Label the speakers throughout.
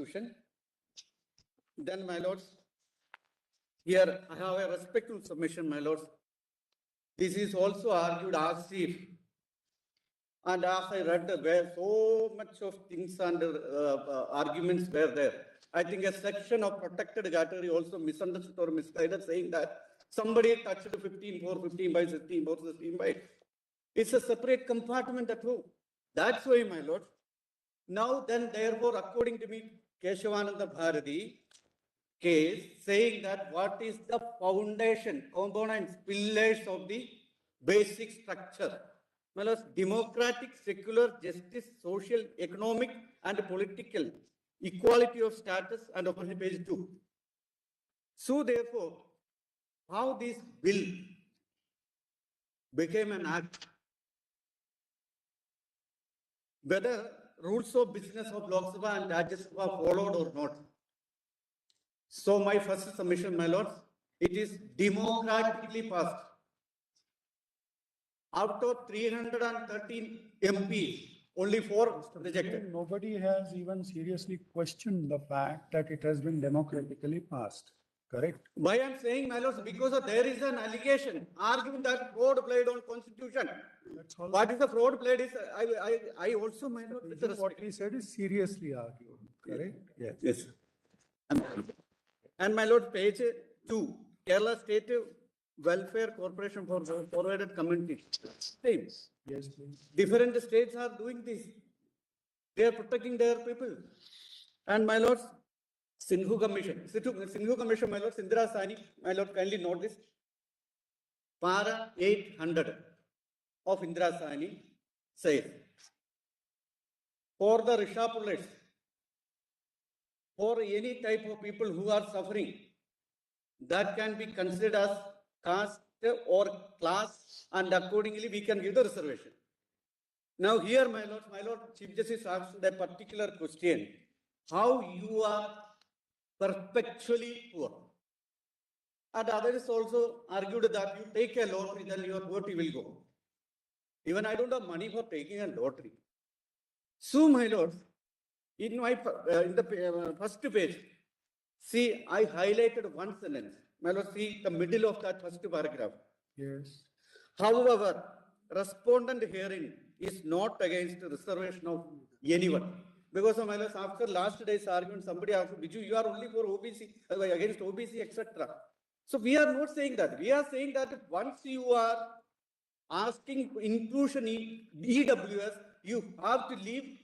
Speaker 1: constitution. Then, my lords, here I have a respectful submission, my lords. This is also argued as if, and as I read, where so much of things and arguments were there. I think a section of protected category also misunderstood or misguided, saying that somebody touched 15 by 16 by. It's a separate compartment at home. That's why, my lord. Now, then, therefore, according to me, Keshavananda Bharati case saying that what is the foundation, components, pillars of the basic structure. Well, as democratic, secular, justice, social, economic, and political equality of status, and upon page 2. So, therefore, how this bill became an act, whether rules of business of Lok Sabha and Rajya Sabha followed or not. So, my first submission, my lords, it is democratically passed. Out of 313 MPs, only 4 rejected.
Speaker 2: Nobody has even seriously questioned the fact that it has been democratically passed. Correct?
Speaker 1: Why I'm saying, my lords, because there is an allegation arguing that fraud played on constitution.
Speaker 2: That's all.
Speaker 1: What is the fraud played is, I also, my lord, with
Speaker 2: What
Speaker 1: respect.
Speaker 2: he said is seriously argued. Correct? Yes.
Speaker 1: Yes. And my lord, page 2, Kerala State Welfare Corporation for Forwarded Community. Same.
Speaker 2: Yes, please.
Speaker 1: Different states are doing this. They are protecting their people. And my lords, Sindhu Commission, my lord, Indira Sani, my lord, kindly note this. Para 800 of Indira Sani says, for the Rishapullers, for any type of people who are suffering, that can be considered as caste or class, and accordingly we can give the reservation. Now here, my lord, Chief Justice asked a particular question, how you are perpetually poor. And others also argued that you take a lottery, then your vote will go. Even I don't have money for taking a lottery. So, my lord, in the first page, see, I highlighted one sentence. My lord, see the middle of that first paragraph.
Speaker 2: Yes.
Speaker 1: However, respondent hearing is not against the reservation of anyone. Because of my lord, after last day's argument, somebody asked, Biju, you are only for OBC, against OBC, etc. So we are not saying that. We are saying that once you are asking inclusion in EWS, you have to leave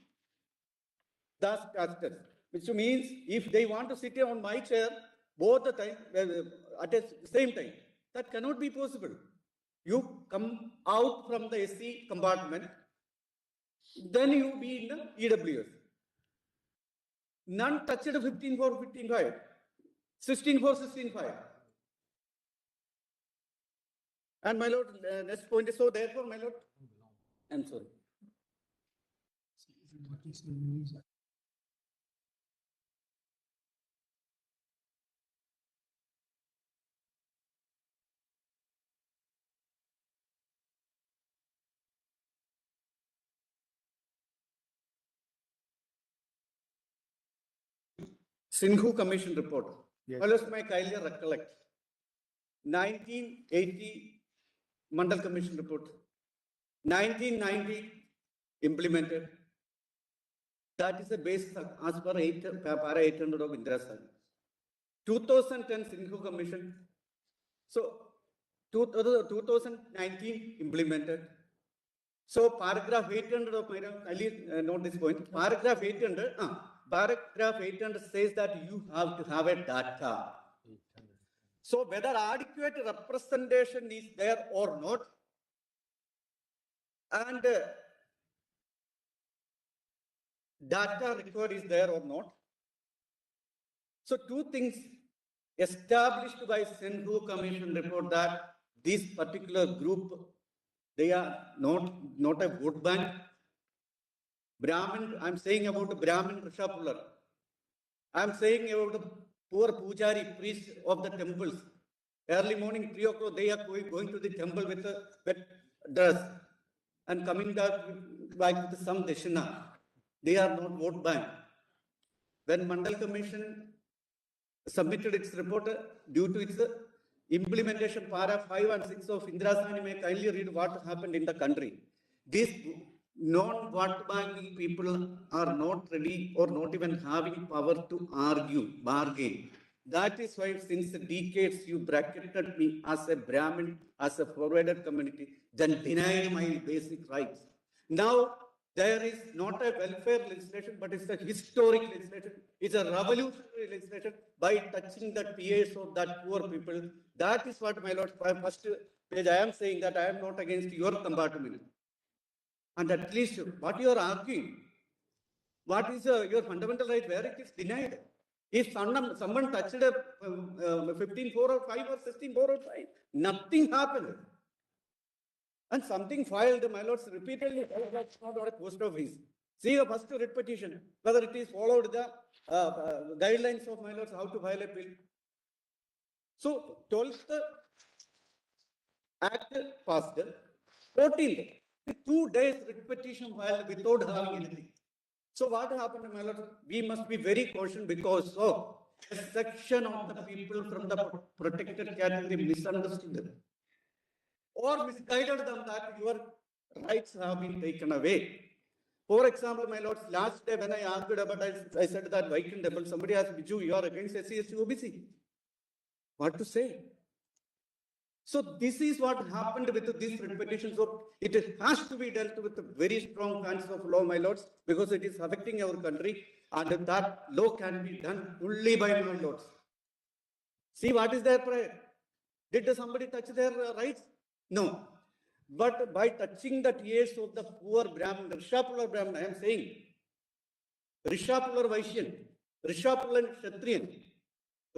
Speaker 1: the status, which means if they want to sit on my chair both the time at the same time, that cannot be possible. You come out from the SC compartment, then you be in the EWS. None touched 15 for 15.5, 16 for 16.5. And my lord, next point is, so therefore, my lord, I'm sorry. Sindhu Commission report.
Speaker 2: Yes.
Speaker 1: Well, as my kindly recollect, 1980 Mandal Commission report, 1990 implemented. That is the basis as per para 800 of Indira Sani. 2010 Sindhu Commission. So 2019 implemented. So paragraph 800 of kindly note this point. Paragraph 800 says that you have to have a data. So whether adequate representation is there or not, and data required is there or not. So two things established by Sindhu Commission report that this particular group, they are not a vote bank. Brahmin, I'm saying about Brahmin Rishapular. I'm saying about the poor pujari, priests of the temples. Early morning, 3 o'clock, they are going to the temple with a wet dress and coming back with some dashina. They are not vote bank. when Mandal Commission submitted its report due to its implementation, para 5 and 6 of Indira Sani may kindly read what happened in the country. These non-vote banking people are not ready or not even having power to argue, bargain. That is why since decades you bracketed me as a Brahmin, as a forwarded community, then denied my basic rights. Now there is not a welfare legislation, but it's a historic legislation. It's a revolutionary legislation by touching the tears of that poor people. That is what, my lord, first page I am saying that I am not against your compartment. And at least what you are arguing, what is your fundamental right where it is denied? If someone touched a 15,405 or 16,405, nothing happened. And something filed, my lords, repeatedly, that's not a post office. See the first writ petition, whether it is followed the guidelines of, my lords, how to file a bill. So 12th Act passed, 14th, 2 days writ petition filed without having anything. So what happened, my lord? We must be very cautious because of a section of the people from the protected category misunderstood them or misguided them that your rights have been taken away. For example, my lords, last day when I argued about, I said that Viking Temple, somebody asked me, you are against SC, ST, OBC. What to say? So this is what happened with this writ petition. So it has to be dealt with very strong hands of law, my lords, because it is affecting our country, and that law can be done only by my lords. See what is their prayer? Did somebody touch their rights? No. But by touching the tears of the poor Brahmin, Rishapular Brahmin, I am saying, Rishapular Vaishyan, Rishapular Kshatriyan,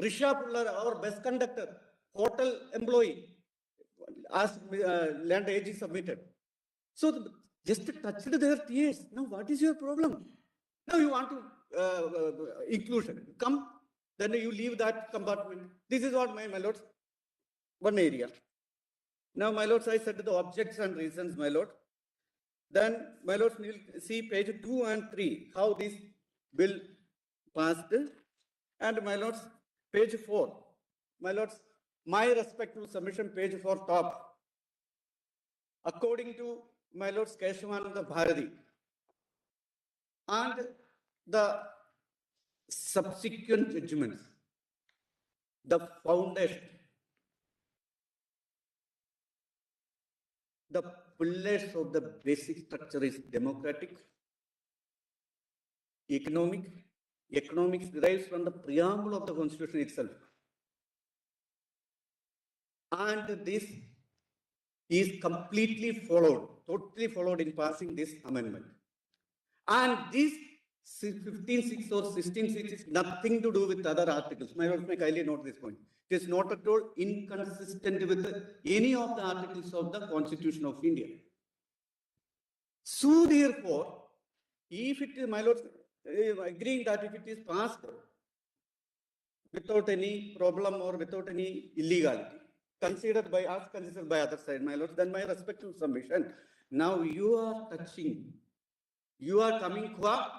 Speaker 1: Rishapular, our bus conductor, hotel employee, as land age is submitted. So just touched their tears. Now what is your problem? Now you want to inclusion. Come, then you leave that compartment. This is what my lords, one area. Now, my lords, I said the objects and reasons, my lord. Then, my lords, we will see page 2 and 3, how this bill passed. And my lords, page 4. My lords, my respectful submission, page 4 top. According to my lords Keshavananda Bharati and the subsequent judgments, the foundation, the pillars of the basic structure is democratic, economic. Economics derives from the preamble of the Constitution itself. And this is completely followed, totally followed in passing this amendment. And this 15.6 or 16.6 is nothing to do with other articles. My lords may kindly note this point. It is not at all inconsistent with any of the articles of the Constitution of India. So therefore, if it is, my lords, agreeing that if it is passed without any problem or without any illegality, considered by us, considered by other side, my lords, then my respectful submission. Now you are touching, you are coming to a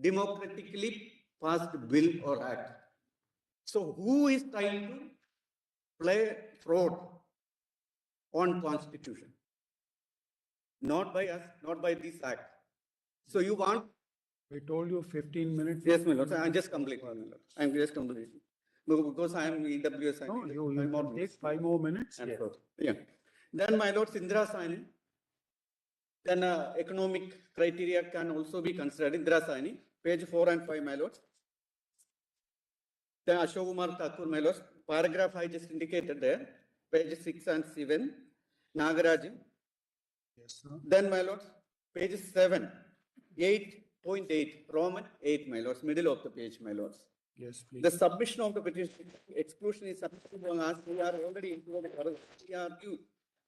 Speaker 1: democratically passed bill or act. So who is trying to play fraud on Constitution? Not by us, not by this act. So you want?
Speaker 2: I told you 15 minutes.
Speaker 1: Yes, my lord. I'm just completing. I'm just completing. Because I am EWS.
Speaker 2: No, you can take 5 more minutes.
Speaker 1: Yes. Yeah. Then, my lord, Indira Sani. Then economic criteria can also be considered. Indira Sani, page 4 and 5, my lords. Then Ashok Kumar Thakur, my lords. Paragraph I just indicated there. Page 6 and 7. Nagaraj.
Speaker 2: Yes, sir.
Speaker 1: Then, my lords, page 7, 8.8, Roman 8, my lords, middle of the page, my lords.
Speaker 2: Yes, please.
Speaker 1: The submission of the petition exclusion is something as we are already included. We argue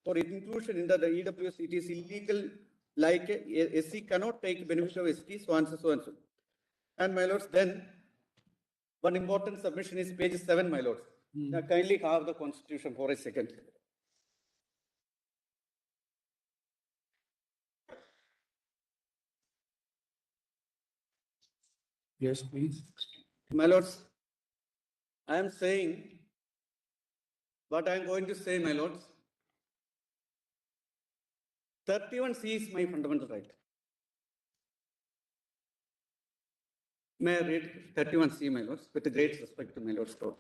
Speaker 1: for inclusion in the EWS, it is illegal, like SC cannot take benefit of ST, so and so, so and so. And, my lords, then one important submission is page 7, my lords. Now, kindly have the Constitution for a second.
Speaker 2: Yes, please.
Speaker 1: My lords, I am saying what I am going to say, my lords. 31C is my fundamental right. May I read 31C, my lords, with great respect to my lords' court.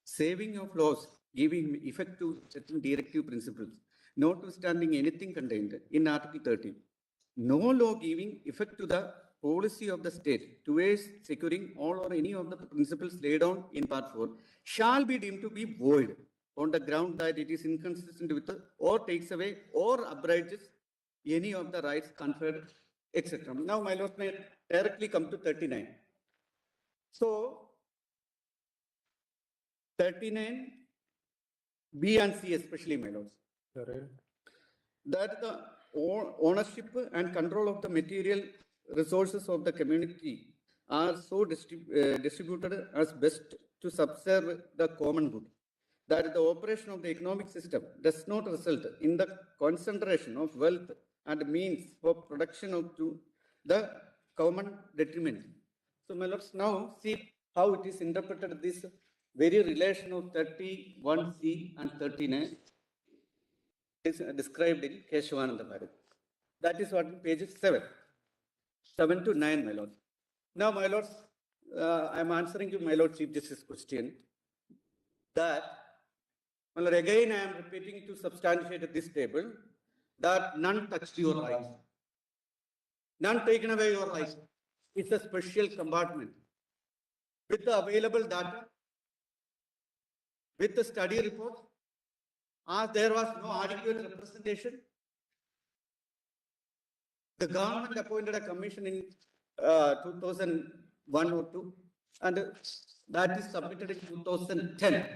Speaker 1: Saving of laws, giving effect to certain directive principles, notwithstanding anything contained in Article 13. No law giving effect to the policy of the state towards securing all or any of the principles laid down in Part 4 shall be deemed to be void on the ground that it is inconsistent with or takes away or abridges any of the rights conferred, etc. Now, my lord, may directly come to 39. So, 39, B and C especially, my lords.
Speaker 2: Correct.
Speaker 1: That the ownership and control of the material resources of the community are so distributed as best to subserve the common good. That the operation of the economic system does not result in the concentration of wealth and means for production of to the common detriment. So, my lords, now see how it is interpreted, this very relation of 31C and 39 is described in Keshavananda Bharat. That is what page 7. 7 to 9, my lord. Now, my lords, I am answering to my lord Chief Justice's question that, my lord, again I am repeating to substantiate this table that none touched your rights. None taken away your rights. It's a special compartment with the available data, with the study report, as there was no adequate representation. The government appointed a commission in 2001 or 2, and that is submitted in 2010.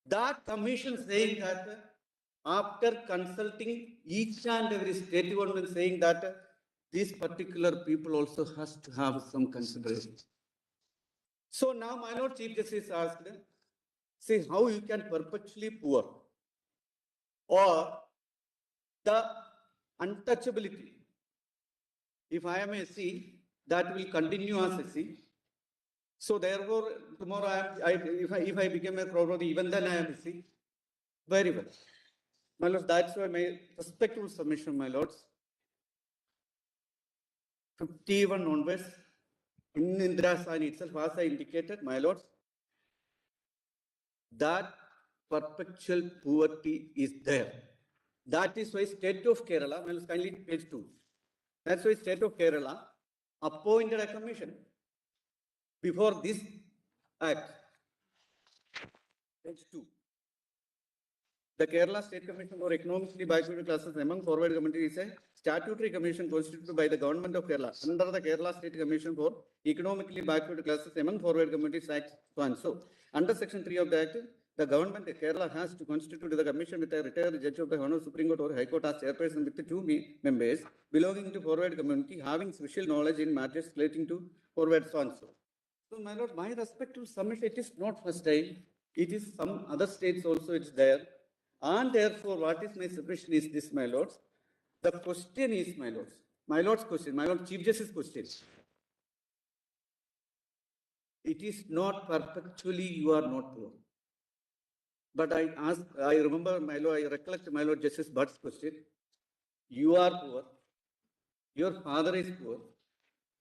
Speaker 1: That commission saying that after consulting each and every state government saying that these particular people also has to have some consideration. So now my Lord Chief Justice asked, see how you can perpetually poor or the untouchability. If I am a C, that will continue as a C. So therefore, tomorrow if I become a crowd, even then I am a C. Very well. My lords, that's why my respectful submission, my lords. 51 onwards, in Indira Sani itself, as I indicated, my lords, that perpetual poverty is there. That is why state of Kerala, well, kindly page 2. That's why state of Kerala appointed a commission before this act. Page 2. The Kerala State Commission for Economically Backward Classes among Forward Community is a statutory commission constituted by the Government of Kerala under the Kerala State Commission for Economically Backward Classes among Forward Communities Act so and so. Under Section 3 of the Act, the Government of Kerala has to constitute the commission with a retired judge of the Honourable Supreme Court or High Court as chairperson with 2 members belonging to forward community having special knowledge in matters relating to forward so and so. So, my lord, my respectful submission, it is not first time. It is some other states also it's there. And therefore, what is my submission is this, my lords. The question is, my lord's question, my lord Chief Justice's question. It is not perpetually you are not poor. But I remember, my lord, I recollect my lord Justice Bhatt's question. You are poor. Your father is poor.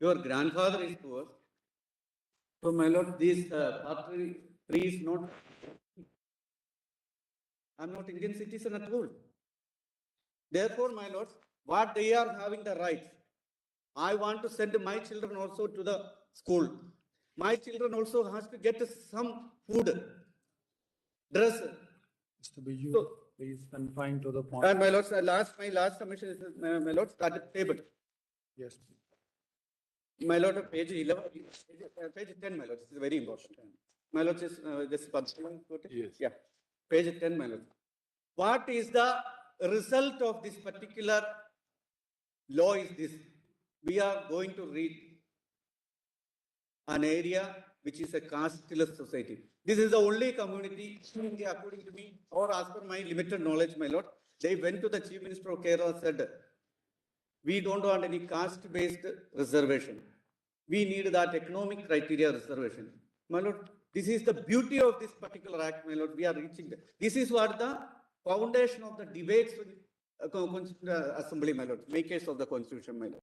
Speaker 1: Your grandfather is poor. So, my lord, this part 3 is not. I am not Indian citizen at all. Therefore, my lords, what they are having the rights, I want to send my children also to the school. My children also has to get some food, dress.
Speaker 2: Mr. Biju, please confine to the point.
Speaker 1: And my lords, my last submission is, my lords, started table.
Speaker 2: Yes.
Speaker 1: My lord, page 11, page 10, my lord, this is very important. My lord, just
Speaker 2: Yes.
Speaker 1: Yeah, page 10, my lord. What is the result of this particular law is this? We are going to read an area which is a casteless society. This is the only community, according to me, or as per my limited knowledge, my lord, they went to the Chief Minister of Kerala and said, we don't want any caste-based reservation. we need that economic criteria reservation. My lord, this is the beauty of this particular act, my lord. We are reaching this is what the foundation of the debates in Assembly, my lord, makers of the Constitution, my lord.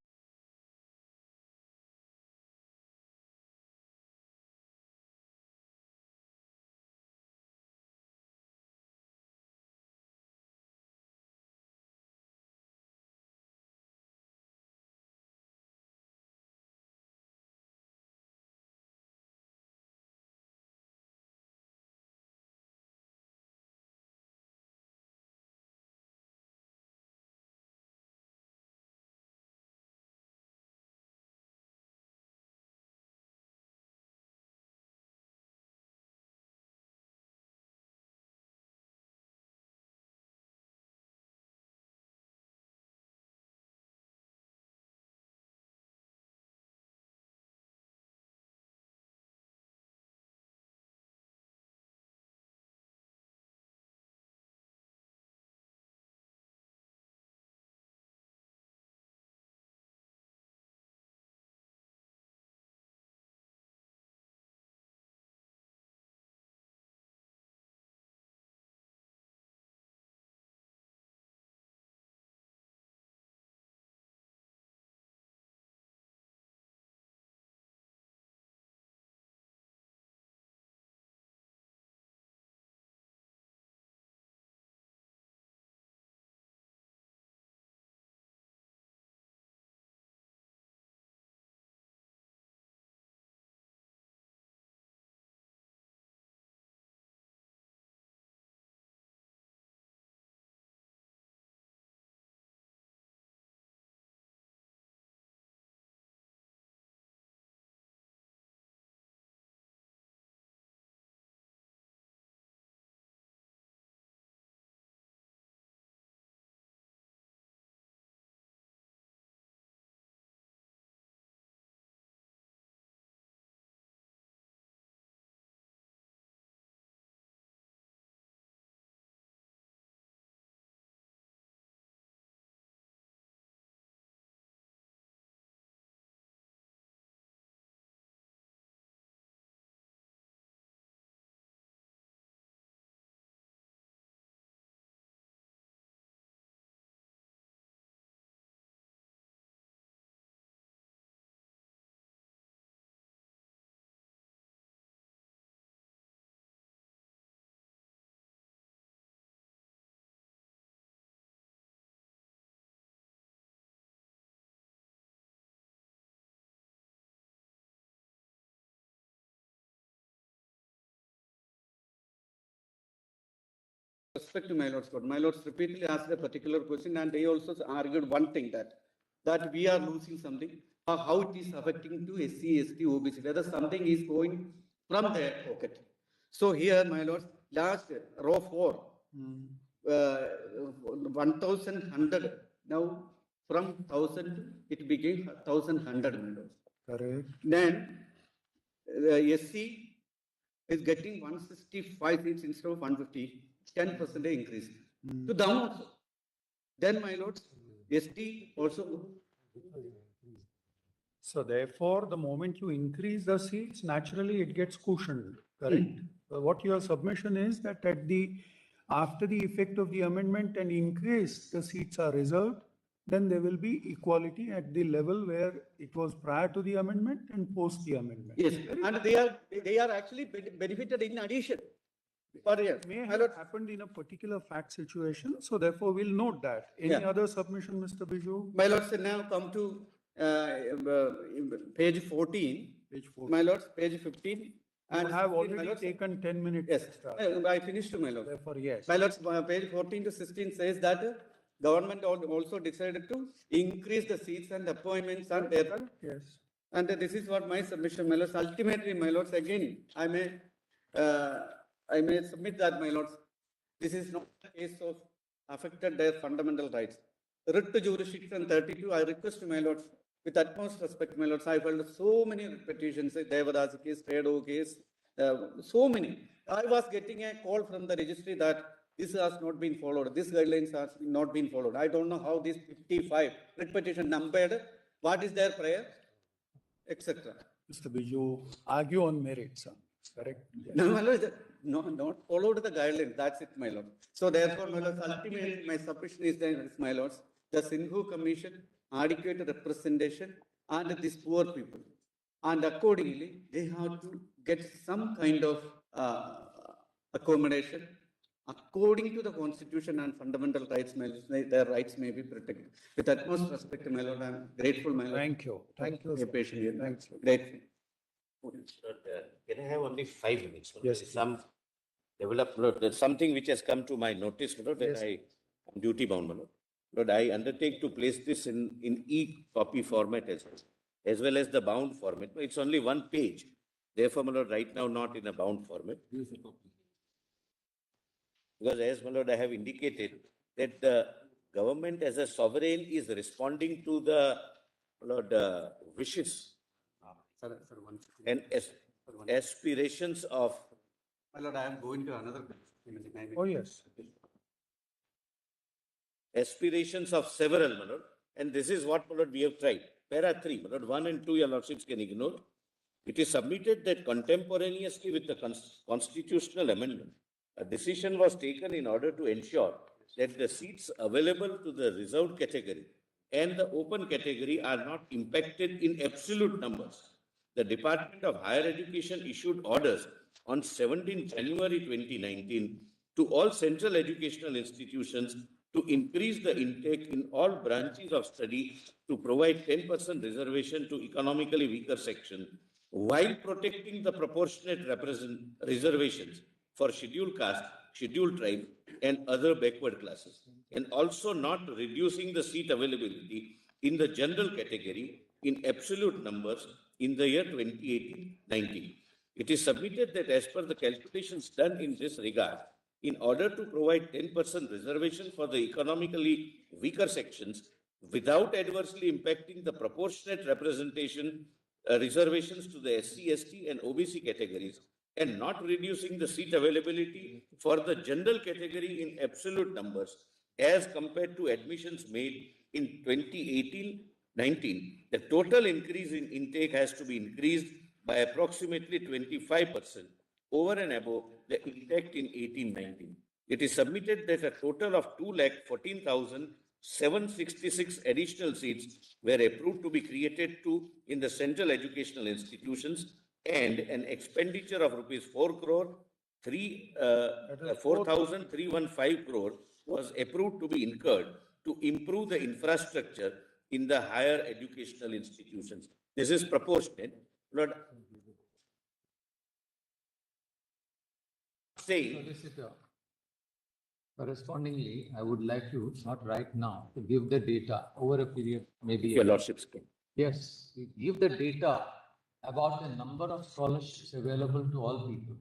Speaker 1: Respect to my lord's court. My lords repeatedly asked a particular question, and they also argued one thing that we are losing something, how it is affecting to SC, ST, OBC, whether something is going from their pocket. So here, my lords, last row 4, 1,100. Now from 1,000 it became 1,100, my lords.
Speaker 2: Correct.
Speaker 1: Then SC is getting 165 seats instead of 150. 10% increase to them also. Then, my lords, ST also.
Speaker 2: So therefore, the moment you increase the seats, naturally it gets cushioned, correct? What your submission is that after the effect of the amendment and increase, the seats are reserved, then there will be equality at the level where it was prior to the amendment and post the amendment.
Speaker 1: Yes, and they are actually benefited in addition. But yes,
Speaker 2: may have happened in a particular fact situation, so therefore we'll note that. Any other submission, Mr. Biju?
Speaker 1: My lords, now come to page 14.
Speaker 2: Page 14.
Speaker 1: My lords, page 15.
Speaker 2: And have already taken 10 minutes.
Speaker 1: Yes, I finished, my lord.
Speaker 2: Therefore, yes.
Speaker 1: My lords, page 14 to 16 says that government also decided to increase the seats and appointments are there.
Speaker 2: Yes.
Speaker 1: And this is what my submission, my lords. Ultimately, my lords, again, I may submit that, my lords, this is not a case of affected their fundamental rights. Writ to jurisdiction 32, I request, my lords, with utmost respect, my lords, I filed so many petitions, Devada's case, Tredo case, so many. I was getting a call from the registry that this has not been followed, these guidelines has not been followed. I don't know how this 55 writ petition numbered, what is their prayer? etc.
Speaker 2: Mr. Biju, argue on merits, correct?
Speaker 1: No, my lord, no, not followed the guidelines. That's it, my lord. So therefore, my lord, ultimately my submission is that, my lords, the Sindhu Commission, adequate representation, and these poor people, and accordingly they have to get some kind of accommodation according to the Constitution and fundamental rights. Their rights may be protected. With utmost respect, my lord, I am grateful, my lord.
Speaker 2: Thank you. Thank you.
Speaker 1: Be patient here.
Speaker 2: Thanks.
Speaker 1: Grateful.
Speaker 3: Can I have only 5 minutes?
Speaker 2: Yes,
Speaker 3: There is some development, there's something which has come to my notice, that
Speaker 2: Yes.
Speaker 3: I am duty bound, my lord. Lord, I undertake to place this in e-copy format as well as the bound format. It's only one page. Therefore, my lord, right now not in a bound format. Because as my lord, I have indicated that the government as a sovereign is responding to the my lord, wishes
Speaker 1: Sir, one second.
Speaker 3: and aspirations of
Speaker 1: My lord, I am going to another place.
Speaker 2: Oh, yes.
Speaker 3: aspirations of several, my lord. And this is what, my lord, we have tried. Para 3, my lord, 1 and 2, your lordships can ignore. It is submitted that contemporaneously with the constitutional amendment, a decision was taken in order to ensure that the seats available to the reserved category and the open category are not impacted in absolute numbers. The Department of Higher Education issued orders on 17 January 2019 to all central educational institutions to increase the intake in all branches of study to provide 10% reservation to economically weaker section while protecting the proportionate reservations for scheduled caste, scheduled tribe, and other backward classes, and also not reducing the seat availability in the general category in absolute numbers in the year 2018-19. It is submitted that as per the calculations done in this regard, in order to provide 10% reservation for the economically weaker sections without adversely impacting the proportionate representation reservations to the SC, ST and OBC categories and not reducing the seat availability for the general category in absolute numbers as compared to admissions made in 2018-19, the total increase in intake has to be increased by approximately 25% over and above the intake in 18-19. It is submitted that a total of 2,14,766 additional seats were approved to be created in the central educational institutions, and an expenditure of rupees 4,315 crore was approved to be incurred to improve the infrastructure in the higher educational institutions. This is proportionate. Lord, saying
Speaker 4: Solicitor, correspondingly, I would like you, not right now, to give the data over a period, maybe.
Speaker 3: your lordships can.
Speaker 4: Yes, give the data about the number of scholarships available to all people.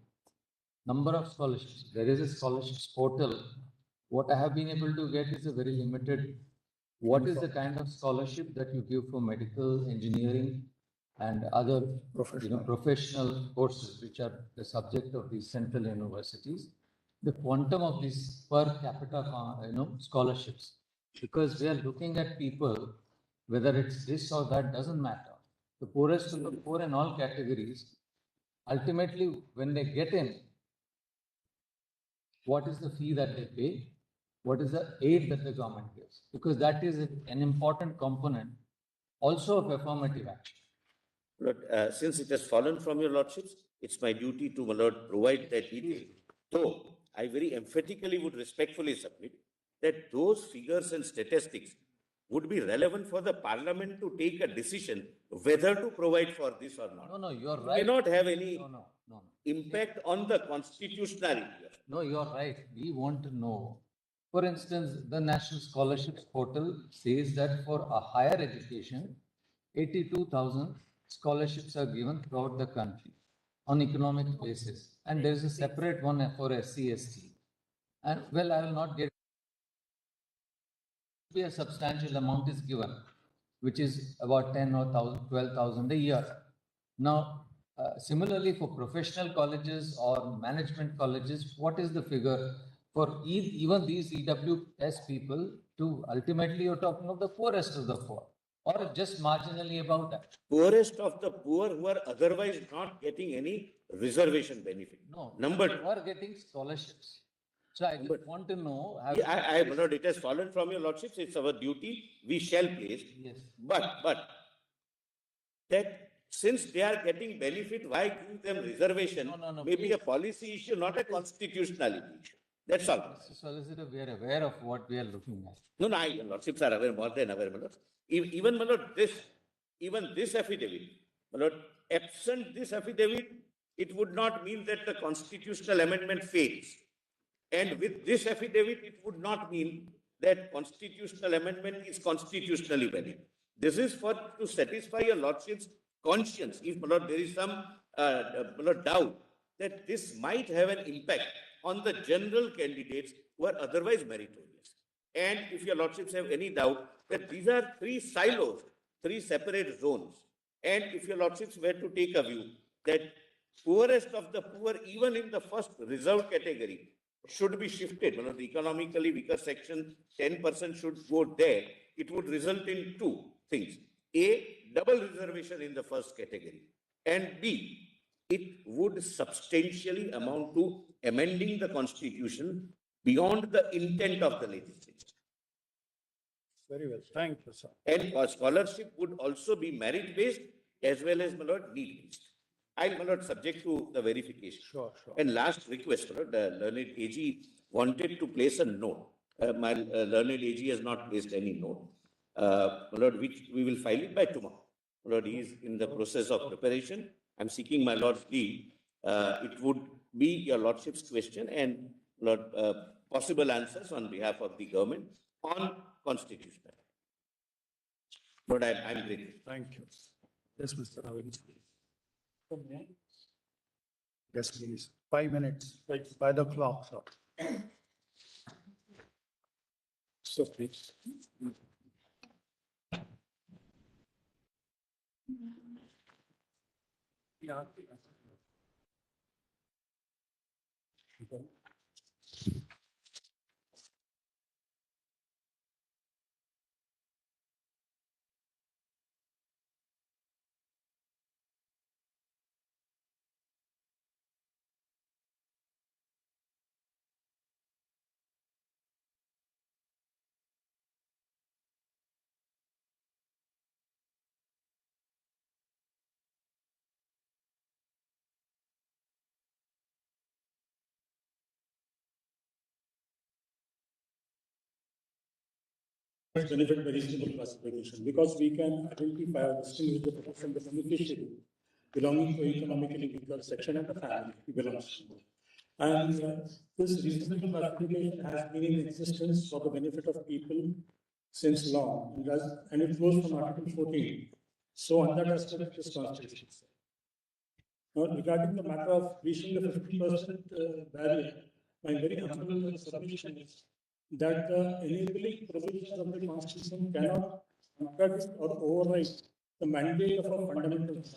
Speaker 4: Number of scholarships. There is a scholarships portal. What I have been able to get is a very limited. What is the kind of scholarship that you give for medical, engineering, and other professional courses, which are the subject of these central universities? The quantum of these per capita, scholarships, because we are looking at people, whether it's this or that doesn't matter. The poorest of the poor in all categories, ultimately, when they get in, what is the fee that they pay? What is the aid that the government gives? Because that is an important component also of affirmative action.
Speaker 3: Lord, since it has fallen from your lordships, it's my duty to, my lord, provide that detail. Though I very emphatically would respectfully submit that those figures and statistics would be relevant for the parliament to take a decision whether to provide for this or not.
Speaker 4: No, you are
Speaker 3: It
Speaker 4: right.
Speaker 3: may not have any
Speaker 4: No.
Speaker 3: impact on the constitutionality.
Speaker 4: No, you are right. We want to know. For instance, the National Scholarships Portal says that for a higher education, 82,000 scholarships are given throughout the country on economic basis. And there is a separate one for SC, ST. And well, I will not get a substantial amount is given, which is about 10 or 12,000 a year. Now, similarly for professional colleges or management colleges, what is the figure for even these EWS people to ultimately you're talking of the poorest of the poor, or just marginally above that?
Speaker 3: Poorest of the poor who are otherwise not getting any reservation benefit.
Speaker 4: No.
Speaker 3: Number
Speaker 4: Who are getting scholarships. So I just want to know.
Speaker 3: my lord, it has fallen from your lordships. It's our duty. We shall place.
Speaker 4: Yes.
Speaker 3: But that since they are getting benefit, why give them reservation?
Speaker 4: No,
Speaker 3: Maybe
Speaker 4: please.
Speaker 3: a policy issue, not a constitutionality issue. That's all.
Speaker 4: Mr. Solicitor, we are aware of what we are looking at.
Speaker 3: No, your lordships are aware, more than aware, my lord. Even, my lord, even this affidavit, my lord, absent this affidavit, it would not mean that the constitutional amendment fails. And with this affidavit, it would not mean that constitutional amendment is constitutionally valid. This is for to satisfy your lordship's conscience. If, my lord, there is some my lord, doubt that this might have an impact on the general candidates who are otherwise meritorious. And if your lordships have any doubt that these are three silos, three separate zones, and if your lordships were to take a view that poorest of the poor, even in the first reserved category, should be shifted. One of the economically weaker section, 10% should go there. It would result in two things. A, double reservation in the first category. And B, it would substantially amount to amending the constitution beyond the intent of the legislature.
Speaker 2: Very well. Thank you, sir.
Speaker 3: And a scholarship would also be merit-based as well as, my lord, need-based. I'll, my lord, subject to the verification.
Speaker 2: Sure.
Speaker 3: And last request, my lord, the learned AG wanted to place a note. My learned AG has not placed any note. My lord, which we will file it by tomorrow. My lord, he is in the process of preparation. I'm seeking my lord's leave. It would be your lordship's question and, lord, possible answers on behalf of the government on constitutional. But I'm grateful.
Speaker 2: Thank you. Yes, Mr. Ravin. Yes, please. 5 minutes by the clock, sir. So please. Yeah.
Speaker 5: Benefit by reasonable classification because we can identify or distinguish the person, the beneficiary belonging to economically weaker section of the family he belongs to. And this reasonable classification has been in existence for the benefit of people since long, and it flows from Article 14. So, on that aspect, it is constitution. Now, regarding the matter of reaching the 50% barrier, my very humble submission is that the enabling provisions of the Constitution cannot contradict or override the mandate of a fundamental right.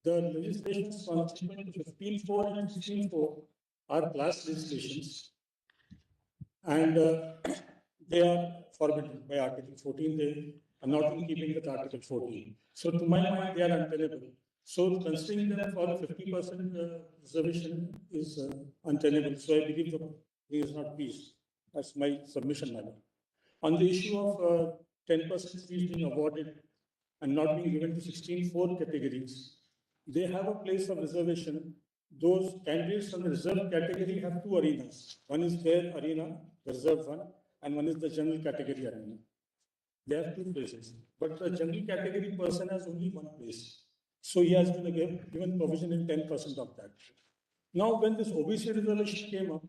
Speaker 5: The legislations constituent to 15.4 and 16.4 are class legislations, and they are forbidden by Article 14. They are not in keeping with Article 14. So, to my mind, they are untenable. So, considering them for the 50% reservation is untenable. So, I believe the is not peace. That's my submission, madam. On the issue of 10% fees being awarded and not being given to 16.4 categories, they have a place of reservation. Those candidates from the reserved category have two arenas. One is their arena, the reserved one, and one is the general category arena. They have two places, but the general category person has only one place. So he has been given provision in 10% of that. Now, when this OBC reservation came up,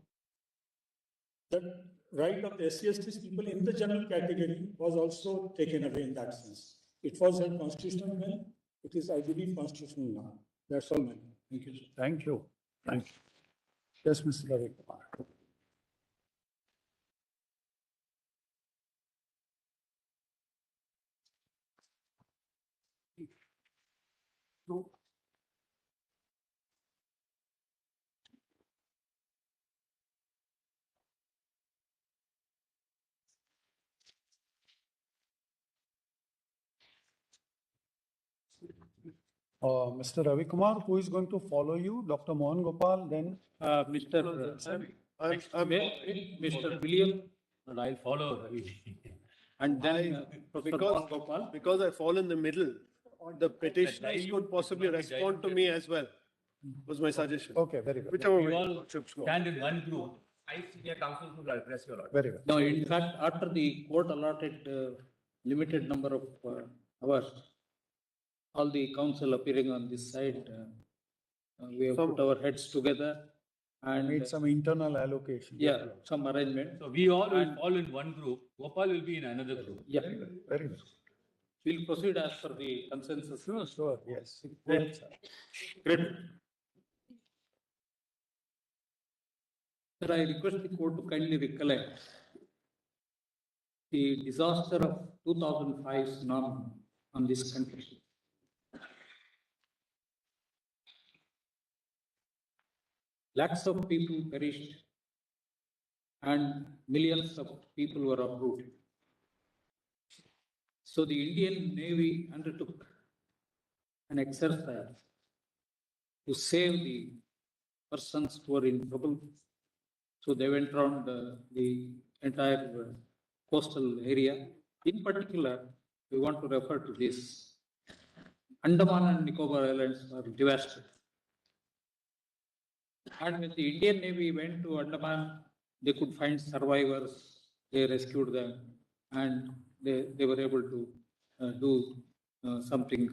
Speaker 5: the right of the SC/ST people in the general category was also taken away in that sense. It was held constitutional then. It is, I believe, constitutional now. That's all, man. Thank you.
Speaker 2: Thank you. Thank you. Yes, Mr. Ravi Kumar. Mr. Ravi Kumar, who is going to follow you? Dr. Mohan Gopal, then
Speaker 5: Mr. Mr. William,
Speaker 6: And I'll follow Ravi.
Speaker 5: and then Professor Mohan Gopal.
Speaker 7: Because I fall in the middle, the petitioners could possibly respond to me as well, was my suggestion.
Speaker 2: okay, very good.
Speaker 7: Whichever
Speaker 6: We
Speaker 7: way.
Speaker 6: all
Speaker 7: Chips go.
Speaker 6: stand in one group. I senior counsel will address your order.
Speaker 2: Very good.
Speaker 5: No, in fact, after the court allotted limited number of hours, all the council appearing on this side, we have put our heads together and
Speaker 2: Made some internal allocation.
Speaker 5: yeah, some arrangement.
Speaker 6: So we all will fall in one group. Gopal will be in another group.
Speaker 5: Yeah,
Speaker 2: Very good.
Speaker 5: we'll proceed as per the consensus.
Speaker 2: Sure, yes.
Speaker 5: Great. Great. Sir, I request the court to kindly recollect the disaster of 2005 tsunami on this country. Lakhs of people perished and millions of people were uprooted. So the Indian Navy undertook an exercise to save the persons who were in trouble. So they went around the entire coastal area. In particular, we want to refer to this. Andaman and Nicobar Islands were devastated. And when the Indian Navy went to Andaman, they could find survivors, they rescued them, and they were able to do something,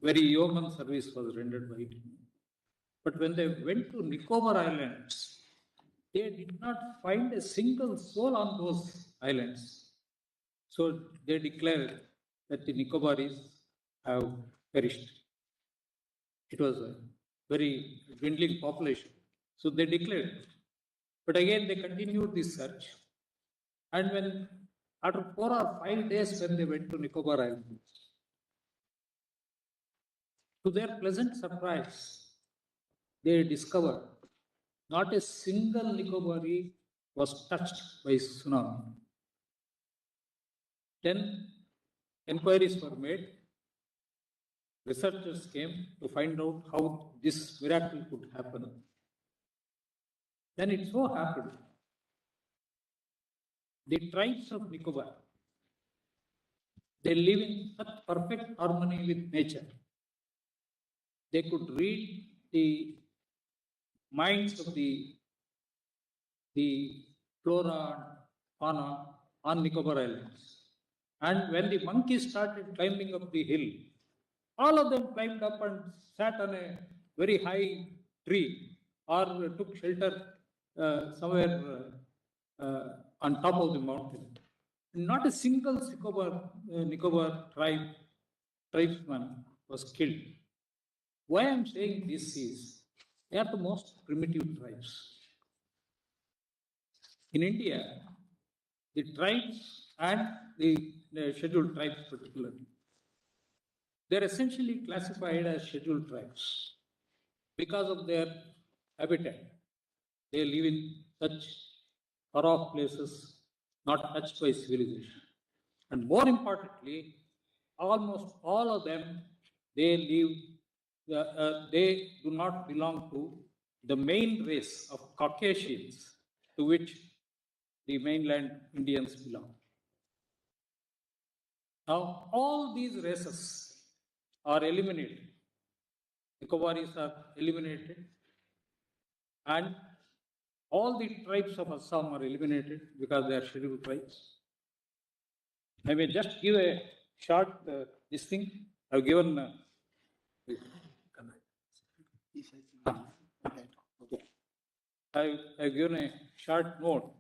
Speaker 5: very yeoman service was rendered by it. But when they went to Nicobar Islands, they did not find a single soul on those islands. So they declared that the Nicobaris have perished. It was a very dwindling population. So they declared it. But again, they continued this search. And when, after 4 or 5 days, when they went to Nicobar Islands, to their pleasant surprise, they discovered not a single Nicobari was touched by tsunami. Then inquiries were made. Researchers came to find out how this miracle could happen. Then it so happened, the tribes of Nicobar, they live in such perfect harmony with nature. They could read the minds of the flora and fauna on Nicobar Islands. And when the monkeys started climbing up the hill, all of them climbed up and sat on a very high tree or took shelter somewhere on top of the mountain. Not a single Nicobar tribesman was killed. Why I'm saying this is, they are the most primitive tribes. In India, the tribes and the scheduled tribes particularly, they're essentially classified as scheduled tribes because of their habitat. They live in such far-off places, not touched by civilization. And more importantly, almost all of them, they do not belong to the main race of Caucasians to which the mainland Indians belong. Now, all these races are eliminated. Nicobaris are eliminated, and all the tribes of Assam are eliminated because they are scheduled tribes. I may just give a short this thing. I've given. I've given a short note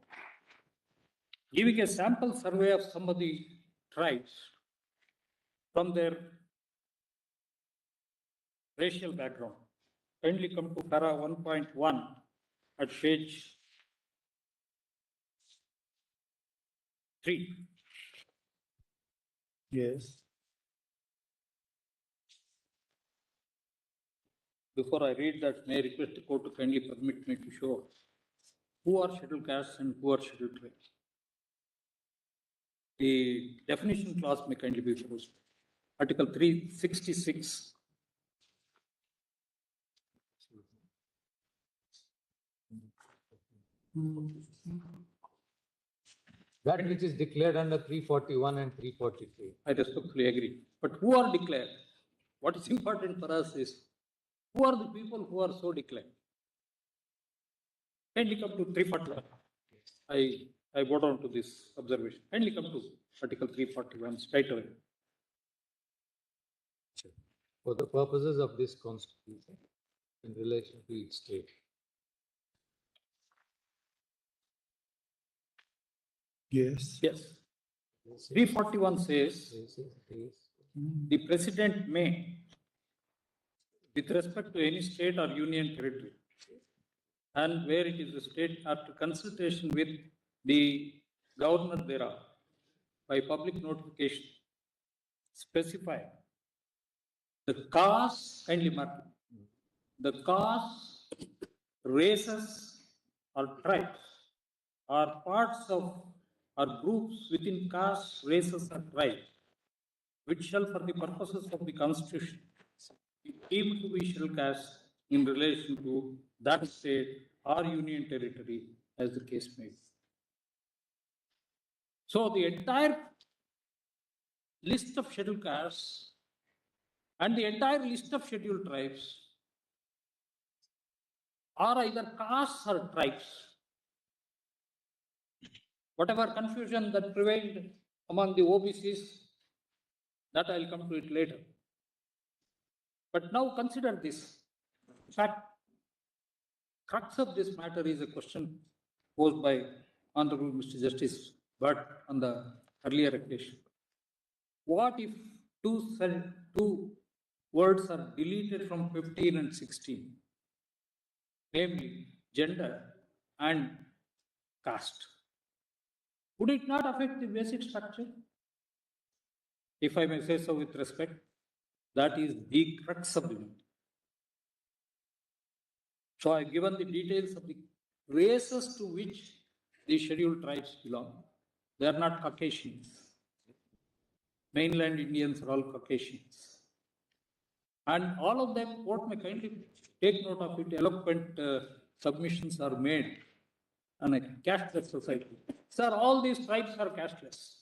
Speaker 5: giving a sample survey of some of the tribes from their racial background. Kindly come to para 1.1 at page 3.
Speaker 2: Yes.
Speaker 5: Before I read that, may I request the court to kindly permit me to show who are scheduled castes and who are scheduled tribes. The definition clause may kindly be proposed. Article 366
Speaker 4: That which is declared under 341 and 343.
Speaker 8: I respectfully agree. But who are declared? What is important for us is who are the people who are so declared? Kindly come to 341. I go down to this observation. Kindly come to Article 341 straight away.
Speaker 4: For the purposes of this constitution in relation to each state.
Speaker 2: Yes.
Speaker 8: Yes. 341 says the president may, with respect to any state or union territory, and where it is a state, after consultation with the governor thereof, by public notification, specify the caste, kindly mark it, the caste, races, or tribes, or parts of or groups within caste, races, or tribes, which shall, for the purposes of the Constitution, be deemed to be scheduled caste in relation to that state or union territory, as the case may be. So the entire list of scheduled castes and the entire list of scheduled tribes are either castes or tribes. Whatever confusion that prevailed among the OBCs, that I'll come to it later. But now consider this. In fact, crux of this matter is a question posed by Honorable Mr. Justice Bhatt on the earlier occasion. What if two words are deleted from 15 and 16, namely gender and caste? Would it not affect the basic structure? If I may say so with respect, that is the crux of the matter. So I've given the details of the races to which the scheduled tribes belong. They are not Caucasians. Mainland Indians are all Caucasians. And all of them, court may kindly take note of it, eloquent submissions are made on a casteless society. Sir, all these tribes are casteless.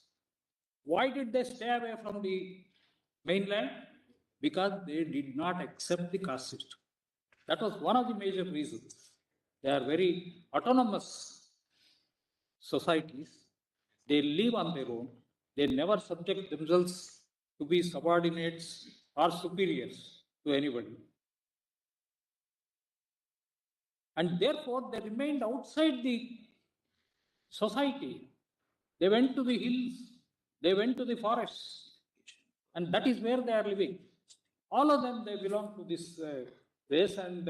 Speaker 8: Why did they stay away from the mainland? Because they did not accept the caste system. That was one of the major reasons. They are very autonomous societies. They live on their own. They never subject themselves to be subordinates or superiors to anybody. And therefore, they remained outside the society. They went to the hills, they went to the forests, and that is where they are living. All of them, they belong to this race. And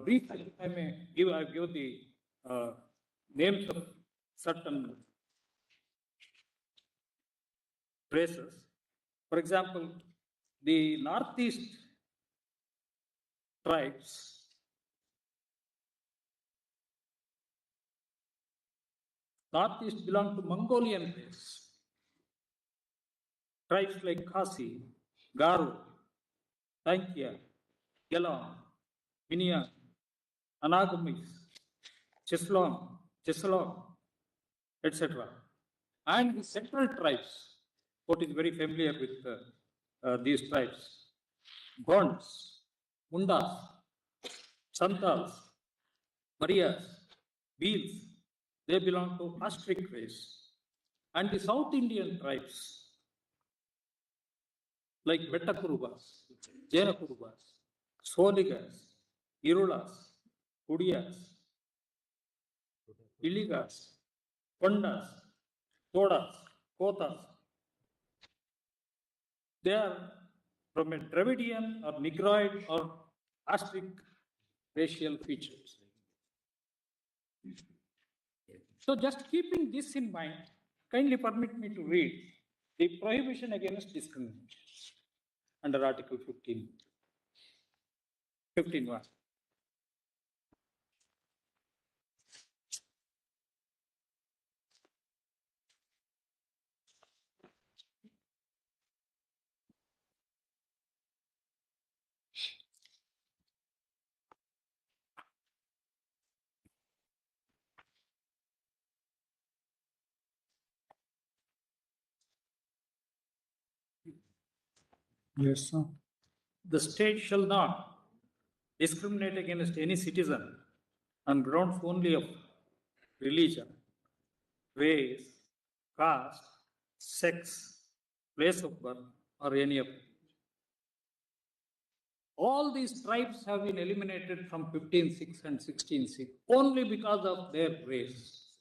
Speaker 8: briefly, if I may give, I give the names of certain races. For example, the northeast tribes, northeast belong to Mongolian race. Tribes like Khasi, Garo, Tankya, Gelon, Minya, Anagamis, Cheslong, etc. And the central tribes, what is very familiar with these tribes, Gonds, Mundas, Santals, Marias, Beals, they belong to Astric race. And the South Indian tribes, like Vettakurubas, Jainakurubas, Soligas, Irulas, Udiyas, Iligas, Kondas, Todas, Kotas, they are from a Dravidian or Negroid or Astric racial features. So just keeping this in mind, kindly permit me to read the prohibition against discrimination under Article 15.1.
Speaker 2: Yes, sir.
Speaker 8: The state shall not discriminate against any citizen on grounds only of religion, race, caste, sex, place of birth, or any of it. All these tribes have been eliminated from 15(6) and 16(6) only because of their race.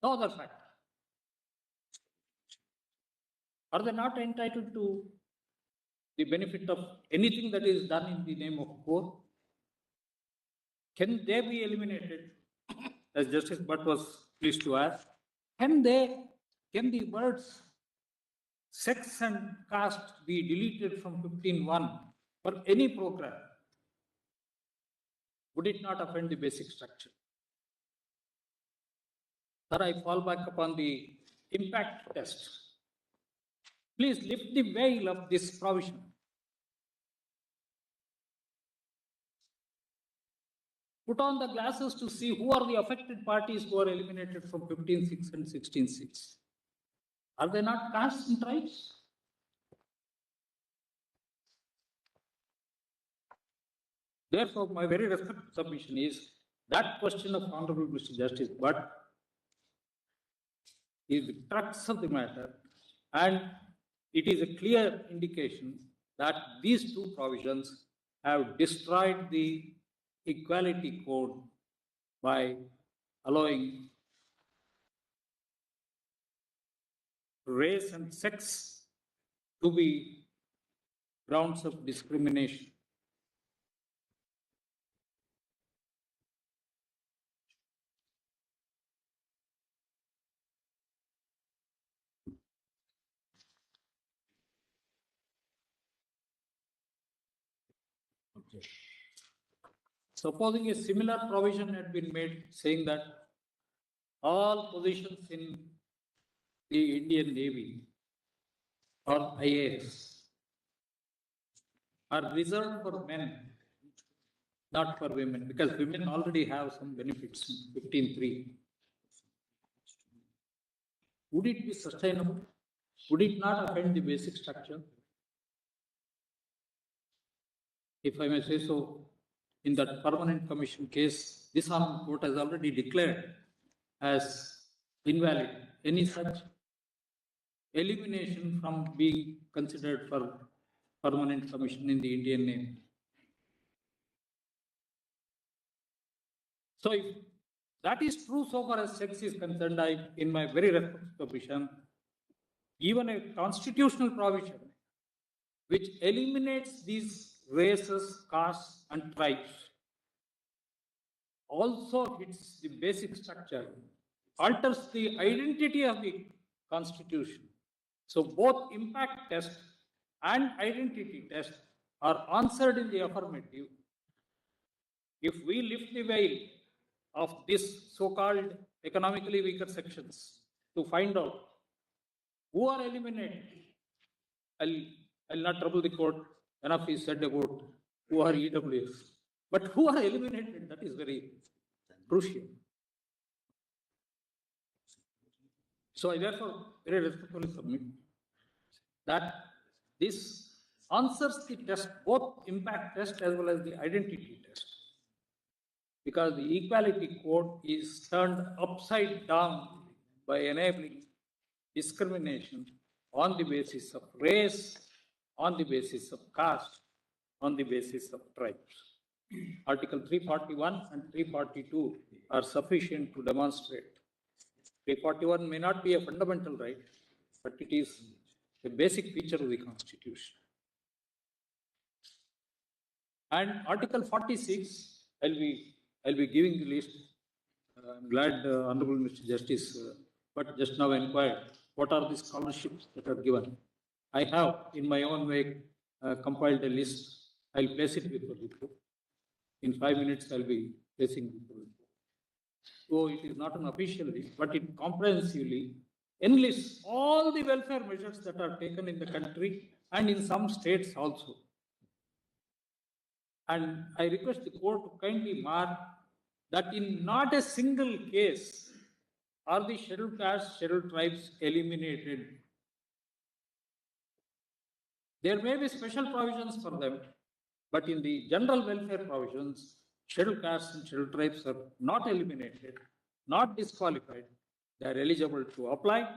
Speaker 8: No other factor. Are they not entitled to the benefit of anything that is done in the name of poor? Can they be eliminated? As Justice Bhatt was pleased to ask, can the words sex and caste be deleted from 15(1) for any program? Would it not offend the basic structure? Sir, I fall back upon the impact test. Please lift the veil of this provision. Put on the glasses to see who are the affected parties who are eliminated from 15(6) and 16(6). Are they not castes and tribes? Therefore, my very respectful submission is that question of Honorable Mr. Justice Bhatt is the crux of the matter, and it is a clear indication that these two provisions have destroyed the equality code by allowing race and sex to be grounds of discrimination. Supposing a similar provision had been made saying that all positions in the Indian Navy or IAS are reserved for men, not for women, because women already have some benefits in 15(3). Would it be sustainable? Would it not offend the basic structure? If I may say so, in that permanent commission case, this Honorable Court has already declared as invalid any such elimination from being considered for permanent commission in the Indian Navy. So if that is true so far as sex is concerned, in my very respectful submission, even a constitutional provision which eliminates these races, castes, and tribes also hits the basic structure, alters the identity of the Constitution. So both impact test and identity test are answered in the affirmative. If we lift the veil of this so-called economically weaker sections to find out who are eliminated, I'll not trouble the court. Enough is said about who are EWS. But who are eliminated, that is very crucial. So I therefore very respectfully submit that this answers the test, both impact test as well as the identity test. Because the equality code is turned upside down by enabling discrimination on the basis of race, on the basis of caste, on the basis of tribes. Article 341 and 342 are sufficient to demonstrate. 341 may not be a fundamental right, but it is a basic feature of the Constitution. And Article 46, I'll be giving the list. I'm glad Honorable Mr. Justice but just now inquired, what are the scholarships that are given? I have, in my own way, compiled a list. I'll place it before you. In 5 minutes, I'll be placing it before you. So it is not an official list, but it comprehensively enlists all the welfare measures that are taken in the country and in some states also. And I request the court to kindly mark that in not a single case are the scheduled castes, scheduled tribes eliminated. There may be special provisions for them, but in the general welfare provisions, scheduled castes and scheduled tribes are not eliminated, not disqualified. They are eligible to apply,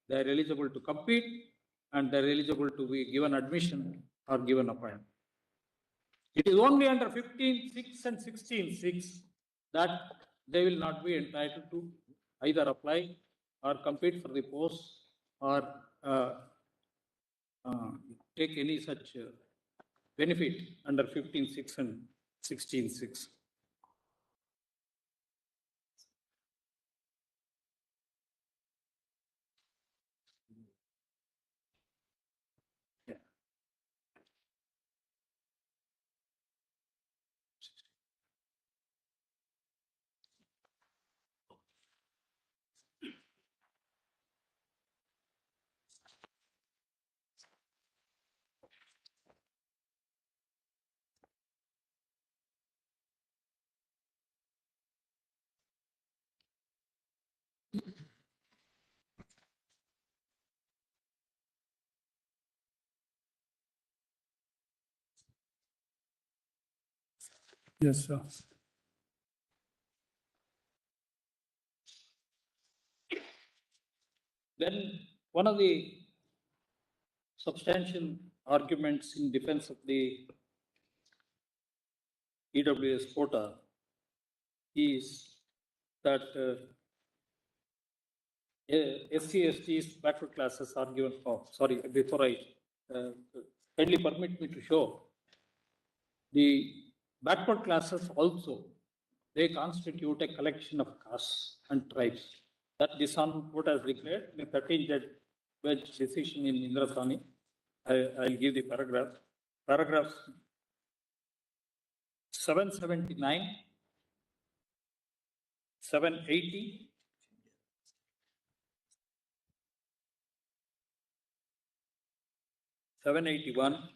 Speaker 8: they are eligible to compete, and they are eligible to be given admission or given appointment. It is only under 15(6) and 16(6) that they will not be entitled to either apply or compete for the post or take any such benefit under 15(6) and 16(6). Yeah.
Speaker 2: Yes, sir.
Speaker 8: Then one of the substantial arguments in defense of the EWS quota is that SC/STs, backward classes are given. Oh, sorry, before I kindly permit me to show the backward classes also, they constitute a collection of castes and tribes. That this Honorable Court has declared in a 13-judge decision in Indrasani. I'll give the paragraph. Paragraphs 779, 780, 781,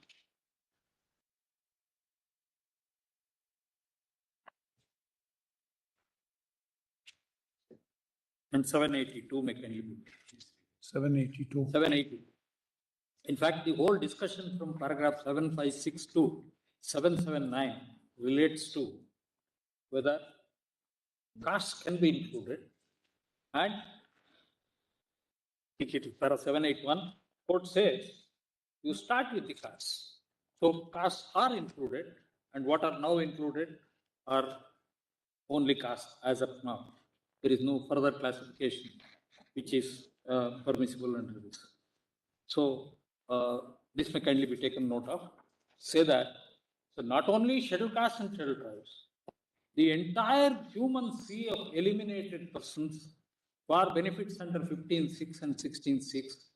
Speaker 8: and 782 mechanically.
Speaker 2: 782.
Speaker 8: 780. In fact, the whole discussion from paragraph 756 to 779 relates to whether castes can be included, and para 781, court says you start with the castes. So castes are included, and what are now included are only castes as of now. There is no further classification which is permissible under this. So this may kindly be taken note of. Say that so not only scheduled castes and scheduled tribes, the entire human sea of eliminated persons for benefits under 15(6) and 16(6)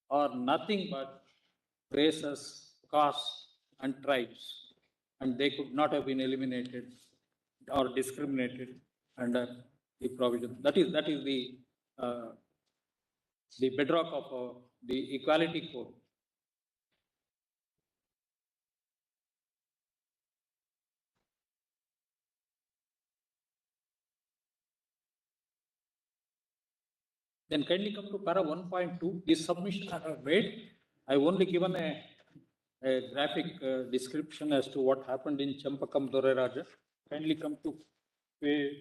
Speaker 8: are nothing but races, castes, and tribes, and they could not have been eliminated or discriminated under the provision. That is the bedrock of the equality code. Then kindly come to para 1.2. This submission I have made. I have only given a graphic description as to what happened in Champakam Doreraja. Kindly come to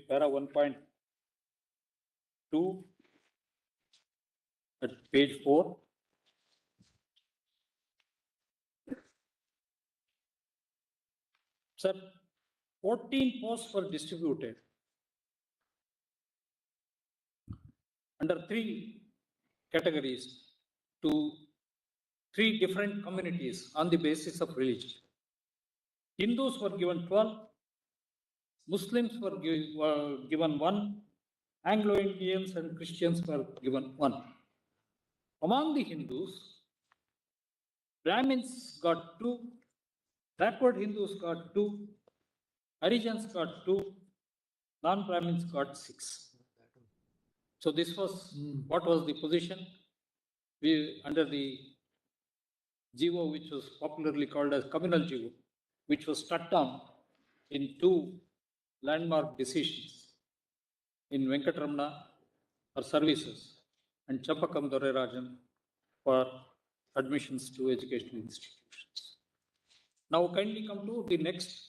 Speaker 8: para 1.2 at page 4. Sir, 14 posts were distributed under 3 categories to 3 different communities on the basis of religion. Hindus were given 12, Muslims were given 1, Anglo-Indians and Christians were given 1. Among the Hindus, Brahmins got 2, backward Hindus got 2, Harijans got 2, non-Brahmins got 6. So this was what was the position. We under the GO, which was popularly called as communal GO, which was struck down in 2 landmark decisions in Venkatramana for services and Champakam Dorerajan for admissions to educational institutions. Now kindly come to the next.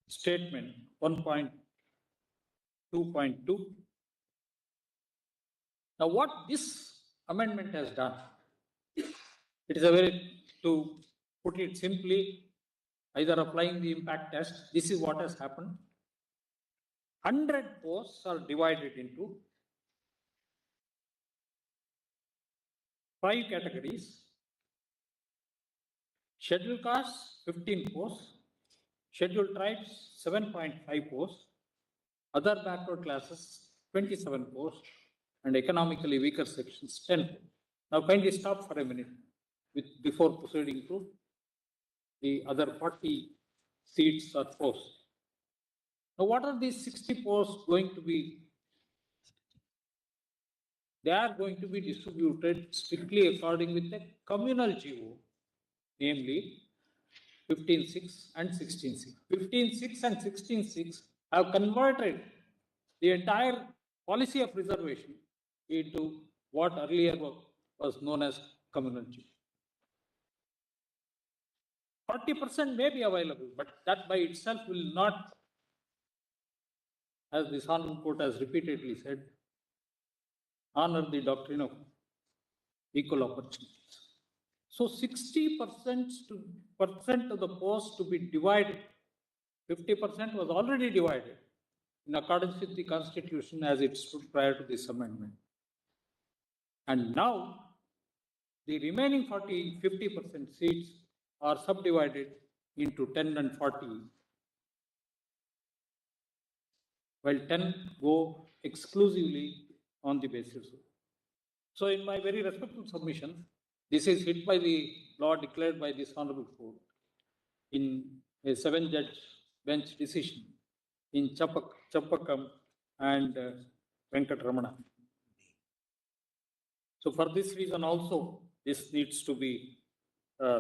Speaker 8: Statement 1.2.2. Now what this amendment has done, it is a very, to put it simply, either applying the impact test, this is what has happened. 100 posts are divided into 5 categories. Scheduled castes, 15 posts. Scheduled tribes, 7.5 posts. Other backward classes, 27 posts. And economically weaker sections, 10 posts. Now kindly stop for a minute before proceeding to the other 40 seats or posts. Now what are these 60 posts going to be? They are going to be distributed strictly according with the communal GO, namely 15.6 and 16.6. 15.6 and 16.6 have converted the entire policy of reservation into what earlier was known as communal GO. 40% may be available, but that by itself will not, as the Honorable Court has repeatedly said, honor the doctrine of equal opportunities. So 60% of the posts to be divided, 50% was already divided in accordance with the Constitution as it stood prior to this amendment. And now the remaining 50% seats are subdivided into 10 and 40, while 10 go exclusively on the basis of. So in my very respectful submission, this is hit by the law declared by this Honorable Court in a 7-judge bench decision in Chappakam and Venkatramana. So for this reason also, this needs to be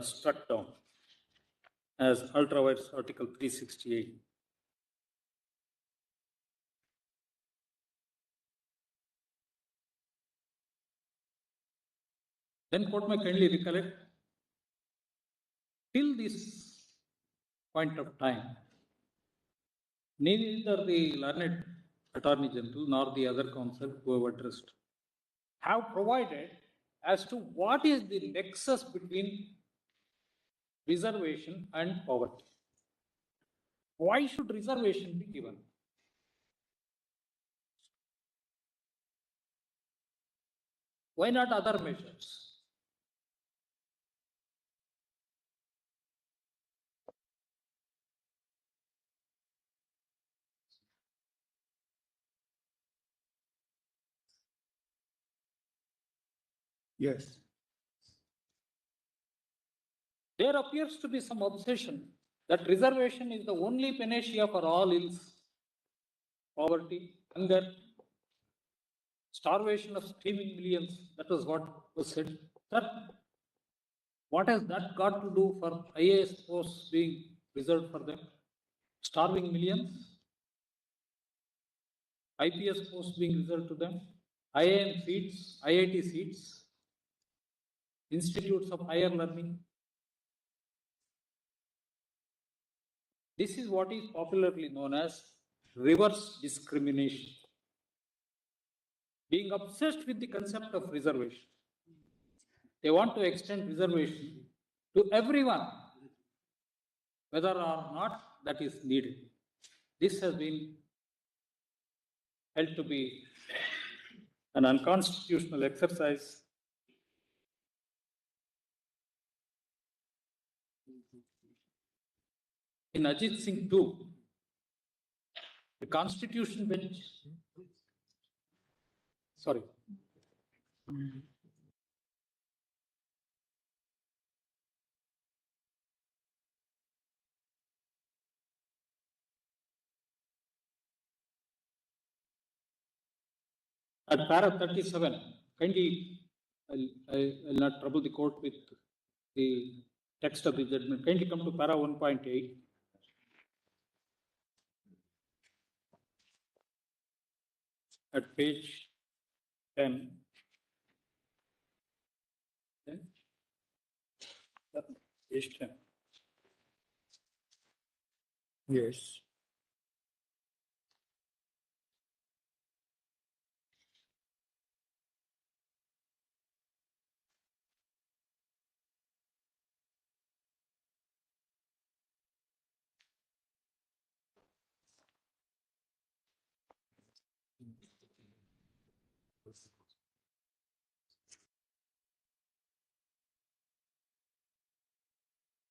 Speaker 8: struck down as ultra vires Article 368. Then court may kindly recollect, till this point of time, neither the learned Attorney General nor the other counsel who have addressed have provided as to what is the nexus between reservation and poverty. Why should reservation be given? Why not other measures?
Speaker 2: Yes.
Speaker 8: There appears to be some obsession that reservation is the only panacea for all ills. Poverty, hunger, starvation of steaming millions. That was what was said. What has that got to do for IAS posts being reserved for them? Starving millions? IPS posts being reserved to them? IIM seats, IIT seats, institutes of higher learning. This is what is popularly known as reverse discrimination. Being obsessed with the concept of reservation. They want to extend reservation to everyone, whether or not that is needed. This has been held to be an unconstitutional exercise. In Ajit Singh 2, the Constitution bench, sorry. At para 37, kindly, I'll not trouble the court with the text of the judgment. Kindly come to para 1.8. At page 10. Page 10.
Speaker 2: Yes.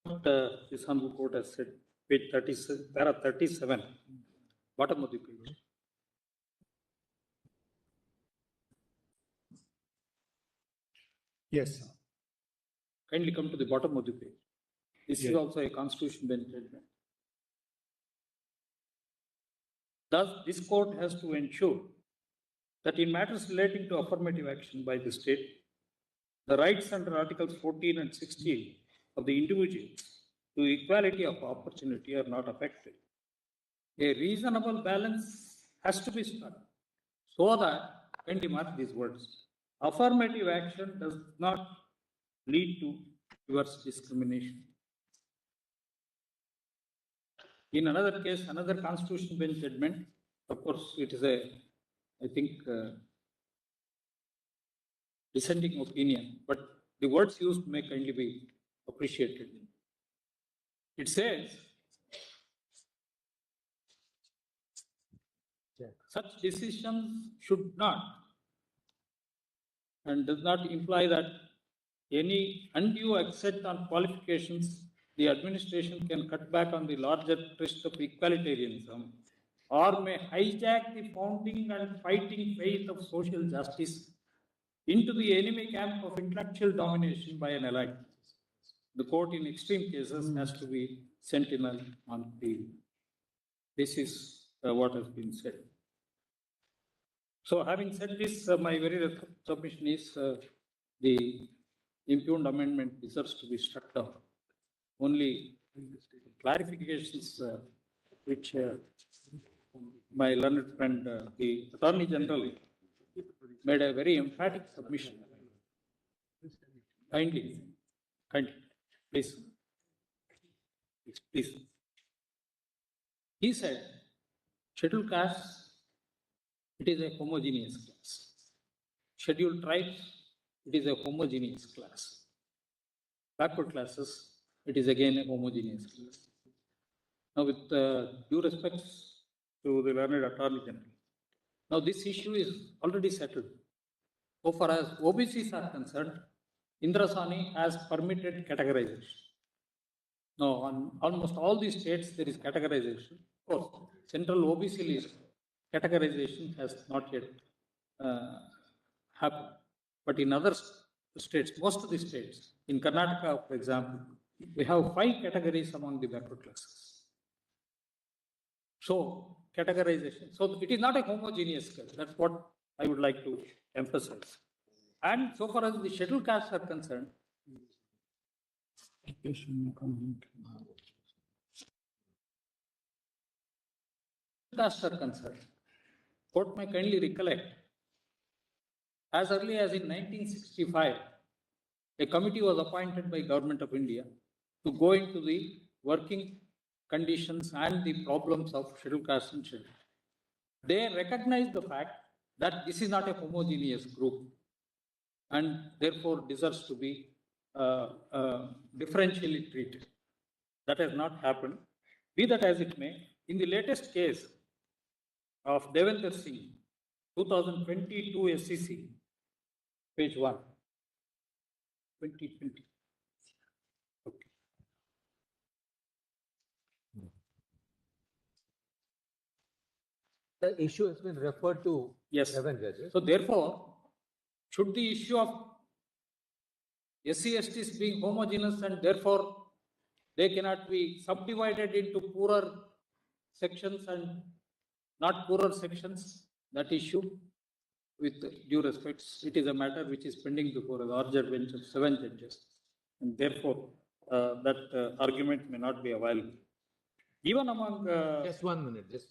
Speaker 8: What this Honorable Court has said, page 37, para 37, bottom of the page.
Speaker 2: Yes, sir.
Speaker 8: Kindly come to the bottom of the page. This is
Speaker 2: Yes.
Speaker 8: also a constitution bench judgment. Thus, this court has to ensure that in matters relating to affirmative action by the state, the rights under Articles 14 and 16 of the individuals to equality of opportunity are not affected. A reasonable balance has to be struck so that, kindly mark these words, affirmative action does not lead to reverse discrimination. In another case, another constitution bench judgment, of course, it is a, I think, dissenting opinion, but the words used may kindly be appreciated. It says, such decisions should not and does not imply that any undue accent on qualifications, the administration can cut back on the larger twist of equalitarianism or may hijack the founding and fighting faith of social justice into the enemy camp of intellectual domination by an elite. The court in extreme cases has to be sentinel on field. This is what has been said. So having said this, my very submission is the impugned amendment deserves to be struck down. Only clarifications which my learned friend, the Attorney General, made a very emphatic submission. Kindly, please. He said, scheduled castes, it is a homogeneous class. Scheduled tribes, it is a homogeneous class. Backward classes, it is again a homogeneous class. Now, with due respects to the learned Attorney General, now this issue is already settled. So far as OBCs are concerned, Indrasani has permitted categorization. Now, on almost all these states, there is categorization. Of course, central OBC list categorization has not yet happened. But in other states, most of the states, in Karnataka, for example, we have 5 categories among the backward classes. So, categorization. So, it is not a homogeneous case. That's what I would like to emphasize. And so far as the scheduled castes are concerned, court may kindly recollect, as early as in 1965, a committee was appointed by Government of India to go into the working conditions and the problems of scheduled castes and scheduled. They recognized the fact that this is not a homogeneous group and therefore deserves to be differentially treated. That has not happened. Be that as it may, in the latest case of Devendra Singh, 2022 SEC, page 1, 2020. Okay.
Speaker 4: The issue has been referred to
Speaker 8: Yes.
Speaker 4: 7 judges.
Speaker 8: So therefore, should the issue of SC/STs being homogeneous and therefore they cannot be subdivided into poorer sections and not poorer sections, that issue, with due respects, it is a matter which is pending before a larger bench of 7 judges. And therefore, that argument may not be available. Even among...
Speaker 4: Just 1 minute, just.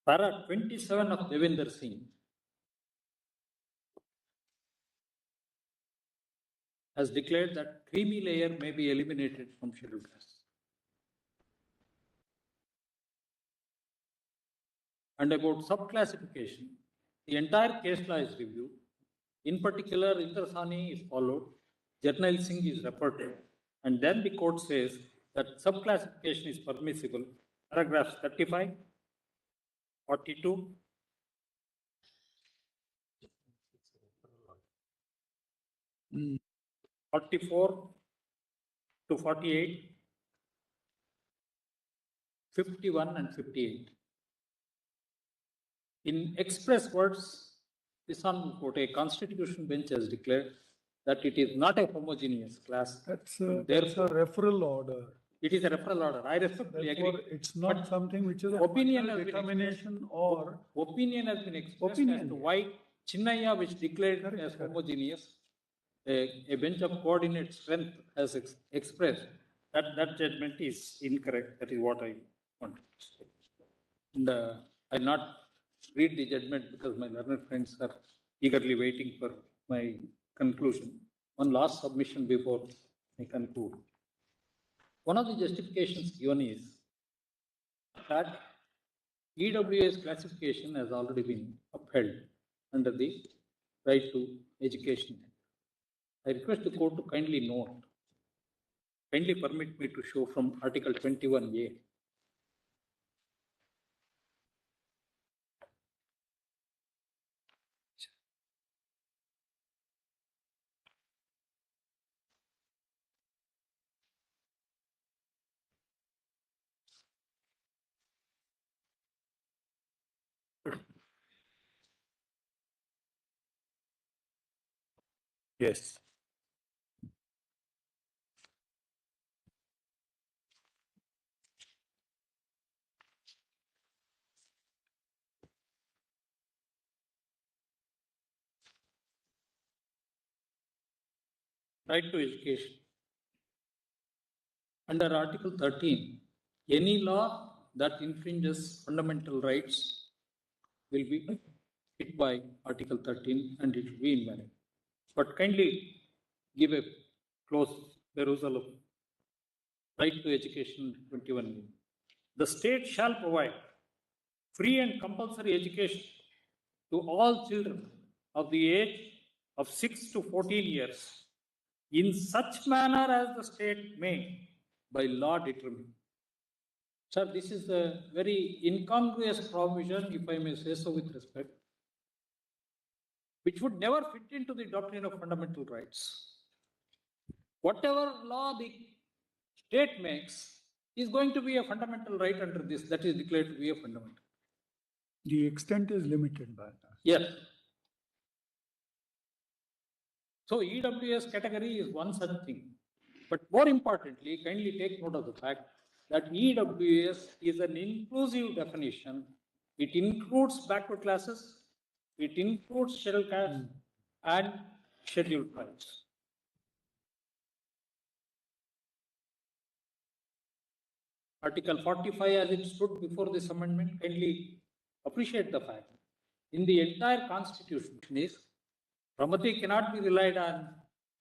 Speaker 8: Para 27 of Devinder Singh has declared that creamy layer may be eliminated from scheduled castes. And about subclassification, the entire case law is reviewed. In particular, Indrasani is followed, Jarnail Singh is referred to, and then the court says that subclassification is permissible. Paragraphs 35, 42, 44 to 48, 51 and 58. In express words, this Honorable Court, a constitutional bench has declared that it is not a homogeneous class.
Speaker 2: That's a
Speaker 8: Therefore,
Speaker 2: referral order.
Speaker 8: it is a referral order. I respectfully agree.
Speaker 2: Therefore, it's not
Speaker 8: But
Speaker 2: something which is a
Speaker 8: opinion
Speaker 2: final
Speaker 8: has been
Speaker 2: determination or
Speaker 8: Opinion has been expressed as
Speaker 2: Opinion.
Speaker 8: to why Chinnaya, which declared
Speaker 2: Correct,
Speaker 8: as
Speaker 2: correct.
Speaker 8: homogeneous, a bench of coordinate strength has expressed that judgment is incorrect. That is what I want to say. And I'll not read the judgment because my learned friends are eagerly waiting for my conclusion. One last submission before I conclude. One of the justifications given is that EWS classification has already been upheld under the Right to Education Act. I request the court to kindly permit me to show from Article 21A. Yes. Right to education. Under Article 13, any law that infringes fundamental rights will be hit by Article 13 and it will be invalid. But kindly give a close perusal of Right to Education 21. The state shall provide free and compulsory education to all children of the age of 6 to 14 years in such manner as the state may by law determine. Sir, this is a very incongruous provision, if I may say so with respect, which would never fit into the doctrine of fundamental rights. Whatever law the state makes is going to be a fundamental right under this, that is declared to be a fundamental.
Speaker 2: the extent is limited by that.
Speaker 8: Yes. So EWS category is one such thing. But more importantly, kindly take note of the fact that EWS is an inclusive definition. It includes backward classes, it includes scheduled castes and scheduled tribes. Article 45 as it stood before this amendment, kindly appreciate the fact. In the entire constitution is, Ramati cannot be relied on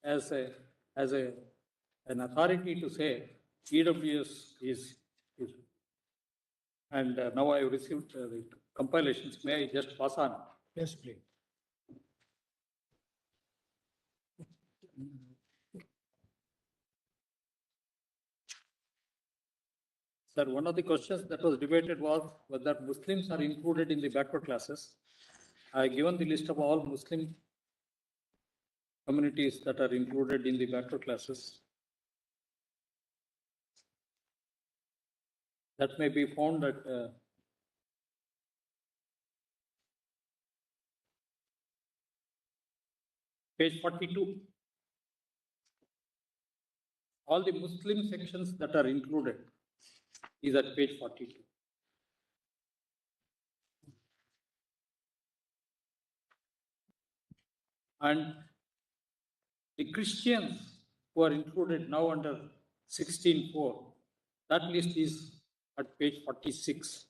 Speaker 8: as an authority to say EWS is. And now I have received the compilations. May I just pass on?
Speaker 2: Yes, please.
Speaker 8: Sir, one of the questions that was debated was whether Muslims are included in the backward classes. I have given the list of all Muslim communities that are included in the backward classes. That may be found at page 42. All the Muslim sections that are included is at page 42. And the Christians who are included now under 16.4, that list is at page 46.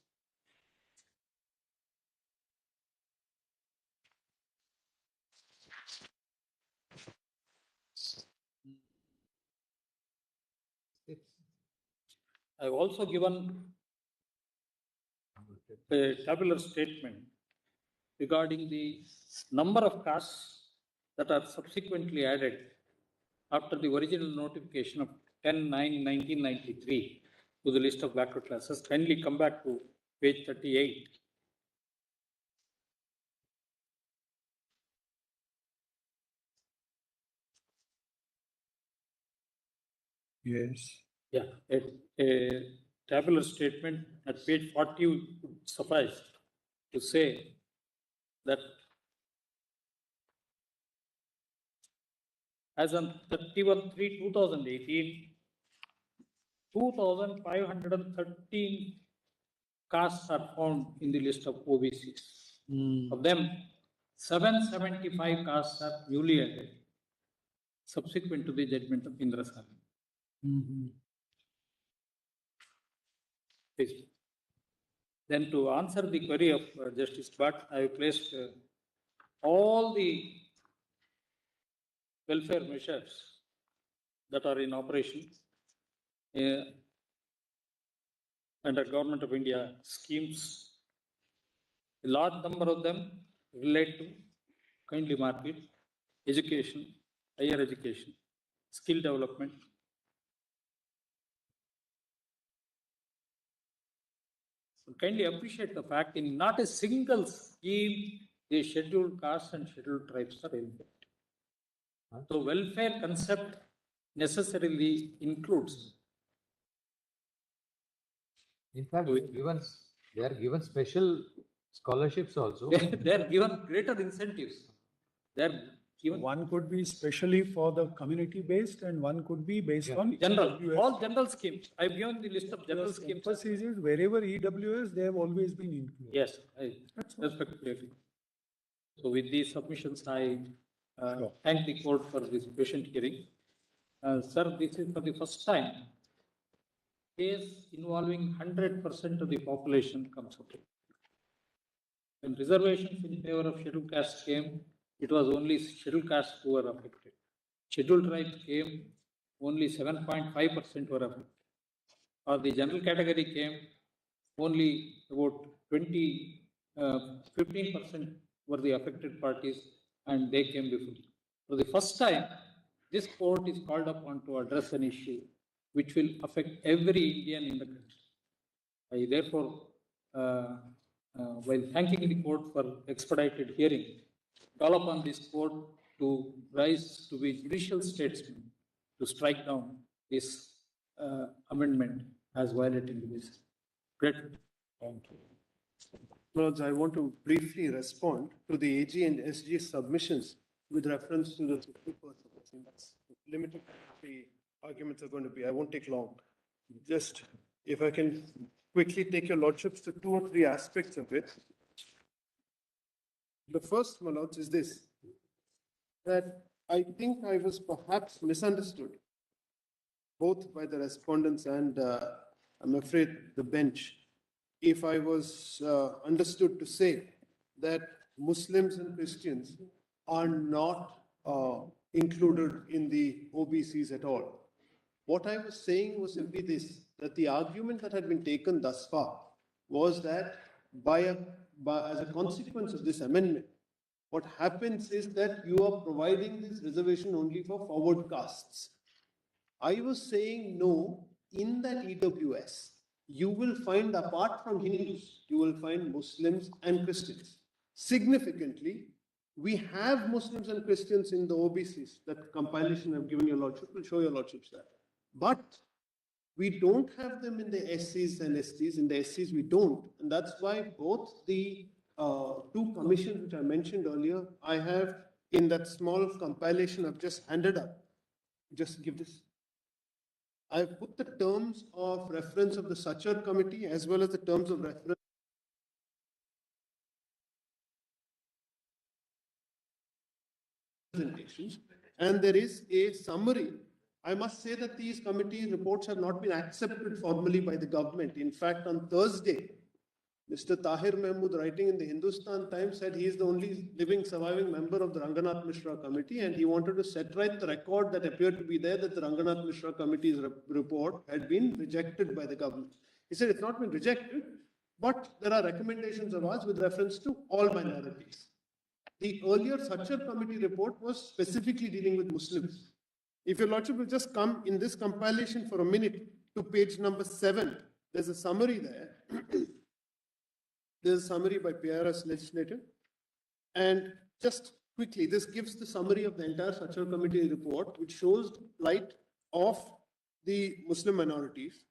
Speaker 8: I've also given a tabular statement regarding the number of castes that are subsequently added after the original notification of 10/9/1993 to the list of backward classes. Kindly come back to page 38.
Speaker 2: Yes.
Speaker 8: Yeah, a tabular statement at page 40 would suffice to say that as on 31/3/2018, 2,513 castes are found in the list of OBCs. Of them, 775 castes are newly added subsequent to the judgment of Indrasami. Please. Then to answer the query of Justice Bhatt, I have placed all the welfare measures that are in operation under Government of India schemes. A large number of them relate to, kindly mark it, education, higher education, skill development. So kindly appreciate the fact in not a single scheme the scheduled castes and scheduled tribes are involved. So welfare concept necessarily includes.
Speaker 4: In fact, they are given special scholarships also.
Speaker 8: They are given greater incentives. They are given
Speaker 2: One could be specially for the community based and one could be based on
Speaker 8: general,
Speaker 2: EWS.
Speaker 8: all general schemes. I've given the list of general schemes.
Speaker 2: Emphasis is wherever EWS, they have always been included.
Speaker 8: Yes, I respectfully agree. So with these submissions, I thank the court for this patient hearing. Sir, this is for the first time case involving 100% of the population comes up. When reservations in favor of scheduled caste came, it was only scheduled castes who were affected. Scheduled tribes came, only 7.5% were affected. Or the general category came, only about 15% were the affected parties and they came before. For the first time, this court is called upon to address an issue which will affect every Indian in the country. I therefore, while thanking the court for expedited hearing, call upon this court to rise to be judicial statesman to strike down this amendment as violating the law. Great. Thank you.
Speaker 7: Lords, I want to briefly respond to the AG and SG submissions with reference to the 50%. That's limited the arguments are going to be. I won't take long. Just if I can quickly take your lordships to 2 or 3 aspects of it. The first, my lords, is this, that I think I was perhaps misunderstood, both by the respondents and I'm afraid the bench, if I was understood to say that Muslims and Christians are not included in the OBCs at all. What I was saying was simply this, that the argument that had been taken thus far was that as a consequence of this amendment, what happens is that you are providing this reservation only for forward castes. I was saying no, in that EWS, you will find, apart from Hindus, you will find Muslims and Christians. Significantly, we have Muslims and Christians in the OBCs. That compilation I've given your lordship will show your lordships that. But we don't have them in the SCs and STs. In the SCs, we don't. And that's why both the 2 commissions which I mentioned earlier, I have in that small compilation I've just handed up. Just give this. I've put the terms of reference of the Sachar committee as well as the terms of reference presentations, and there is a summary. I must say that these committee reports have not been accepted formally by the government. In fact, on Thursday, Mr. Tahir Mahmood, writing in the Hindustan Times, said he is the only living surviving member of the Ranganath Mishra Committee, and he wanted to set right the record that appeared to be there, that the Ranganath Mishra Committee's report had been rejected by the government. He said it's not been rejected, but there are recommendations of ours with reference to all minorities. The earlier Sachar Committee report was specifically dealing with Muslims. If your Lordship will just come in this compilation for a minute to page number 7, there's a summary there. There's a summary by PRS legislative. And just quickly, this gives the summary of the entire Sachar Committee report, which shows light of the Muslim minorities.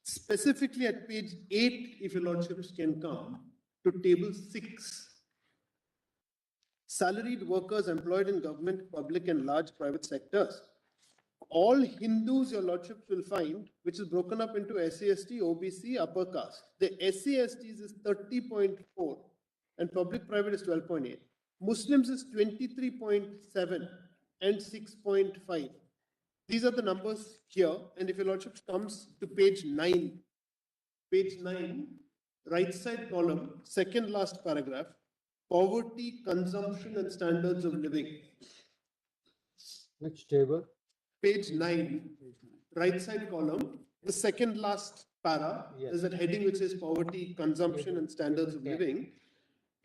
Speaker 7: Specifically at page 8, if your Lordships can come, to table 6. Salaried workers employed in government, public and large private sectors. All Hindus, your Lordships will find, which is broken up into SC/ST, OBC, upper caste. The SC/STs is 30.4 and public-private is 12.8. Muslims is 23.7 and 6.5. These are the numbers here. And if your Lordships comes to page 9, right side column, second last paragraph, poverty, consumption and standards of living.
Speaker 4: Which table?
Speaker 7: Page 9, right side column, the second last para,
Speaker 4: Yes.
Speaker 7: is that heading which says poverty, consumption and standards of living.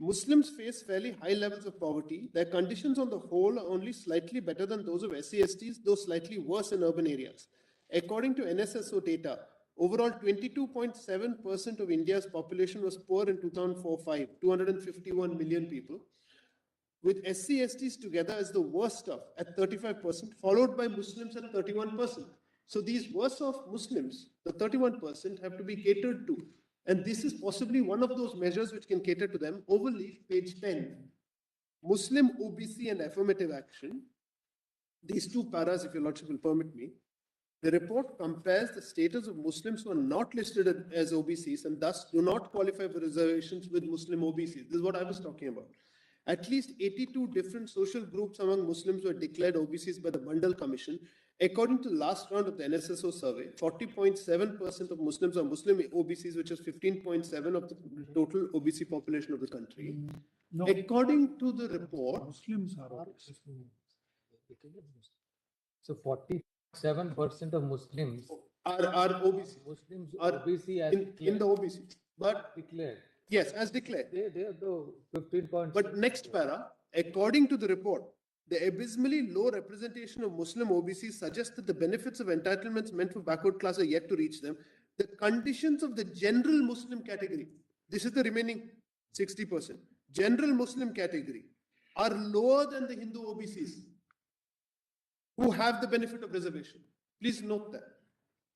Speaker 7: Muslims face fairly high levels of poverty. Their conditions on the whole are only slightly better than those of SC/STs, though slightly worse in urban areas. According to NSSO data, overall 22.7% of India's population was poor in 2004-05, 251 million people, with SC/STs together as the worst off at 35%, followed by Muslims at 31%. So these worse off Muslims, the 31%, have to be catered to. And this is possibly one of those measures which can cater to them. Overleaf, page 10, Muslim, OBC and affirmative action. These two paras, if your Lordship will permit me. The report compares the status of Muslims who are not listed as OBCs and thus do not qualify for reservations with Muslim OBCs. This is what I was talking about. At least 82 different social groups among Muslims were declared OBCs by the Mandal Commission. According to the last round of the NSSO survey, 40.7% of Muslims are Muslim OBCs, which is 15.7% of the total OBC population of the country.
Speaker 2: No.
Speaker 7: According to the report,
Speaker 2: Muslims are
Speaker 4: So 47% of Muslims
Speaker 7: are OBC,
Speaker 4: Muslims
Speaker 7: are
Speaker 4: OBC as
Speaker 7: in the OBC. But
Speaker 4: declared.
Speaker 7: yes, as declared.
Speaker 4: They are the 15.
Speaker 7: But next para, according to the report, the abysmally low representation of Muslim OBCs suggests that the benefits of entitlements meant for backward class are yet to reach them. The conditions of the general Muslim category, this is the remaining 60%, general Muslim category, are lower than the Hindu OBCs who have the benefit of reservation. Please note that.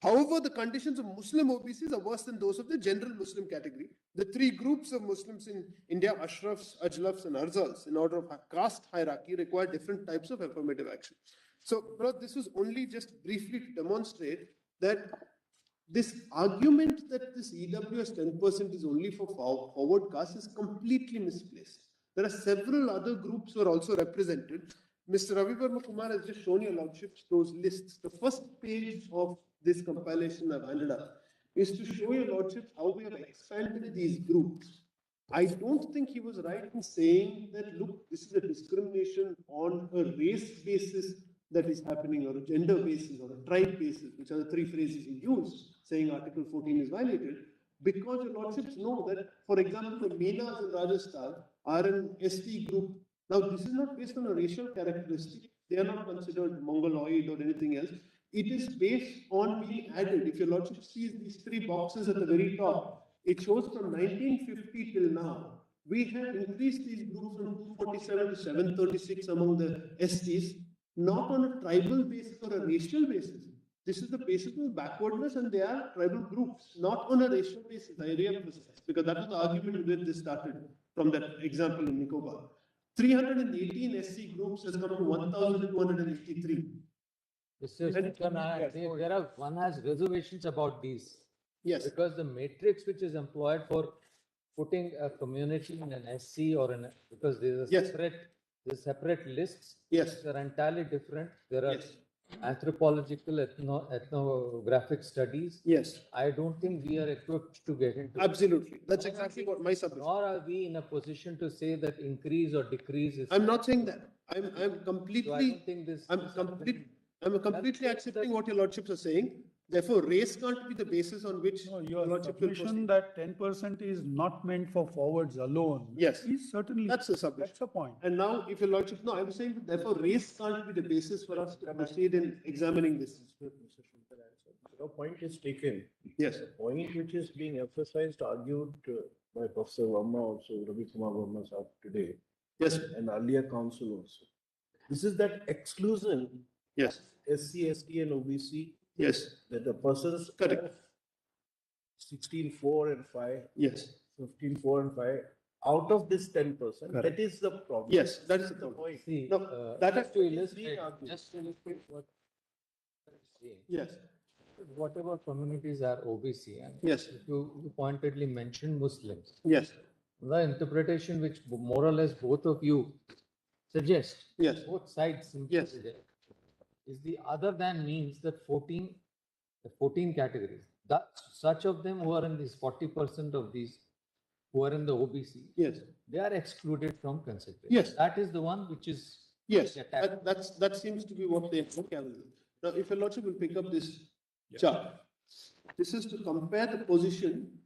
Speaker 7: However, the conditions of Muslim OBCs are worse than those of the general Muslim category. The three groups of Muslims in India, Ashrafs, Ajlafs and Arzals, in order of caste hierarchy, require different types of affirmative action. So, this was only just briefly to demonstrate that this argument that this EWS 10% is only for forward caste is completely misplaced. There are several other groups who are also represented. Mr. Ravi Verma Kumar has just shown your Lordships those lists. The first page of this compilation I've handed up is to show your Lordships how we have expanded these groups. I don't think he was right in saying that, look, this is a discrimination on a race basis that is happening, or a gender basis, or a tribe basis, which are the three phrases he used, saying Article 14 is violated, because your Lordships know that, for example, the Menas in Rajasthan are an ST group. Now, this is not based on a racial characteristic. They are not considered Mongoloid or anything else. It is based on being added. If your Lordship sees these three boxes at the very top, it shows from 1950 till now, we have increased these groups from 247 to 736 among the STs, not on a tribal basis or a racial basis. This is the basis of backwardness, and they are tribal groups, not on a racial basis. I re-emphasize, because that was the argument with this started from that example in Nicobar. 318 SC groups has come to 1,283.
Speaker 4: One has reservations about these.
Speaker 7: Yes.
Speaker 4: Because the matrix which is employed for putting a community in an SC or in a, because there's a
Speaker 7: Yes.
Speaker 4: separate lists.
Speaker 7: Yes.
Speaker 4: They're entirely different. There are
Speaker 7: Yes.
Speaker 4: anthropological, ethnographic studies,
Speaker 7: Yes,
Speaker 4: I don't think we are equipped to get into.
Speaker 7: absolutely. That's exactly what my submission.
Speaker 4: Nor are we in a position to say that increase or decrease is.
Speaker 7: I'm not saying that. I'm
Speaker 4: So I
Speaker 7: completely,
Speaker 4: don't think this.
Speaker 7: I'm completely accepting what your lordships are saying. Therefore, race can't be the basis on which
Speaker 2: No,
Speaker 7: your
Speaker 2: your
Speaker 7: lordship will
Speaker 2: submission
Speaker 7: proceed.
Speaker 2: that 10% is not meant for forwards alone.
Speaker 7: Yes.
Speaker 2: Is certainly.
Speaker 7: That's the submission.
Speaker 2: That's the point.
Speaker 7: And now, if your lordship, no, I'm saying that therefore race can't be the basis for us to proceed in examining this.
Speaker 9: Your point is taken.
Speaker 7: Yes.
Speaker 9: The point which is being emphasized, argued by Professor Verma also, Ravi Kumar Verma sir today,
Speaker 7: Yes.
Speaker 9: and earlier council also. This is that exclusion,
Speaker 7: Yes.
Speaker 9: SC, ST and OBC,
Speaker 7: Yes.
Speaker 9: that the persons.
Speaker 7: Correct.
Speaker 9: 16.4 and 5,
Speaker 7: Yes.
Speaker 9: 15.4 and 5, out of this 10%,
Speaker 2: Correct.
Speaker 9: that is the problem.
Speaker 7: Yes, that is the
Speaker 9: the
Speaker 7: point.
Speaker 9: point.
Speaker 4: See,
Speaker 7: No, that
Speaker 4: just
Speaker 7: is-
Speaker 4: to illustrate, just to illustrate what I'm saying,
Speaker 7: Yes.
Speaker 4: whatever communities are OBC, and
Speaker 7: Yes.
Speaker 4: you pointedly mentioned Muslims.
Speaker 7: Yes.
Speaker 4: The interpretation which more or less both of you suggest,
Speaker 7: Yes.
Speaker 4: both sides seem to
Speaker 7: Yes.
Speaker 4: suggest, is the other than means that 14 categories, that such of them who are in these 40% of these who are in the OBC,
Speaker 7: Yes.
Speaker 4: they are excluded from consideration.
Speaker 7: Yes.
Speaker 4: That is the one which is.
Speaker 7: Yes,
Speaker 4: attacked.
Speaker 7: that seems to be what they have. Now, if your lordship will pick up this chart, this is to compare the position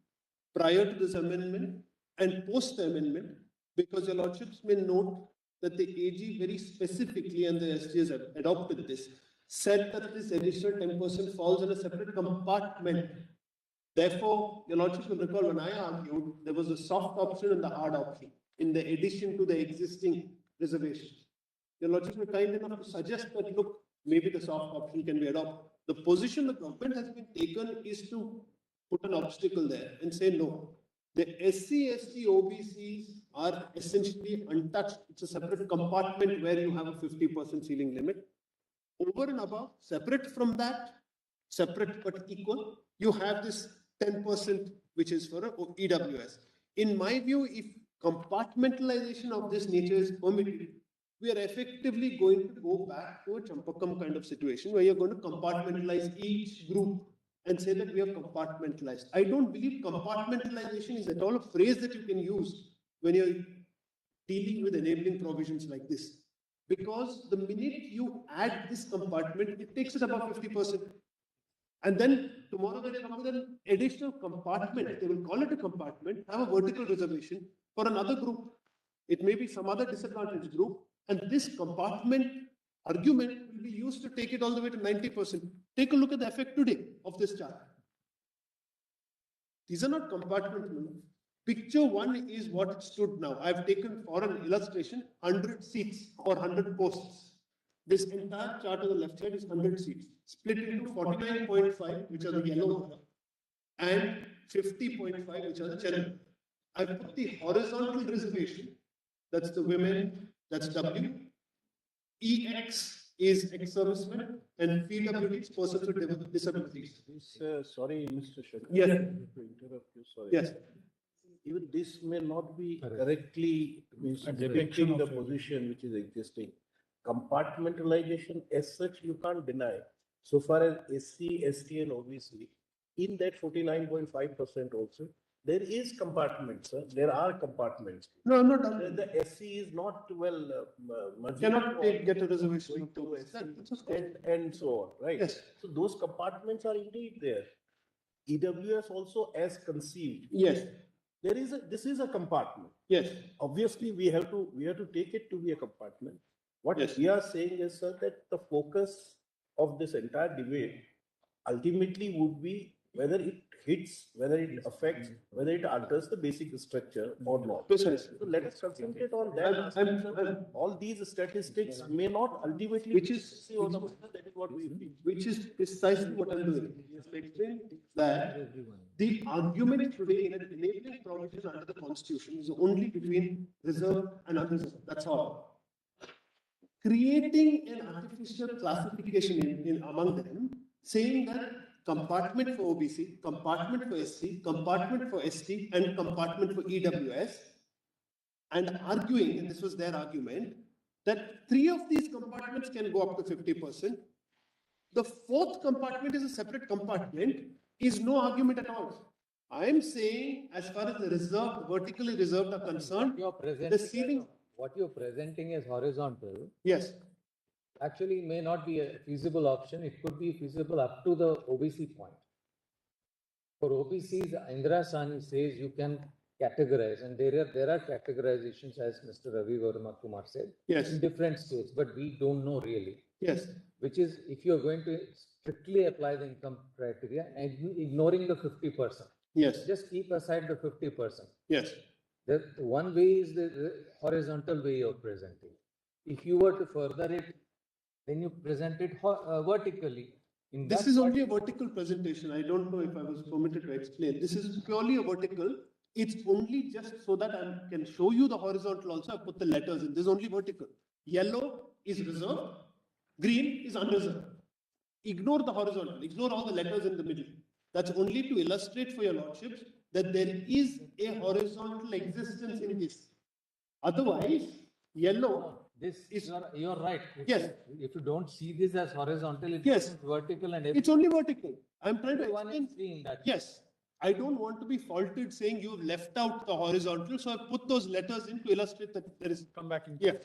Speaker 7: prior to this amendment and post the amendment, because your lordships may note that the AG very specifically, and the SGs have adopted this, said that this additional 10% falls in a separate compartment. Therefore, your lordship will recall when I argued, there was a soft option and the hard option in the addition to the existing reservations. Your lordship were kind enough to suggest that, look, maybe the soft option can be adopted. The position the government has been taken is to put an obstacle there and say no. The SC, ST, OBCs are essentially untouched. It's a separate compartment where you have a 50% ceiling limit. Over and above, separate from that, separate but equal, you have this 10% which is for a EWS. In my view, if compartmentalization of this nature is permitted, we are effectively going to go back to a Champakam kind of situation where you're going to compartmentalize each group and say that we have compartmentalized. I don't believe compartmentalization is at all a phrase that you can use when you're dealing with enabling provisions like this. Because the minute you add this compartment, it takes it above 50%. And then tomorrow when they come with an additional compartment, they will call it a compartment, have a vertical reservation for another group. It may be some other disadvantaged group, and this compartment argument will be used to take it all the way to 90%. Take a look at the effect today of this chart. These are not compartments. Picture one is what it stood now. I've taken for an illustration 100 seats or 100 posts. This entire chart on the left side is 100 seats, split into 49.5, which are the yellow, and 50.5, which are the cherry. I put the horizontal reservation, that's the women, that's W. EX is ex-servicemen, and PWD is persons with disabilities.
Speaker 9: This, sorry, Mr. Shankar.
Speaker 7: Yes.
Speaker 9: To interrupt you, sorry.
Speaker 7: Yes.
Speaker 9: Even this may not be
Speaker 4: Correct.
Speaker 9: correctly
Speaker 2: A depiction
Speaker 9: depicting the
Speaker 2: of it.
Speaker 9: position which is existing. Compartmentalization as such you can't deny. So far as SC, ST and OBC, in that 49.5% also, there is compartments, sir. There are compartments.
Speaker 7: No, I'm not done.
Speaker 9: The SC is not well.
Speaker 7: Cannot get a reservation of 2
Speaker 9: and so on, right?
Speaker 7: Yes.
Speaker 9: So those compartments are indeed there. EWS also as conceived.
Speaker 7: Yes,
Speaker 9: This is a compartment.
Speaker 7: yes,
Speaker 9: Obviously, we have to take it to be a compartment. What
Speaker 7: Yes.
Speaker 9: we are saying is, sir, that the focus of this entire debate ultimately would be whether it hits, whether it affects, whether it alters the basic structure or not.
Speaker 7: precisely.
Speaker 9: So let us concentrate on
Speaker 7: I'm-
Speaker 9: that. All these statistics may not ultimately.
Speaker 7: Which is-
Speaker 9: see on the matter, that is what we feel.
Speaker 7: Which is precisely what I'm doing. I'm explaining that the argument today in an enabling provision under the Constitution is only between reserved and unreserved. That's all. Creating an artificial classification in among them, saying that compartment for OBC, compartment for SC, compartment for ST, and compartment for EWS, and arguing, and this was their argument, that 3 of these compartments can go up to 50%, The fourth compartment is a separate compartment is no argument at all. I am saying as far as the reserved, vertically reserved are concerned, the ceiling,
Speaker 4: What you're presenting as horizontal
Speaker 7: yes,
Speaker 4: actually may not be a feasible option. It could be feasible up to the OBC point. For OBCs, Indira Sani says you can categorize, and there are categorizations, as Mr. Ravi Verma Kumar said,
Speaker 7: yes,
Speaker 4: in different states, but we don't know really.
Speaker 7: yes,
Speaker 4: Which is, if you're going to strictly apply the income criteria and ignoring the 50%,
Speaker 7: yes,
Speaker 4: just keep aside the 50%.
Speaker 7: yes.
Speaker 4: The one way is the horizontal way of presenting. If you were to further it, then you present it vertically. In
Speaker 7: This
Speaker 4: that
Speaker 7: is
Speaker 4: part-
Speaker 7: only a vertical presentation. I don't know if I was permitted to explain. This is purely a vertical. It's only just so that I can show you the horizontal also. I put the letters in. This is only vertical. Yellow is reserved. Green is unreserved. Ignore the horizontal. Ignore all the letters in the middle. That's only to illustrate for your lordships that there is a horizontal existence in this. Otherwise, yellow
Speaker 4: This
Speaker 7: is
Speaker 4: you're right.
Speaker 7: Yes.
Speaker 4: If you don't see this as horizontal, it's
Speaker 7: Yes.
Speaker 4: vertical and
Speaker 7: It's only vertical. I'm trying to
Speaker 4: everyone
Speaker 7: explain.
Speaker 4: is seeing that.
Speaker 7: Yes, I don't want to be faulted saying you've left out the horizontal, so I put those letters in to illustrate that there is.
Speaker 2: Come back in.
Speaker 7: Yeah.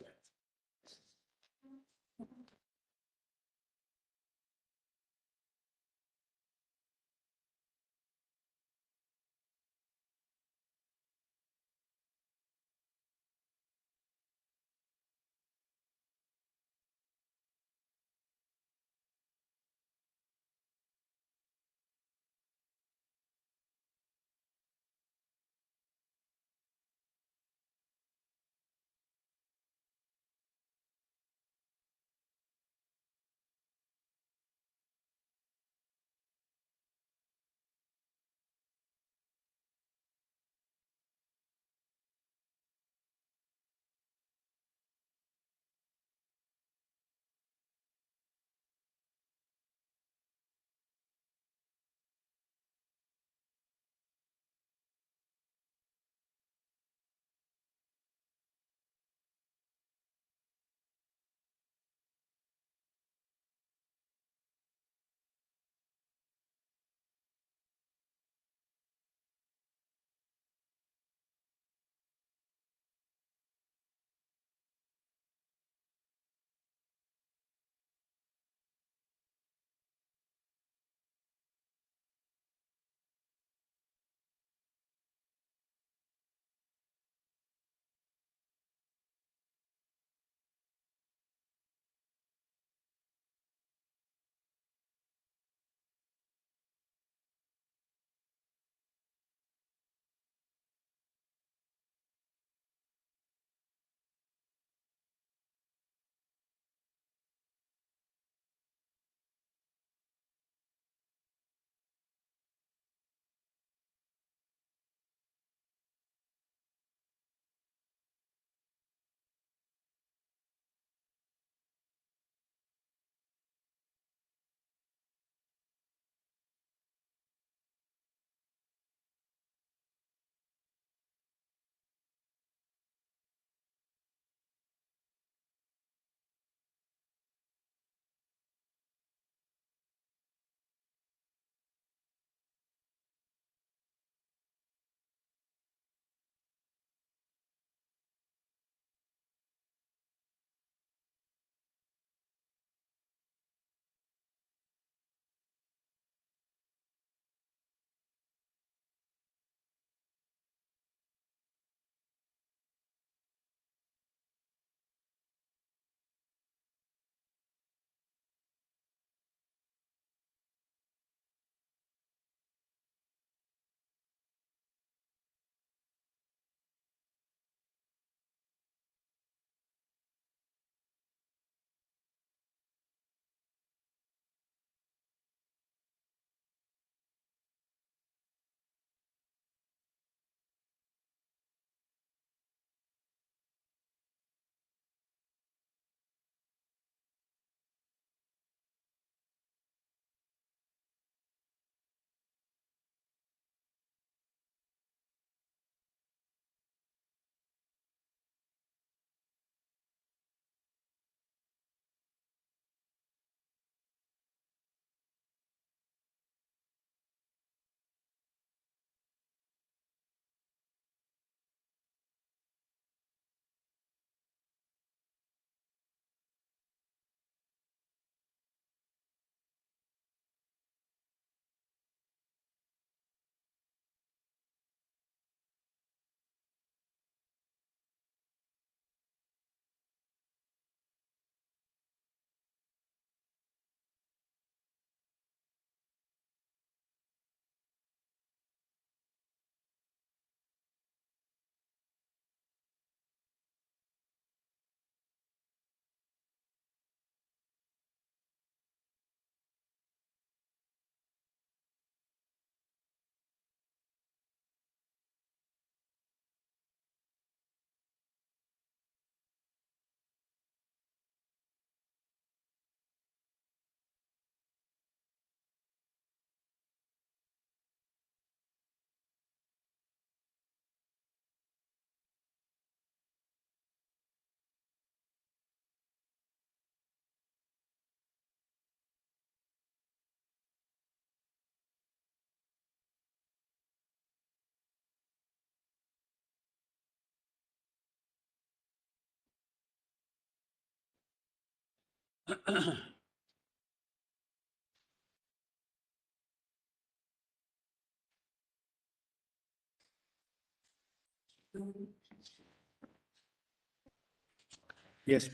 Speaker 2: Yes.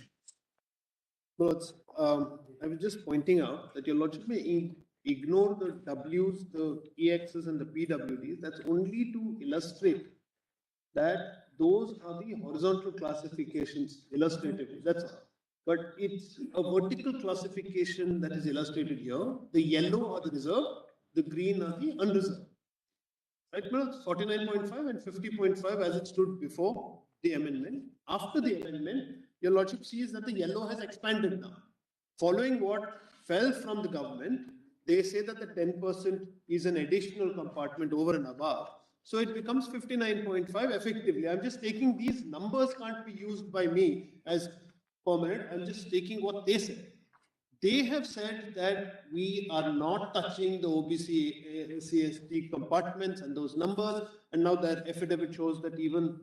Speaker 7: But I was just pointing out that your lordship may ignore the Ws, the EXs and the PWDs. That's only to illustrate that those are the horizontal classifications illustratively. That's all. But it's a vertical classification that is illustrated here. The yellow are the reserved, the green are the unreserved. Right now, 49.5 and 50.5 as it stood before the amendment. After the amendment, your lordship sees that the yellow has expanded now. Following what fell from the government, they say that the 10% is an additional compartment over and above. So it becomes 59.5 effectively. I'm just taking these numbers can't be used by me as permanent. I'm just taking what they said. They have said that we are not touching the OBC, CST compartments and those numbers. And now that affidavit shows that even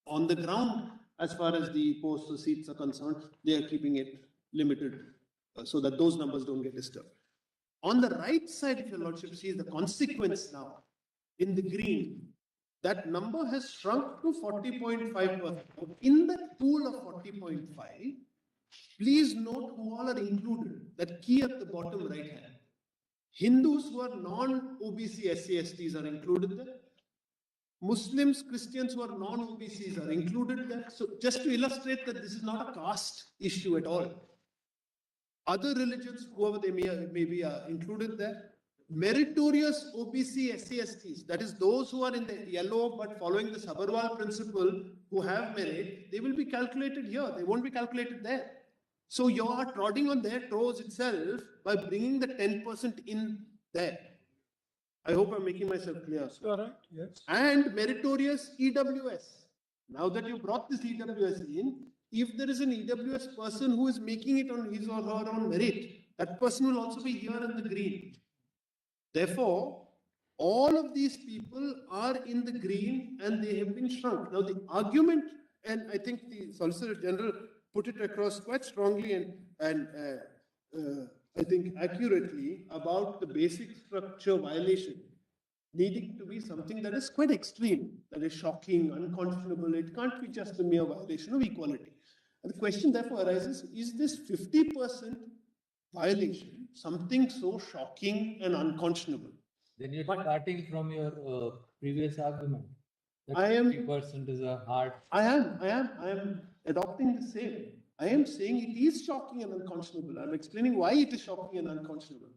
Speaker 7: on the ground, as far as the postal seats are concerned, they are keeping it limited so that those numbers don't get disturbed. On the right side, if your lordship sees the consequence now, in the green, that number has shrunk to 40.5%. In that pool of 40.5, please note who all are included, that key at the bottom right hand. Hindus who are non-OBC SC/STs are included there. Muslims, Christians who are non-OBCs are included there. So just to illustrate that this is not a caste issue at all. Other religions, whoever they may be, are included there. Meritorious OBC SC/STs, that is those who are in the yellow but following the Sabharwal principle who have merit, they will be calculated here. They won't be calculated there. So you are trotting on their toes itself by bringing the 10% in there. I hope I'm making myself clear.
Speaker 2: Correct, yes.
Speaker 7: And meritorious EWS. Now that you brought this EWS in, if there is an EWS person who is making it on his or her own merit, that person will also be here in the green. Therefore, all of these people are in the green and they have been shrunk. Now the argument, and I think the Solicitor General put it across quite strongly and I think accurately about the basic structure violation needing to be something that is quite extreme, that is shocking, unconscionable. It can't be just a mere violation of equality. And the question therefore arises, is this 50% violation something so shocking and unconscionable?
Speaker 4: Then you're starting from your previous argument. That
Speaker 7: I am
Speaker 4: 50% is a hard.
Speaker 7: I am adopting the same. I am saying it is shocking and unconscionable. I'm explaining why it is shocking and unconscionable.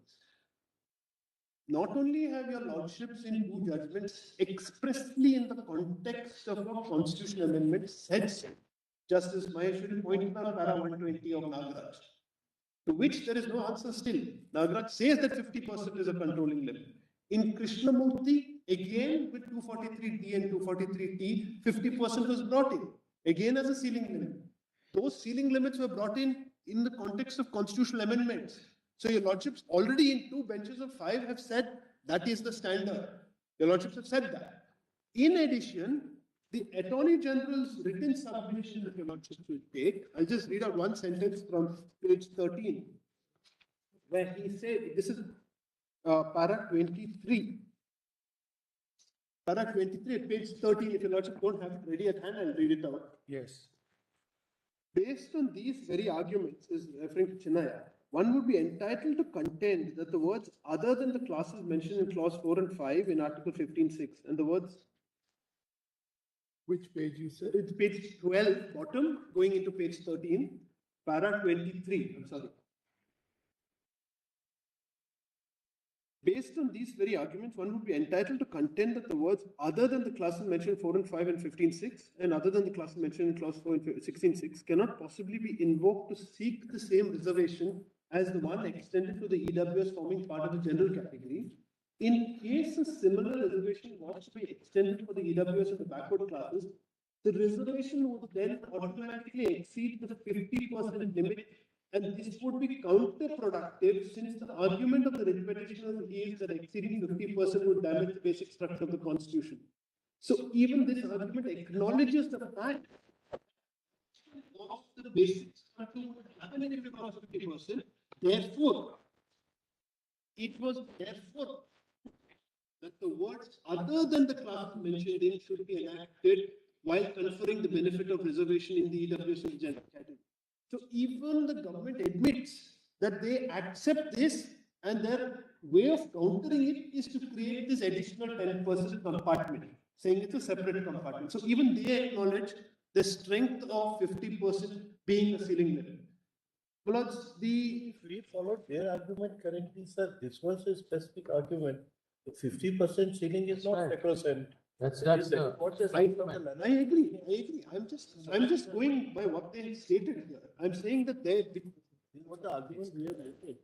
Speaker 7: Not only have your lordships in two judgments expressly in the context of a constitutional amendment said so. Justice Maheshwari pointed out para 120 of Nagaraj, to which there is no answer still. Nagaraj says that 50% is a controlling limit. In Krishnamurti, again with 243D and 243T, 50% was brought in, again as a ceiling limit. Those ceiling limits were brought in the context of constitutional amendments. So your lordships already in 2 benches of 5 have said that is the standard. Your lordships have said that. In addition, the Attorney General's written submission that your lordships will take, I'll just read out one sentence from page 13, where he said, this is para 23. Para 23, page 13, if your lordship don't have it ready at hand, I'll read it out.
Speaker 2: Yes.
Speaker 7: Based on these very arguments, is referring to Chinnaya, one would be entitled to contend that the words other than the classes mentioned in clause 4 and 5 in article 15.6 and the words, which page you said? It's page 12, bottom, going into page 13, para 23, I'm sorry. Based on these very arguments, one would be entitled to contend that the words other than the classes mentioned 4 and 5 and 15.6 and other than the classes mentioned in clause 4 and 16.6 cannot possibly be invoked to seek the same reservation as the one extended to the EWS forming part of the general category. In case a similar reservation was to be extended for the EWS and the backward classes, the reservation would then automatically exceed the 50% limit, and this would be counterproductive since the argument of the repetition is that exceeding 50% would damage the basic structure of the Constitution. So even this argument acknowledges the fact of the basic structure would happen even if it was 50%, therefore, it was therefore that the words other than the classes mentioned in should be enacted while conferring the benefit of reservation in the EWS general category. So even the government admits that they accept this, and their way of countering it is to create this additional 10% compartment, saying it's a separate compartment. So even they acknowledge the strength of 50% being a ceiling level. Plus,
Speaker 9: If we followed their argument correctly, sir, this was a specific argument. The 50% ceiling is not
Speaker 4: right.
Speaker 9: sacrosanct.
Speaker 4: That's
Speaker 9: What is
Speaker 7: I agree. I'm just going by what they stated here. I'm saying that
Speaker 9: what the argument we have made.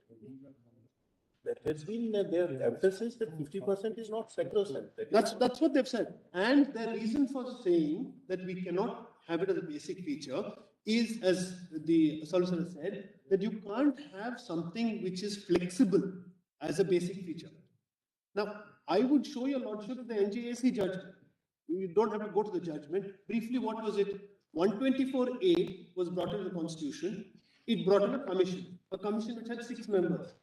Speaker 9: That has been their emphasis that 50% is not sacrosanct.
Speaker 7: that's what they've said. And the reason for saying that we cannot have it as a basic feature is, as the solicitor said, that you can't have something which is flexible as a basic feature. Now, I would show your lordship the NJAC judgment. You don't have to go to the judgment. Briefly, what was it? 124A was brought into the constitution. It brought in a commission which had 6 members.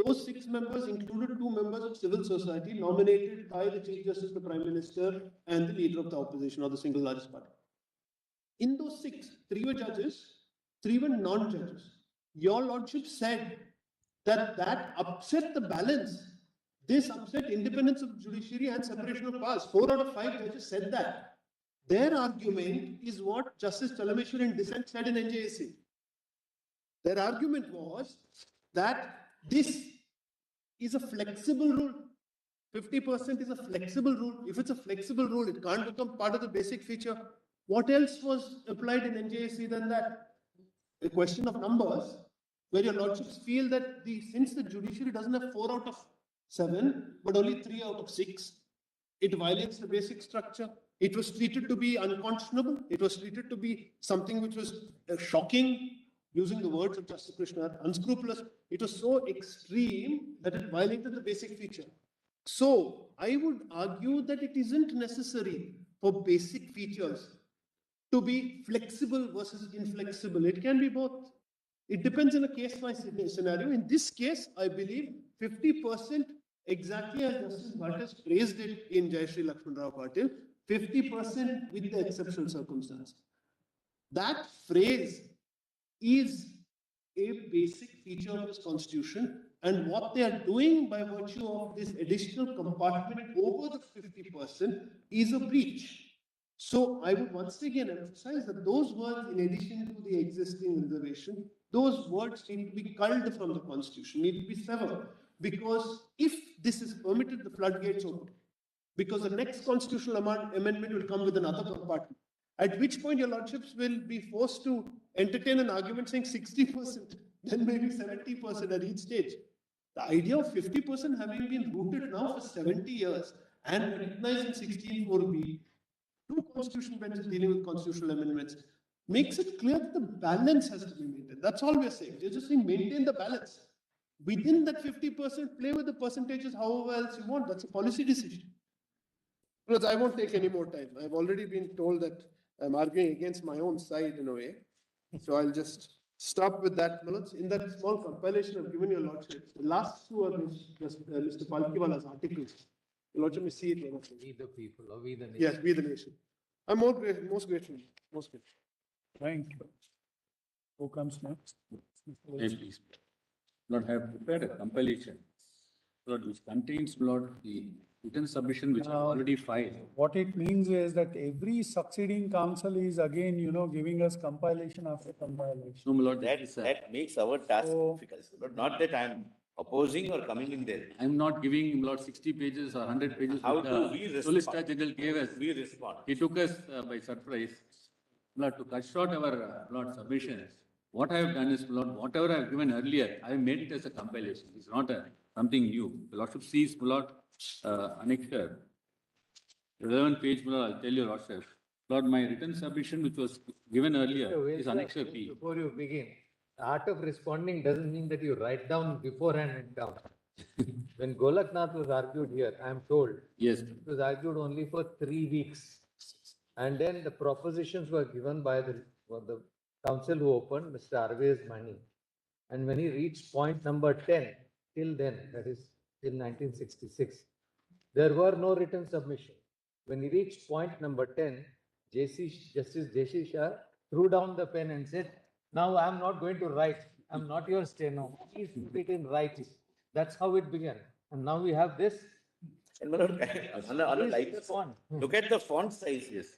Speaker 7: Those 6 members included 2 members of civil society nominated by the Chief Justice, the Prime Minister, and the leader of the opposition or the single largest party. In those 6, 3 were judges, 3 were non-judges. Your lordship said that upset the balance. This upset independence of judiciary and separation of powers. 4 out of 5 judges said that. Their argument is what Justice Thalaimurai in dissent said in NJAC. Their argument was that this is a flexible rule. 50% is a flexible rule. If it's a flexible rule, it can't become part of the basic feature. What else was applied in NJAC than that? A question of numbers, where your lordships feel that since the judiciary doesn't have 4 out of 7, but only 3 out of 6, it violates the basic structure. It was treated to be unconscionable. It was treated to be something which was shocking, using the words of Justice Krishna, unscrupulous. It was so extreme that it violated the basic feature. So I would argue that it isn't necessary for basic features to be flexible versus inflexible. It can be both. It depends on a case-by scenario. In this case, I believe 50%, exactly as Justice Bhatt praised it in Jayashree Lakshman Rao Patil, 50% with the exceptional circumstance. That phrase is a basic feature of this constitution, and what they are doing by virtue of this additional compartment over the 50% is a breach. So I would once again emphasize that those words, in addition to the existing reservation, those words need to be culled from the constitution, need to be severed, because if this is permitted, the floodgates open. Because the next constitutional amendment will come with another compartment, at which point your lordships will be forced to entertain an argument saying 60%, then maybe 70% at each stage. The idea of 50% having been rooted now for 70 years and recognized in 16(4)(b), 2 constitutional benches dealing with constitutional amendments, makes it clear that the balance has to be maintained. That's all we're saying. We're just saying maintain the balance. Within that 50%, play with the percentages however else you want. That's a policy decision. Because I won't take any more time. I've already been told that I'm arguing against my own side in a way. So I'll just stop with that. In that small compilation I've given your lordships, the last 2 are Mr. Palkiwala's articles. Your lordship may see it.
Speaker 4: We the people, or we the nation.
Speaker 7: Yes, we the nation. I'm most grateful. Most grateful.
Speaker 2: Thank you. Who comes next?
Speaker 6: Yes, please. Lord, I have prepared a compilation, Lord, which contains, Lord, the written submission which I already filed.
Speaker 2: What it means is that every succeeding council is again, giving us compilation after compilation.
Speaker 6: No, my Lord, that is,
Speaker 3: That makes our task
Speaker 2: So-
Speaker 3: difficult, but not that I'm opposing or coming in there.
Speaker 6: I'm not giving, Lord, 60 pages or 100 pages.
Speaker 3: How
Speaker 6: which
Speaker 3: do
Speaker 6: the
Speaker 3: we respond?
Speaker 6: Solicitor General gave us.
Speaker 3: We respond.
Speaker 6: He took us by surprise. Lord, to cut short our, Lord, submissions, what I have done is, Lord, whatever I have given earlier, I have made it as a compilation. It's not something new. The Lordship sees, Lord, annexure. 11-page, Lord, I'll tell you, Lordship. Lord, my written submission, which was given earlier, is annexure P.
Speaker 4: Before you begin, the art of responding doesn't mean that you write down beforehand and down. When Golaknath was argued here, I am told,
Speaker 6: Yes.
Speaker 4: it was argued only for 3 weeks. And then the propositions were given by the council who opened, Mr. Arve's Mani. And when he reached point number 10, till then, that is till 1966, there were no written submission. When he reached point number 10, Justice J.C. Shah threw down the pen and said, "Now I'm not going to write. I'm not your steno. Please put it in writing." That's how it began. And now we have this.
Speaker 3: And my lord, on a lighter
Speaker 4: font.
Speaker 3: look at the font size.
Speaker 6: Yes.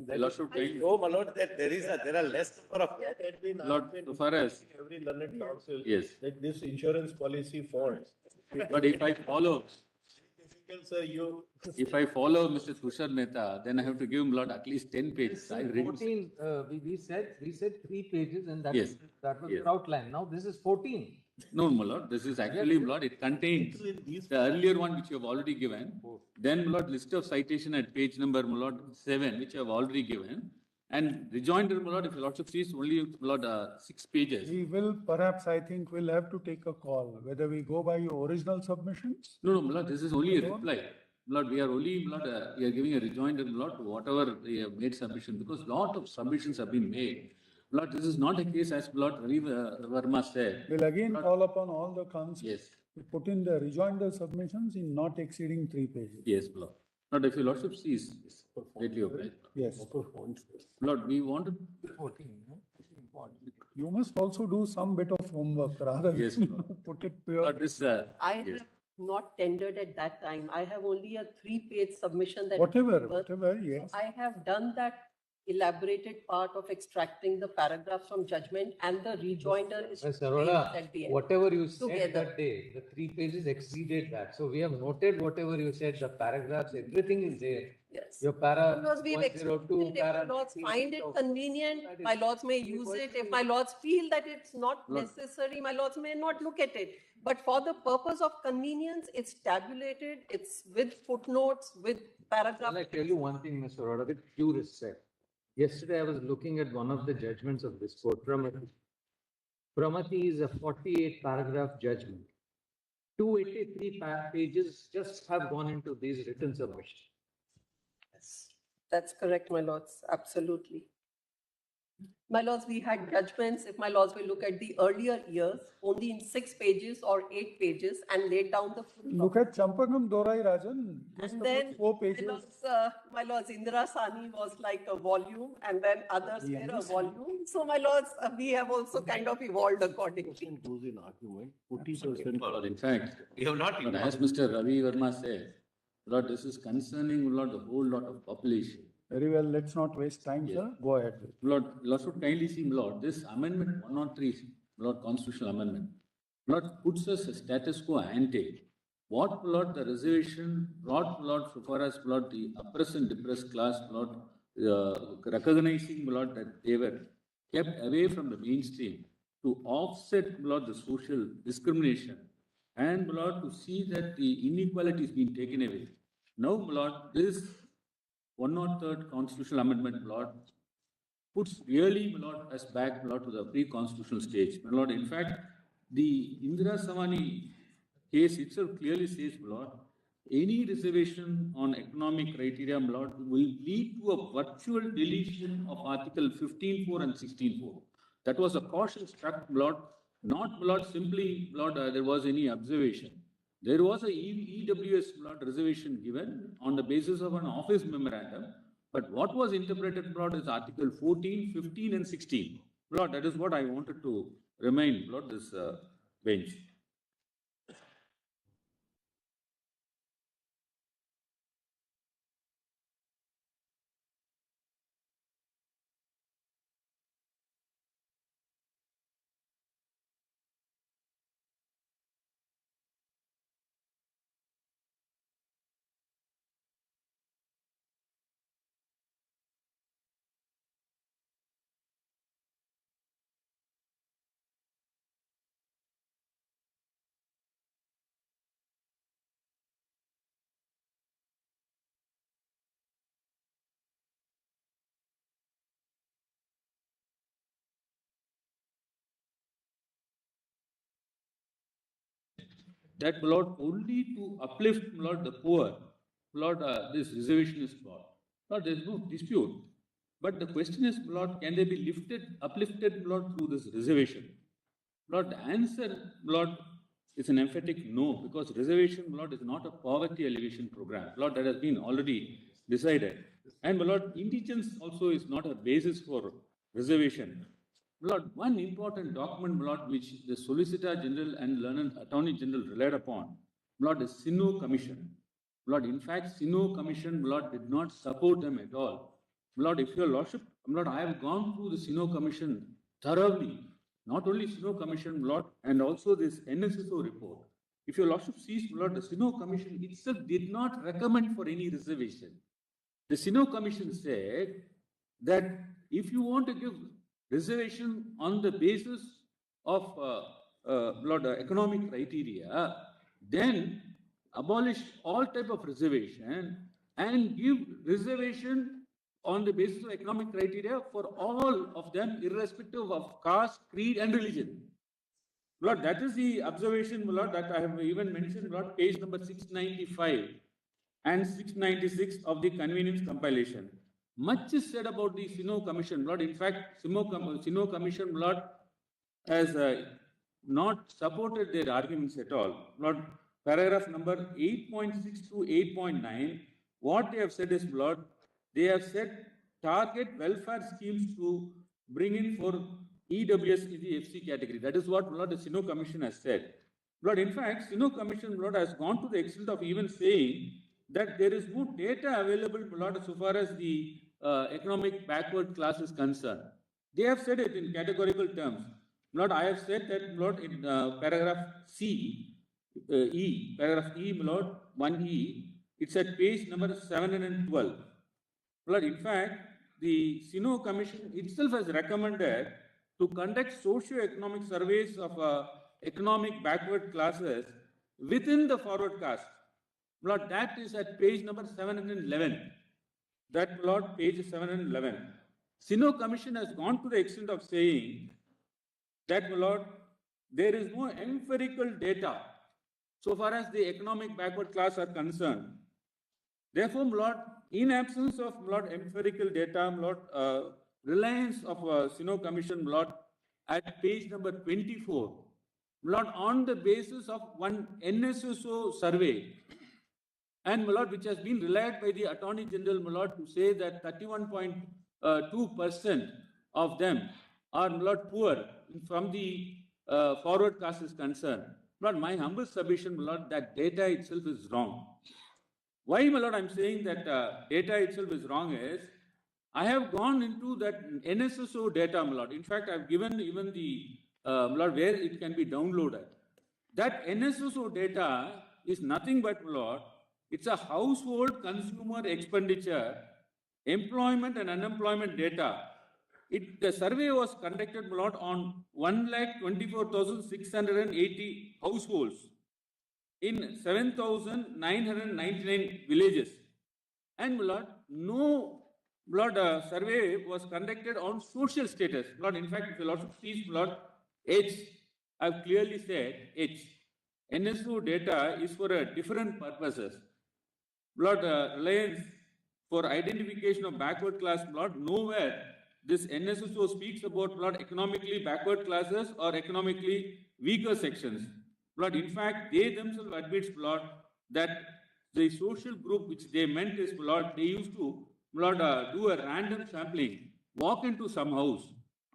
Speaker 6: Your Lordship,
Speaker 3: Oh, my lord, that there are less number of.
Speaker 9: That had been
Speaker 6: Lord,
Speaker 9: asked in
Speaker 6: so far as-
Speaker 9: every learned council.
Speaker 6: Yes.
Speaker 9: That this insurance policy fonts.
Speaker 6: But if I follow,
Speaker 9: Difficult, sir, you.
Speaker 6: if I follow Mr. Tushar Mehta, then I have to give him, Lord, at least 10 pages. I read.
Speaker 4: 14, we said 3 pages and that,
Speaker 6: Yes.
Speaker 4: that was
Speaker 6: Yes.
Speaker 4: your outline. Now this is 14.
Speaker 6: No, my lord, this is actually, my lord, it contains the earlier one which you have already given. Then, my lord, list of citation at page number, my lord, 7, which I have already given. And rejoinder, my lord, if your lordship sees only, my lord, 6 pages.
Speaker 2: We will, perhaps, I think we'll have to take a call, whether we go by your original submissions.
Speaker 6: No, my lord, this is only a reply. My lord, we are only, my lord, we are giving a rejoinder, my lord, to whatever they have made submission, because lot of submissions have been made. My lord, this is not a case as my lord Ravi Verma said.
Speaker 2: We'll again call upon all the councils
Speaker 6: Yes.
Speaker 2: to put in the rejoinder submissions in not exceeding 3 pages.
Speaker 6: Yes, my lord. Lord, if your lordship sees, greatly obliged.
Speaker 2: Yes.
Speaker 6: Lord, we wanted,
Speaker 4: 14. No?
Speaker 2: You must also do some bit of homework rather than
Speaker 6: Yes, Lord.
Speaker 2: put it pure.
Speaker 6: Lord, this,
Speaker 10: I
Speaker 6: yes.
Speaker 10: have not tendered at that time. I have only a 3-page submission that.
Speaker 2: Whatever, yes.
Speaker 10: I have done that elaborated part of extracting the paragraphs from judgment and the rejoinder is.
Speaker 4: Ms.
Speaker 10: placed
Speaker 4: Arora,
Speaker 10: at the end.
Speaker 4: whatever you said
Speaker 10: Together.
Speaker 4: that day, the 3 pages exceeded that. So we have noted whatever you said, the paragraphs, everything is there.
Speaker 10: Yes.
Speaker 4: Your para
Speaker 10: Because we've
Speaker 4: 102,
Speaker 10: explained it, if
Speaker 4: para
Speaker 10: my lords
Speaker 4: 3,
Speaker 10: find it
Speaker 4: so-
Speaker 10: convenient,
Speaker 4: That is-
Speaker 10: my lords may use it. If my lords feel that it's not
Speaker 6: Lord.
Speaker 10: necessary, my lords may not look at it. But for the purpose of convenience, it's tabulated, it's with footnotes, with paragraph.
Speaker 4: Well, I tell you one thing, Mr. Arora, with due respect. Yesterday, I was looking at one of the judgments of this court, Pramati. Pramati is a 48 paragraph judgment. 283 pages just have gone into these written submissions.
Speaker 10: That's correct, my lords, absolutely. My lords, we had judgments, if my lords will look at the earlier years, only in 6 pages or 8 pages and laid down the.
Speaker 2: Look at Champagam Dorai Rajan, just
Speaker 10: And
Speaker 2: about
Speaker 10: then,
Speaker 2: 4 pages.
Speaker 10: my lords, Indira Sani was like a volume and then others
Speaker 2: We
Speaker 10: were a
Speaker 2: understand.
Speaker 10: volume. So my lords, we have also kind of evolved accordingly.
Speaker 9: Goes in argument, 40%.
Speaker 6: Lord, in fact,
Speaker 3: We have not.
Speaker 6: Lord, as Mr. Ravi Verma said, Lord, this is concerning, Lord, the whole lot of population.
Speaker 2: Very well, let's not waste time,
Speaker 6: Yes.
Speaker 2: sir. Go ahead.
Speaker 6: Lord, Lord should kindly see, Lord, this amendment 103, Lord, constitutional amendment, Lord, puts us a status quo ante. What, Lord, the reservation brought, Lord, so far as, Lord, the oppressed and depressed class, Lord, recognizing, Lord, that they were kept away from the mainstream to offset, Lord, the social discrimination and, Lord, to see that the inequality is being taken away. Now, Lord, this 103rd constitutional amendment, Lord, puts really, my lord, us back, my lord, to the pre-constitutional stage. My lord, in fact, the Indira Savani case itself clearly says, my lord, any reservation on economic criteria, my lord, will lead to a virtual deletion of Article 15.4 and 16.4. That was a caution struck, my lord, not, my lord, simply, my lord, there was any observation. There was a EWS, my lord, reservation given on the basis of an office memorandum. But what was interpreted, Lord, is Article 14, 15, and 16. Lord, that is what I wanted to remind, Lord, this bench. That, Lord, only to uplift, Lord, the poor, Lord, this reservation is brought. Lord, there is no dispute. But the question is, Lord, can they be uplifted, Lord, through this reservation? Lord, the answer, Lord, is an emphatic no, because reservation, Lord, is not a poverty alleviation program. Lord, that has been already decided. And, Lord, indigence also is not a basis for reservation. Lord, one important document, Lord, which the Solicitor General and Learned Attorney General relied upon, Lord, is Sino Commission. Lord, in fact, Sino Commission, Lord, did not support them at all. Lord, if your Lordship, Lord, I have gone through the Sino Commission thoroughly. Not only Sino Commission, Lord, and also this NSSO report. If your Lordship sees, Lord, the Sino Commission itself did not recommend for any reservation. The Sino Commission said that if you want to give reservation on the basis of Lord, economic criteria, then abolish all type of reservation and give reservation on the basis of economic criteria for all of them, irrespective of caste, creed, and religion. Lord, that is the observation, Lord, that I have even mentioned, Lord, page number 695 and 696 of the convenience compilation. Much is said about the Sino Commission, Lord. In fact, Sino Commission, Lord, has not supported their arguments at all. Lord, paragraph number 8.6 to 8.9, what they have said is, Lord, they have said target welfare schemes to bring in for EWS in the FC category. That is what, Lord, the Sino Commission has said. Lord, in fact, Sino Commission, Lord, has gone to the extent of even saying that there is no data available, Lord, so far as the economic backward class is concerned. They have said it in categorical terms. Lord, I have said that, Lord, in paragraph paragraph E, Lord, 1E, it's at page number 712. Lord, in fact, the Sino Commission itself has recommended to conduct socio-economic surveys of economic backward classes within the forward caste. Lord, that is at page number 711. That, Lord, page 711. Sino Commission has gone to the extent of saying that, Lord, there is no empirical data so far as the economic backward class are concerned. Therefore, Lord, in absence of, Lord, empirical data, Lord, reliance of Sino Commission, Lord, at page number 24, Lord, on the basis of one NSSO survey, and, Lord, which has been relied by the Attorney General, Lord, to say that 31.2% of them are, Lord, poor from the forward caste is concerned. Lord, my humble submission, Lord, that data itself is wrong. Why, my Lord, I'm saying that data itself is wrong is, I have gone into that NSSO data, my Lord. In fact, I've given even the, Lord, where it can be downloaded. That NSSO data is nothing but, my Lord, it's a household consumer expenditure, employment and unemployment data. The survey was conducted, my Lord, on 1,24,680 households in 7,999 villages. And, Lord, no, Lord, survey was conducted on social status. Lord, in fact, if you Lord sees, Lord, H, I've clearly said H. NSO data is for different purposes. Lord, reliance for identification of backward class, Lord, nowhere this NSSO speaks about, Lord, economically backward classes or economically weaker sections. Lord, in fact, they themselves admit, Lord, that the social group which they meant is, Lord, they used to, Lord, do a random sampling, walk into some house,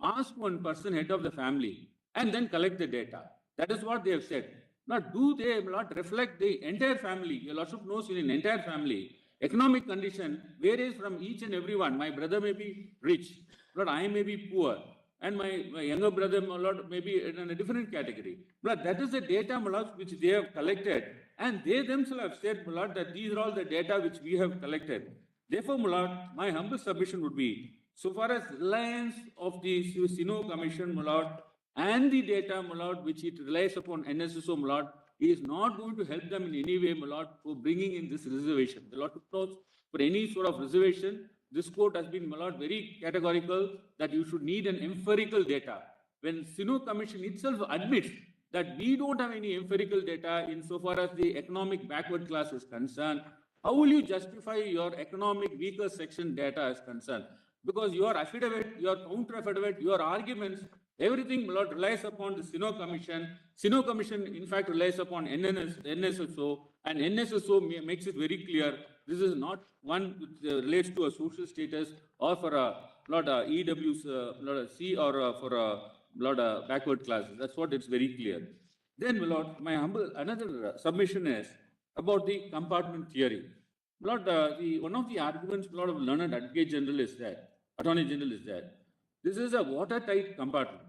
Speaker 6: ask one person, head of the family, and then collect the data. That is what they have said. Lord, do they, Lord, reflect the entire family? Your Lordship knows in an entire family, economic condition varies from each and every one. My brother may be rich, Lord, I may be poor, and my younger brother, my Lord, may be in a different category. Lord, that is the data, my Lord, which they have collected, and they themselves have said, my Lord, that these are all the data which we have collected. Therefore, my Lord, my humble submission would be, so far as reliance of the Sino Commission, my Lord, and the data, my Lord, which it relies upon NSSO, my Lord, is not going to help them in any way, my Lord, for bringing in this reservation. The Lord knows for any sort of reservation, this court has been, my Lord, very categorical that you should need an empirical data. When Sino Commission itself admits that we don't have any empirical data insofar as the economic backward class is concerned, how will you justify your economic weaker section data is concerned? Because your affidavit, your counter affidavit, your arguments Everything, my lord, relies upon the Sino Commission. Sino Commission, in fact, relies upon NSSO, and NSSO makes it very clear this is not one which relates to a social status or for a EW's C or for a backward classes. That's what it's very clear. Then, my lord, my humble another submission is about the compartment theory. My lord, one of the arguments, my lord, of learned Advocate General is that Attorney General is that this is a watertight compartment.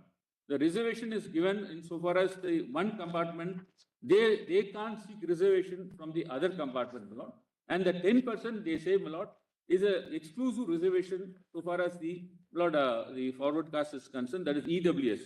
Speaker 6: The reservation is given insofar as the one compartment, they can't seek reservation from the other compartment, my lord. And the 10% they say, my lord, is an exclusive reservation so far as the forward caste is concerned, that is EWS.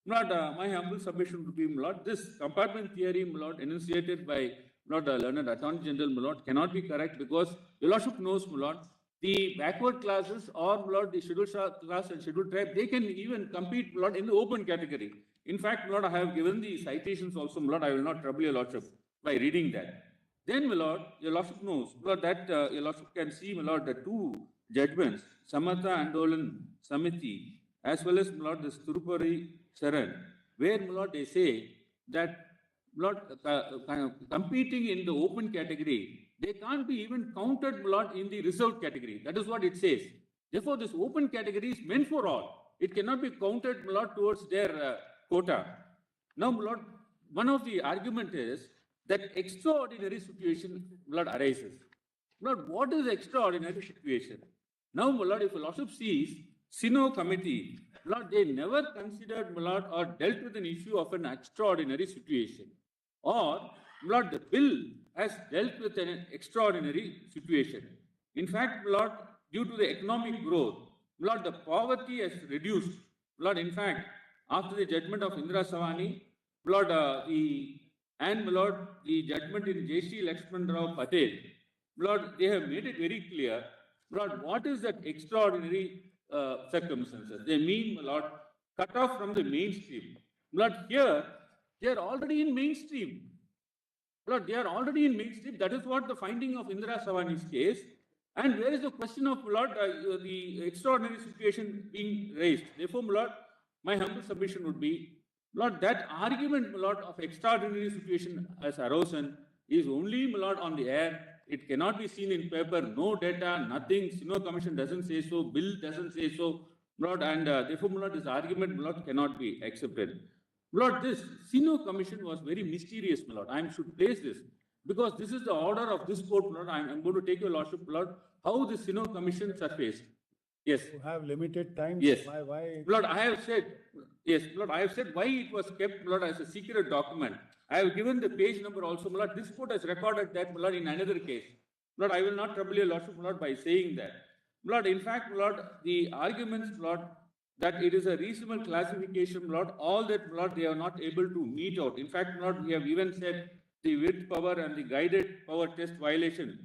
Speaker 6: My lord, my humble submission would be, my lord, this compartment theory, my lord, enunciated by learned Attorney General, my lord, cannot be correct because your lordship knows, my lord, the backward classes or the scheduled class and scheduled tribe, they can even compete in the open category. In fact, I have given the citations also, I will not trouble your lordship by reading that. Then, your lordship knows, that your lordship can see, the two judgments, Samatha Andolan Samiti, as well as, this Tirupari Saran, where, they say that, competing in the open category, they can't be even counted, in the reserved category. That is what it says. Therefore, this open category is meant for all. It cannot be counted, towards their quota. Now, one of the argument is that extraordinary situation, arises. What is extraordinary situation? Now, if a lordship sees Sino committee, they never considered, or dealt with an issue of an extraordinary situation. Or, the bill has dealt with an extraordinary situation. In fact, due to the economic growth, the poverty has reduced. In fact, after the judgment of Indira Savani, the judgment in J.C. Lakshman Rao Patel, they have made it very clear, what is that extraordinary circumstances? They mean, cut off from the mainstream. Here, they are already in mainstream. They are already in mainstream. That is what the finding of Indira Savani's case. And where is the question of, the extraordinary situation being raised? Therefore, my humble submission would be, that argument, of extraordinary situation as arisen is only, on the air. It cannot be seen in paper, no data, nothing. Sino Commission doesn't say so, bill doesn't say so, and therefore, this argument, cannot be accepted. This Sino Commission was very mysterious, I should place this, because this is the order of this court, I'm going to take your lordship, how the Sino Commission surfaced. Yes.
Speaker 2: You have limited time.
Speaker 6: Yes.
Speaker 2: Why?
Speaker 6: I have said, yes, I have said why it was kept, as a secret document. I have given the page number also, this court has recorded that, in another case. I will not trouble your lordship, by saying that. In fact, the arguments, that it is a reasonable classification, all that, they are not able to meet out. In fact, we have even said the width power and the guided power test violation.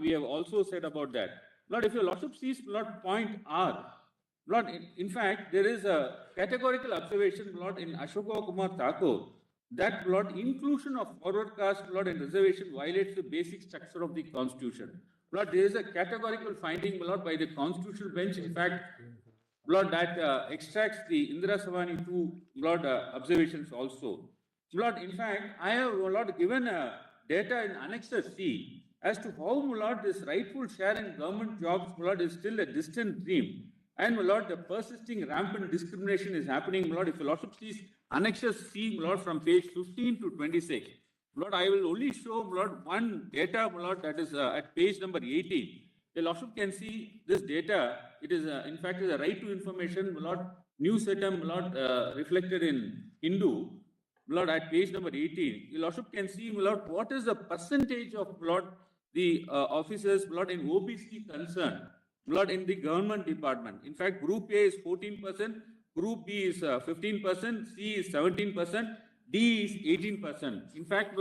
Speaker 6: We have also said about that. If your lordship sees, point R, in fact, there is a categorical observation, in Ashoka Kumar Thakur, that, inclusion of forward caste, and reservation violates the basic structure of the Constitution. There is a categorical finding, by the Constitutional Bench, in fact, that extracts the Indira Savani 2 observations also. In fact, I have given data in Annexure C as to how this rightful share in government jobs is still a distant dream. And the persisting rampant discrimination is happening. If your lordship sees Annexure C from page 15 to 26, I will only show one data that is at page number 18. The lordship can see this data. It is, in fact, is a right to information, news item, reflected in Hindu, at page number 18. The lordship can see, what is the percentage of, the officers, in OBC concern, in the government department. In fact, Group A is 14%, Group B is 15%, C is 17%, D is 18%. In fact,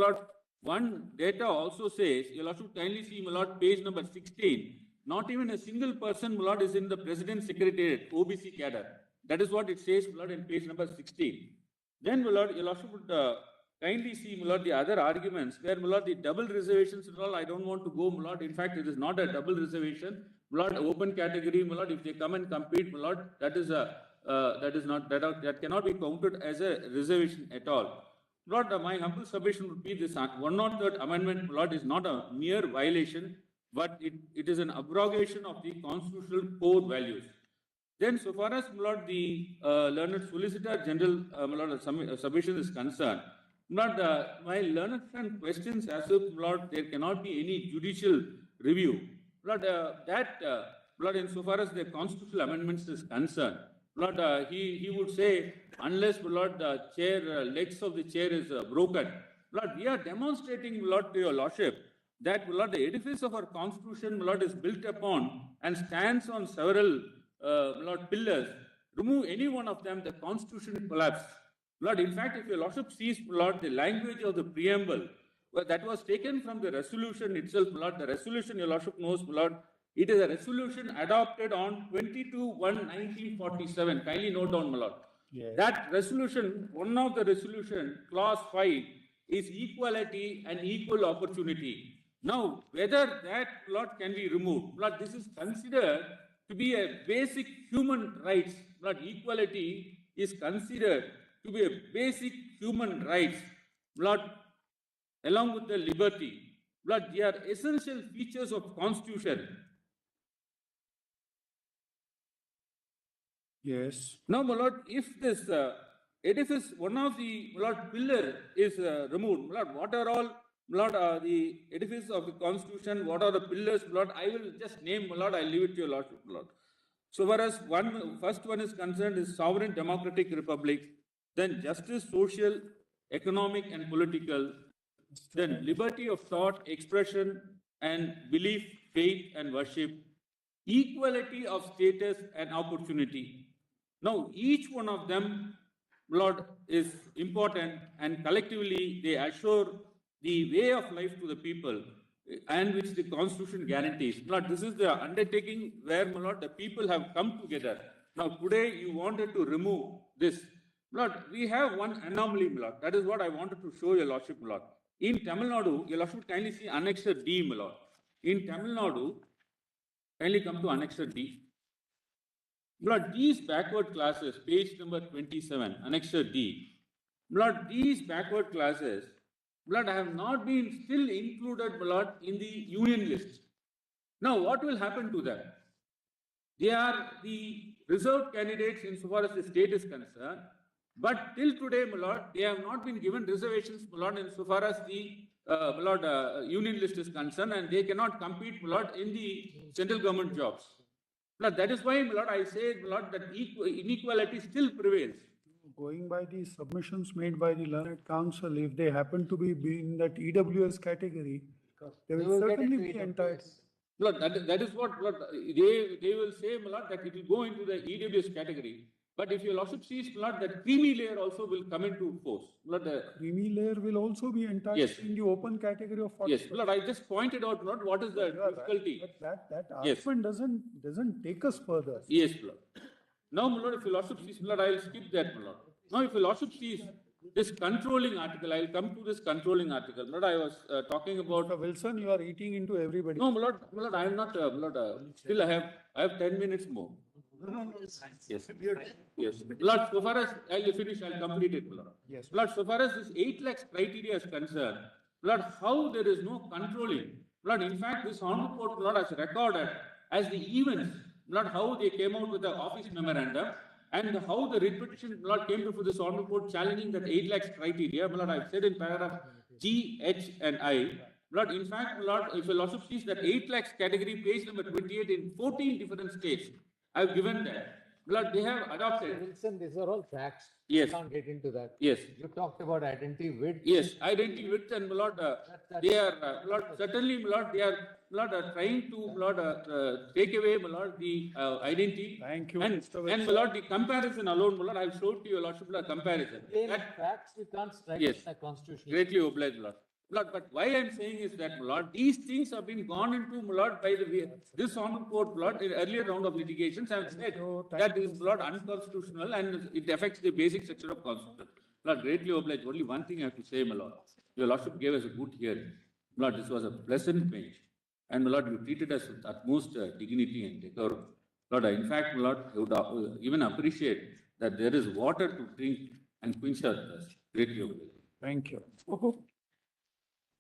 Speaker 6: one data also says, you have to kindly see, page number 16. Not even a single person, is in the President's Secretariat, OBC cadre. That is what it says, in page number 16. Then, you should kindly see, the other arguments, where, the double reservations and all, I don't want to go, in fact, it is not a double reservation. Open category, if they come and compete, that is a that cannot be counted as a reservation at all. Lord, my humble submission would be this: 103rd Amendment, Lord, is not a mere violation, but it is an abrogation of the constitutional core values. Then, so far as Lord, the learned Solicitor General Lord, submission is concerned, Lord, my learned friend questions as if Lord, there cannot be any judicial review. Lord, Lord, insofar as the constitutional amendments is concerned, Lord, he would say, unless Lord, the chair legs of the chair is broken, Lord, we are demonstrating, Lord, to your Lordship, that Lord, the edifice of our constitution, Lord, is built upon and stands on several Lord, pillars. Remove any one of them, the constitution collapses. Lord, in fact, if your Lordship sees, Lord, the language of the preamble, well, that was taken from the resolution itself, Lord. The resolution, your Lordship knows, Lord, it is a resolution adopted on 22/1/1947. Kindly note down, my Lord.
Speaker 2: Yes.
Speaker 6: That resolution, one of the resolution, clause 5, is equality and equal opportunity. Now, whether that, Lord, can be removed, Lord, this is considered to be a basic human rights. Lord, equality is considered to be a basic human rights. Lord, along with the liberty. Lord, they are essential features of Constitution.
Speaker 2: Yes.
Speaker 6: Now, my Lord, if this edifice, one of the, Lord, pillar is removed, Lord, what are all, Lord, the edifice of the Constitution, what are the pillars, Lord, I will just name, Lord, I'll leave it to your Lordship, Lord. So far as first one is concerned is sovereign democratic republic, then justice, social, economic and political, then liberty of thought, expression and belief, faith and worship, equality of status and opportunity. Now, each one of them, Lord, is important, and collectively they assure the way of life to the people and which the Constitution guarantees. Lord, this is the undertaking where, Lord, the people have come together. Now, today you wanted to remove this. Lord, we have one anomaly, Lord. That is what I wanted to show your Lordship, Lord. In Tamil Nadu, your Lordship, kindly see Annexure D, Lord. In Tamil Nadu, kindly come to Annexure D. Lord, these backward classes, page number 27, Annexure D. Lord, these backward classes, Lord, have not been still included, Lord, in the union list. Now, what will happen to them? They are the reserved candidates insofar as the state is concerned, but till today, my Lord, they have not been given reservations, my Lord, insofar as the union list is concerned, and they cannot compete, my Lord, in the central government jobs. Lord, that is why, my Lord, I say, my Lord, that inequality still prevails.
Speaker 2: Going by the submissions made by the Learned Council, if they happen to be in that EWS category, they will certainly be entitled.
Speaker 6: Lord, that is what, Lord, they will say, my Lord, that it will go into the EWS category. But if your Lordship sees, my Lord, that creamy layer also will come into force. Lord, the
Speaker 2: Creamy layer will also be entitled
Speaker 6: Yes.
Speaker 2: in the open category of 40%.
Speaker 6: yes, Lord, I just pointed out, Lord, what is the
Speaker 2: You are right,
Speaker 6: difficulty.
Speaker 2: but that
Speaker 6: Yes.
Speaker 2: argument doesn't take us further.
Speaker 6: Yes, Lord. Now, my Lord, if your Lordship sees, my Lord, I will skip that, my Lord. Now, if your Lordship sees this controlling article, I will come to this controlling article. Lord, I was talking about.
Speaker 2: Mr. Wilson, you are eating into everybody.
Speaker 6: No, my Lord, I am not, my Lord, still I have 10 minutes more. Yes. Yes. Lord, so far as I'll finish, I'll complete it, Lord.
Speaker 2: Yes.
Speaker 6: Lord, so far as this 8 lakhs criteria is concerned, Lord, how there is no controlling. Lord, in fact, this Honorable Court, Lord, has recorded as the events, Lord, how they came out with the office memorandum and how the writ petition, Lord, came before this Honorable Court challenging that 8 lakhs criteria. Lord, I've said in paragraph G, H and I. Lord, in fact, Lord, if your Lordship sees that 8 lakhs category, page number 28 in 14 different states, I've given that. Lord, they have adopted.
Speaker 4: Wilson, these are all facts.
Speaker 6: Yes.
Speaker 4: You can't get into that.
Speaker 6: Yes.
Speaker 4: You talked about identity width.
Speaker 6: Yes, identity width and Lord, they are, Lord, certainly, Lord, they are, Lord, trying to, Lord, take away, Lord, the identity.
Speaker 2: Thank you,
Speaker 6: And,
Speaker 2: Mr.
Speaker 6: and Lord, the comparison alone, Lord, I've showed to your Lordship, Lord, comparison.
Speaker 4: Again,
Speaker 6: That-
Speaker 4: facts you can't strike
Speaker 6: Yes.
Speaker 4: in the constitution.
Speaker 6: Greatly obliged, Lord. Lord, but why I'm saying is that, Lord, these things have been gone into, Lord, by this Honorable Court, Lord, in earlier round of litigations, have said that is, Lord, unconstitutional and it affects the basic section of Constitution. Lord, greatly obliged. Only one thing I have to say, my Lord. Your Lordship gave us a good hearing. Lord, this was a pleasant bench. And, my Lord, you treated us with utmost dignity and decorum. Lord, in fact, Lord, I would even appreciate that there is water to drink and quench our thirst. Greatly obliged.
Speaker 2: Thank you.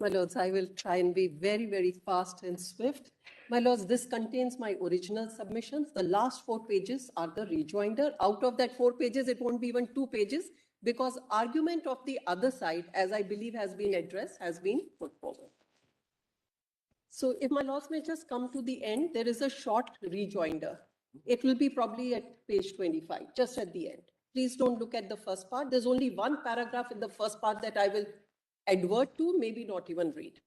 Speaker 10: My lords, I will try and be very, very fast and swift. My lords, this contains my original submissions. The last 4 pages are the rejoinder. Out of that 4 pages, it won't be even 2 pages because argument of the other side, as I believe has been addressed, has been put forward. So if my lords may just come to the end, there is a short rejoinder. It will be probably at page 25, just at the end. Please don't look at the first part. There's only one paragraph in the first part that I will advert to, maybe not even read.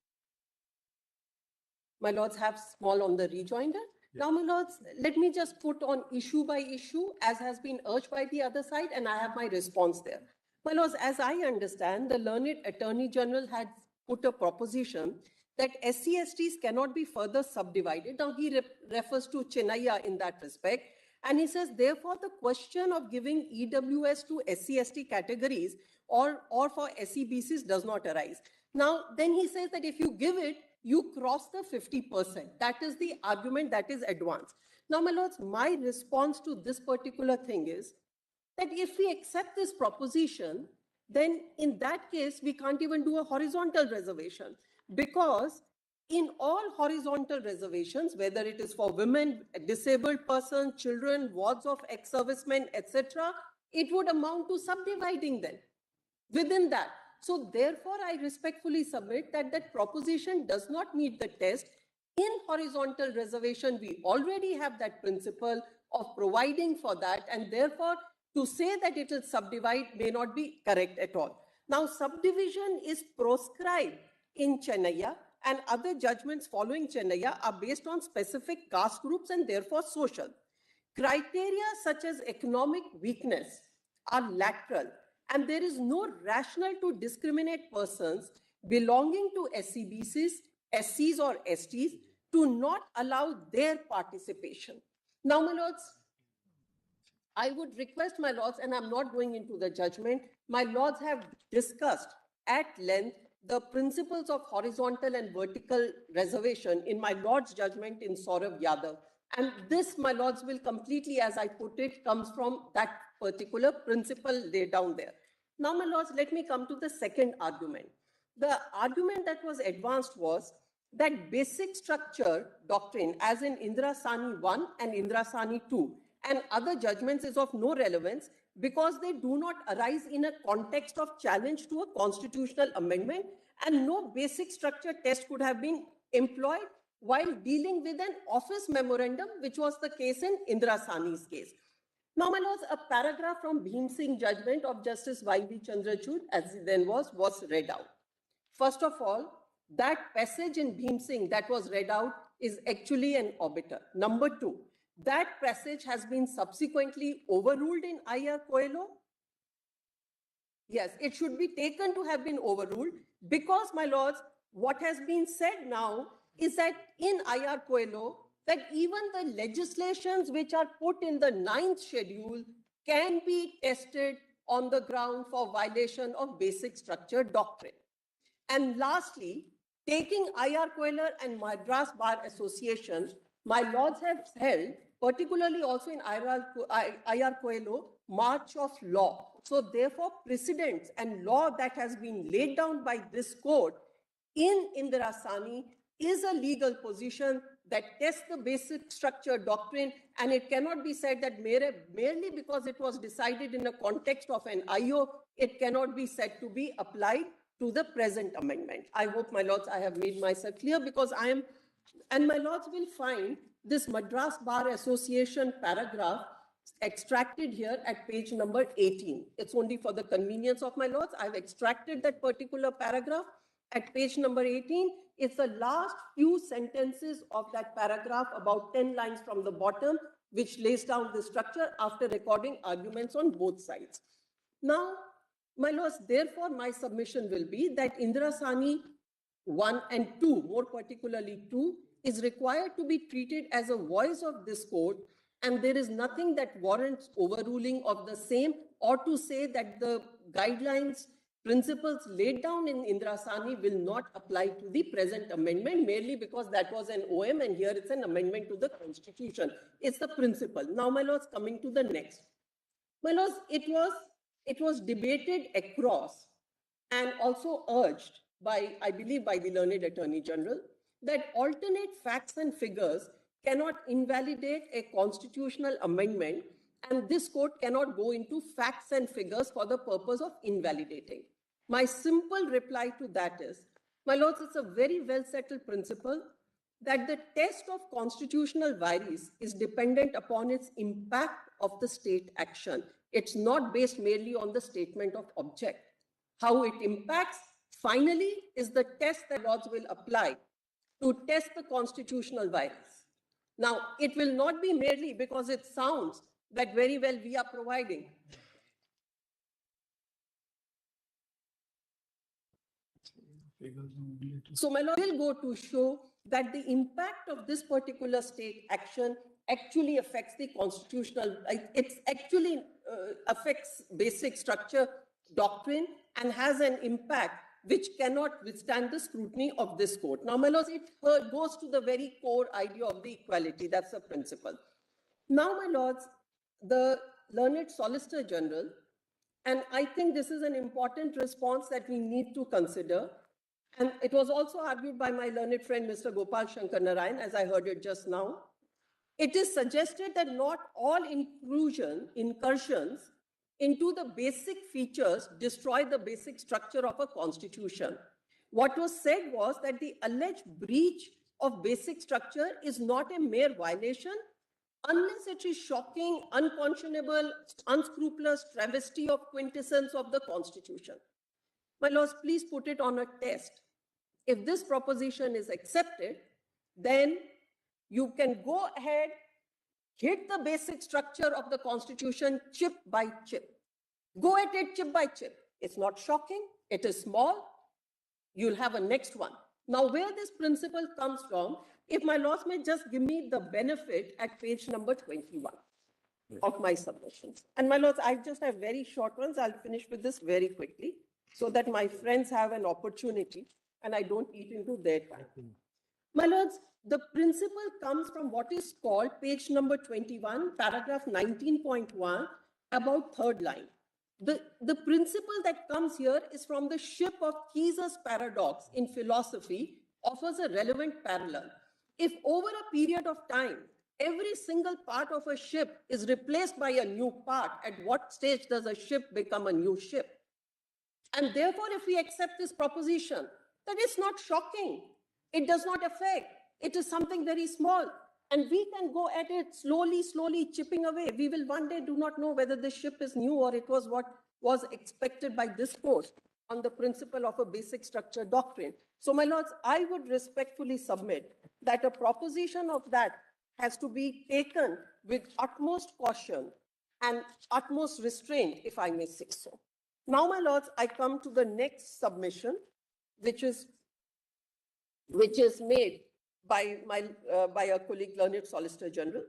Speaker 10: My lords have small on the rejoinder. Now, my lords, let me just put on issue by issue, as has been urged by the other side, and I have my response there. My lords, as I understand, the learned Attorney General had put a proposition that SC/STs cannot be further subdivided. Now, he refers to Chennaiya in that respect. And he says, therefore, the question of giving EWS to SC/ST categories or for SEBCs does not arise. Now, then he says that if you give it, you cross the 50%. That is the argument that is advanced. Now, my lords, my response to this particular thing is that if we accept this proposition, then in that case, we can't even do a horizontal reservation, because in all horizontal reservations, whether it is for women, disabled persons, children, wards of ex-servicemen, etc., it would amount to subdividing them within that. So therefore, I respectfully submit that that proposition does not meet the test. In horizontal reservation, we already have that principle of providing for that, and therefore, to say that it will subdivide may not be correct at all. Now, subdivision is proscribed in Chennaiya, and other judgments following Chennaiya are based on specific caste groups and therefore social. Criteria such as economic weakness are lateral, and there is no rationale to discriminate persons belonging to SCBCs, SCs or STs to not allow their participation. Now, my lords, I would request, my lords, and I'm not going into the judgment, my lords have discussed at length the principles of horizontal and vertical reservation in my lord's judgment in Saurav Yadav. And this, my lords, will completely, as I put it, comes from that particular principle laid down there. Now, my lords, let me come to the second argument. The argument that was advanced was that basic structure doctrine, as in Indira Sani 1 and Indira Sani 2, and other judgments is of no relevance because they do not arise in a context of challenge to a constitutional amendment, and no basic structure test could have been employed while dealing with an office memorandum, which was the case in Indira Sani's case. Now, my lords, a paragraph from Bhim Singh judgment of Justice Y.V. Chandrachud, as it then was read out. First of all, that passage in Bhim Singh that was read out is actually an obiter. Number 2, that passage has been subsequently overruled in I.R. Coelho. Yes, it should be taken to have been overruled because, my lords, what has been said now is that in I.R. Coelho, that even the legislations which are put in the 9th schedule can be tested on the ground for violation of basic structure doctrine. And lastly, taking I.R. Coelho and Madras Bar Association, my lords have held, particularly also in I.R. Coelho, march of law. So therefore, precedents and law that has been laid down by this court in Indira Sani is a legal position that tests the basic structure doctrine, and it cannot be said that merely because it was decided in a context of an IO, it cannot be said to be applied to the present amendment. I hope, my lords, I have made myself clear, because I am, and my lords will find this Madras Bar Association paragraph extracted here at page number 18. It's only for the convenience of my lords. I've extracted that particular paragraph at page number 18. It's the last few sentences of that paragraph, about 10 lines from the bottom, which lays down the structure after recording arguments on both sides. Now, my lords, therefore, my submission will be that Indira Sani 1 and 2, more particularly 2, is required to be treated as a voice of this court, and there is nothing that warrants overruling of the same, or to say that the guidelines principles laid down in Indrasani will not apply to the present amendment merely because that was an OM and here it's an amendment to the constitution. It's the principle. Now, my lords, coming to the next. My lords, it was debated across and also urged by, I believe, by the learned Attorney General that alternate facts and figures cannot invalidate a constitutional amendment, and this court cannot go into facts and figures for the purpose of invalidating. My simple reply to that is, my lords, it's a very well settled principle that the test of constitutional viris is dependent upon its impact of the state action. It's not based merely on the statement of object. How it impacts finally is the test that lords will apply to test the constitutional viris. Now, it will not be merely because it sounds that very well we are providing. So my lord will go to show that the impact of this particular state action actually affects the constitutional, it actually affects basic structure doctrine and has an impact which cannot withstand the scrutiny of this court. Now, my lords, it goes to the very core idea of the equality. That's the principle. Now, my lords, the learned Solicitor General, and I think this is an important response that we need to consider, and it was also argued by my learned friend, Mr. Gopal Shankar Narayan, as I heard it just now. It is suggested that not all incursions into the basic features destroy the basic structure of a constitution. What was said was that the alleged breach of basic structure is not a mere violation unless it is shocking, unconscionable, unscrupulous travesty of quintessence of the constitution. My lords, please put it on a test. If this proposition is accepted, then you can go ahead, hit the basic structure of the constitution chip by chip. Go at it chip by chip. It's not shocking. It is small. You'll have a next one. Now, where this principle comes from, if my lords may just give me the benefit at page number 21 of my submissions. And my lords, I just have very short ones. I'll finish with this very quickly so that my friends have an opportunity and I don't eat into their time. My lords, the principle comes from what is called page number 21, paragraph 19.1, about third line. The principle that comes here is from the ship of Keyser's paradox in philosophy, offers a relevant parallel. If over a period of time, every single part of a ship is replaced by a new part, at what stage does a ship become a new ship? And therefore, if we accept this proposition, that it's not shocking, it does not affect, it is something very small, and we can go at it slowly, slowly chipping away. We will one day do not know whether the ship is new or it was what was expected by this court on the principle of a basic structure doctrine. So, my lords, I would respectfully submit that a proposition of that has to be taken with utmost caution and utmost restraint, if I may say so. Now, my lords, I come to the next submission, which is made by a colleague, learned Solicitor General.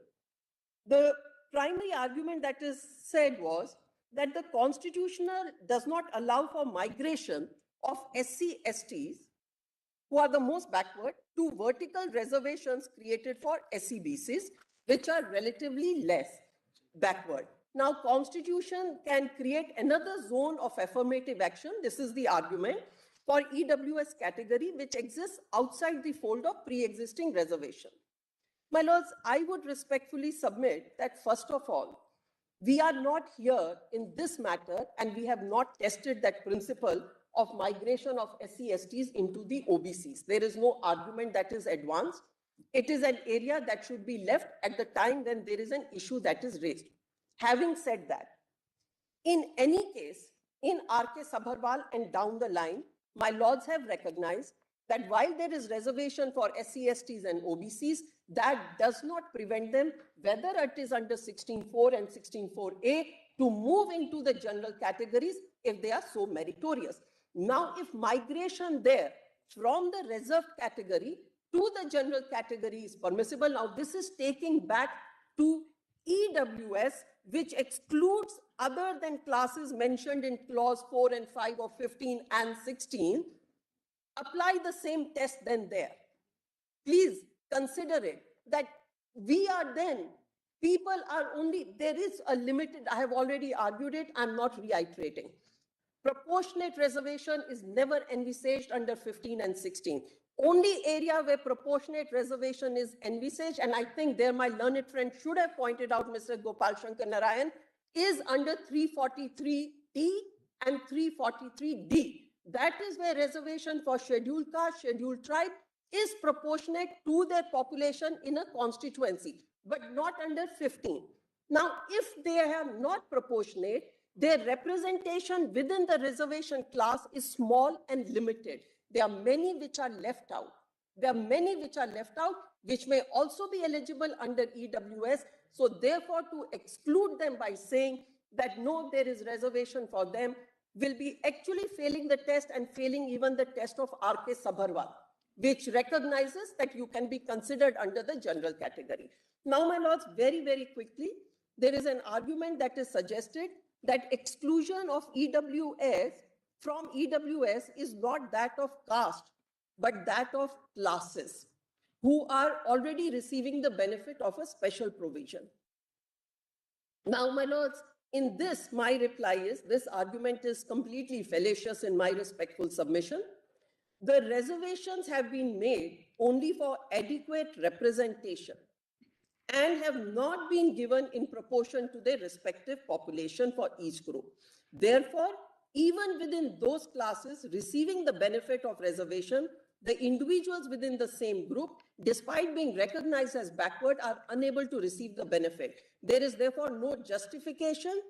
Speaker 10: The primary argument that is said was that the Constitutional does not allow for migration of SC/STs, who are the most backward, to vertical reservations created for SC/BCs, which are relatively less backward. Now, Constitution can create another zone of affirmative action. This is the argument for EWS category, which exists outside the fold of pre-existing reservation. My lords, I would respectfully submit that first of all, we are not here in this matter and we have not tested that principle of migration of SC/STs into the OBCs. There is no argument that is advanced. It is an area that should be left at the time when there is an issue that is raised. Having said that, in any case, in R.K. Sabharwal and down the line, my lords have recognized that while there is reservation for SC/STs and OBCs, that does not prevent them, whether it is under 16.4 and 16.4a, to move into the general categories if they are so meritorious. Now, if migration there from the reserved category to the general category is permissible, now this is taking back to EWS, which excludes other than classes mentioned in clause 4 and 5 of 15 and 16, apply the same test then there. Please consider it that we are then, people are only, there is a limited, I have already argued it, I'm not reiterating. Proportionate reservation is never envisaged under 15 and 16. Only area where proportionate reservation is envisaged, and I think there my learned friend should have pointed out, Mr. Gopal Shankar Narayan, is under 343D and 343D. That is where reservation for scheduled caste, scheduled tribe is proportionate to their population in a constituency, but not under 15. Now, if they are not proportionate, their representation within the reservation class is small and limited. There are many which are left out. There are many which are left out, which may also be eligible under EWS. So therefore, to exclude them by saying that no, there is reservation for them, will be actually failing the test and failing even the test of R.K. Sabharwal, which recognizes that you can be considered under the general category. Now, my lords, very, very quickly, there is an argument that is suggested that exclusion of EWS from EWS is not that of caste, but that of classes who are already receiving the benefit of a special provision. Now, my lords, in this, my reply is, this argument is completely fallacious in my respectful submission. The reservations have been made only for adequate representation and have not been given in proportion to their respective population for each group. Therefore, even within those classes receiving the benefit of reservation, the individuals within the same group, despite being recognized as backward, are unable to receive the benefit. There is therefore no justification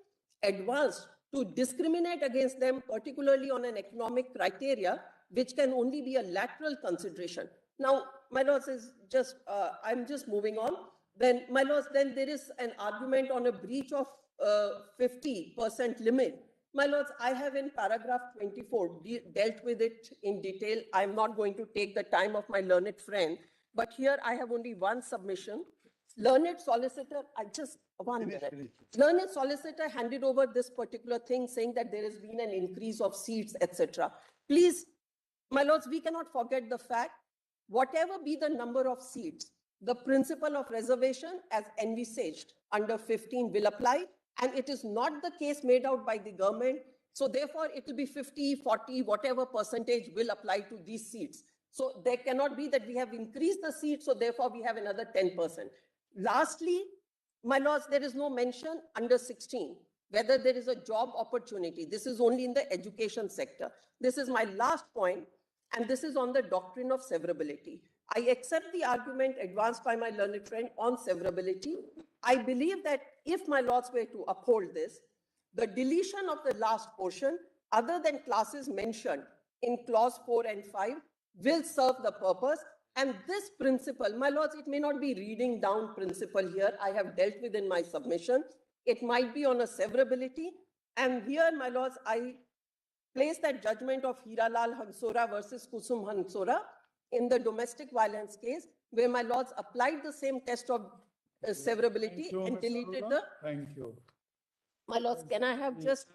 Speaker 10: advanced to discriminate against them, particularly on an economic criteria, which can only be a lateral consideration. Now, my lords, is just I'm just moving on. Then, my lords, then there is an argument on a breach of 50% limit. My lords, I have in paragraph 24 dealt with it in detail. I'm not going to take the time of my learned friend, but here I have only one submission. Learned solicitor, Learned solicitor handed over this particular thing saying that there has been an increase of seats, etc. Please, my lords, we cannot forget the fact, whatever be the number of seats, the principle of reservation as envisaged under 15 will apply, and it is not the case made out by the government. So therefore, it will be 50, 40, whatever percentage will apply to these seats. So there cannot be that we have increased the seats, so therefore we have another 10%. Lastly, my lords, there is no mention under 16, whether there is a job opportunity. This is only in the education sector. This is my last point, and this is on the doctrine of severability. I accept the argument advanced by my learned friend on severability. I believe that if my lords were to uphold this, the deletion of the last portion, other than classes mentioned in clause 4 and 5, will serve the purpose. And this principle, my lords, it may not be reading down principle here. I have dealt with in my submission. It might be on a severability. And here, my lords, I place that judgment of Hiralal Hansora versus Kusum Hansora in the domestic violence case, where my lords applied the same test of severability and deleted the...
Speaker 2: Thank you.
Speaker 10: My lords, can I have just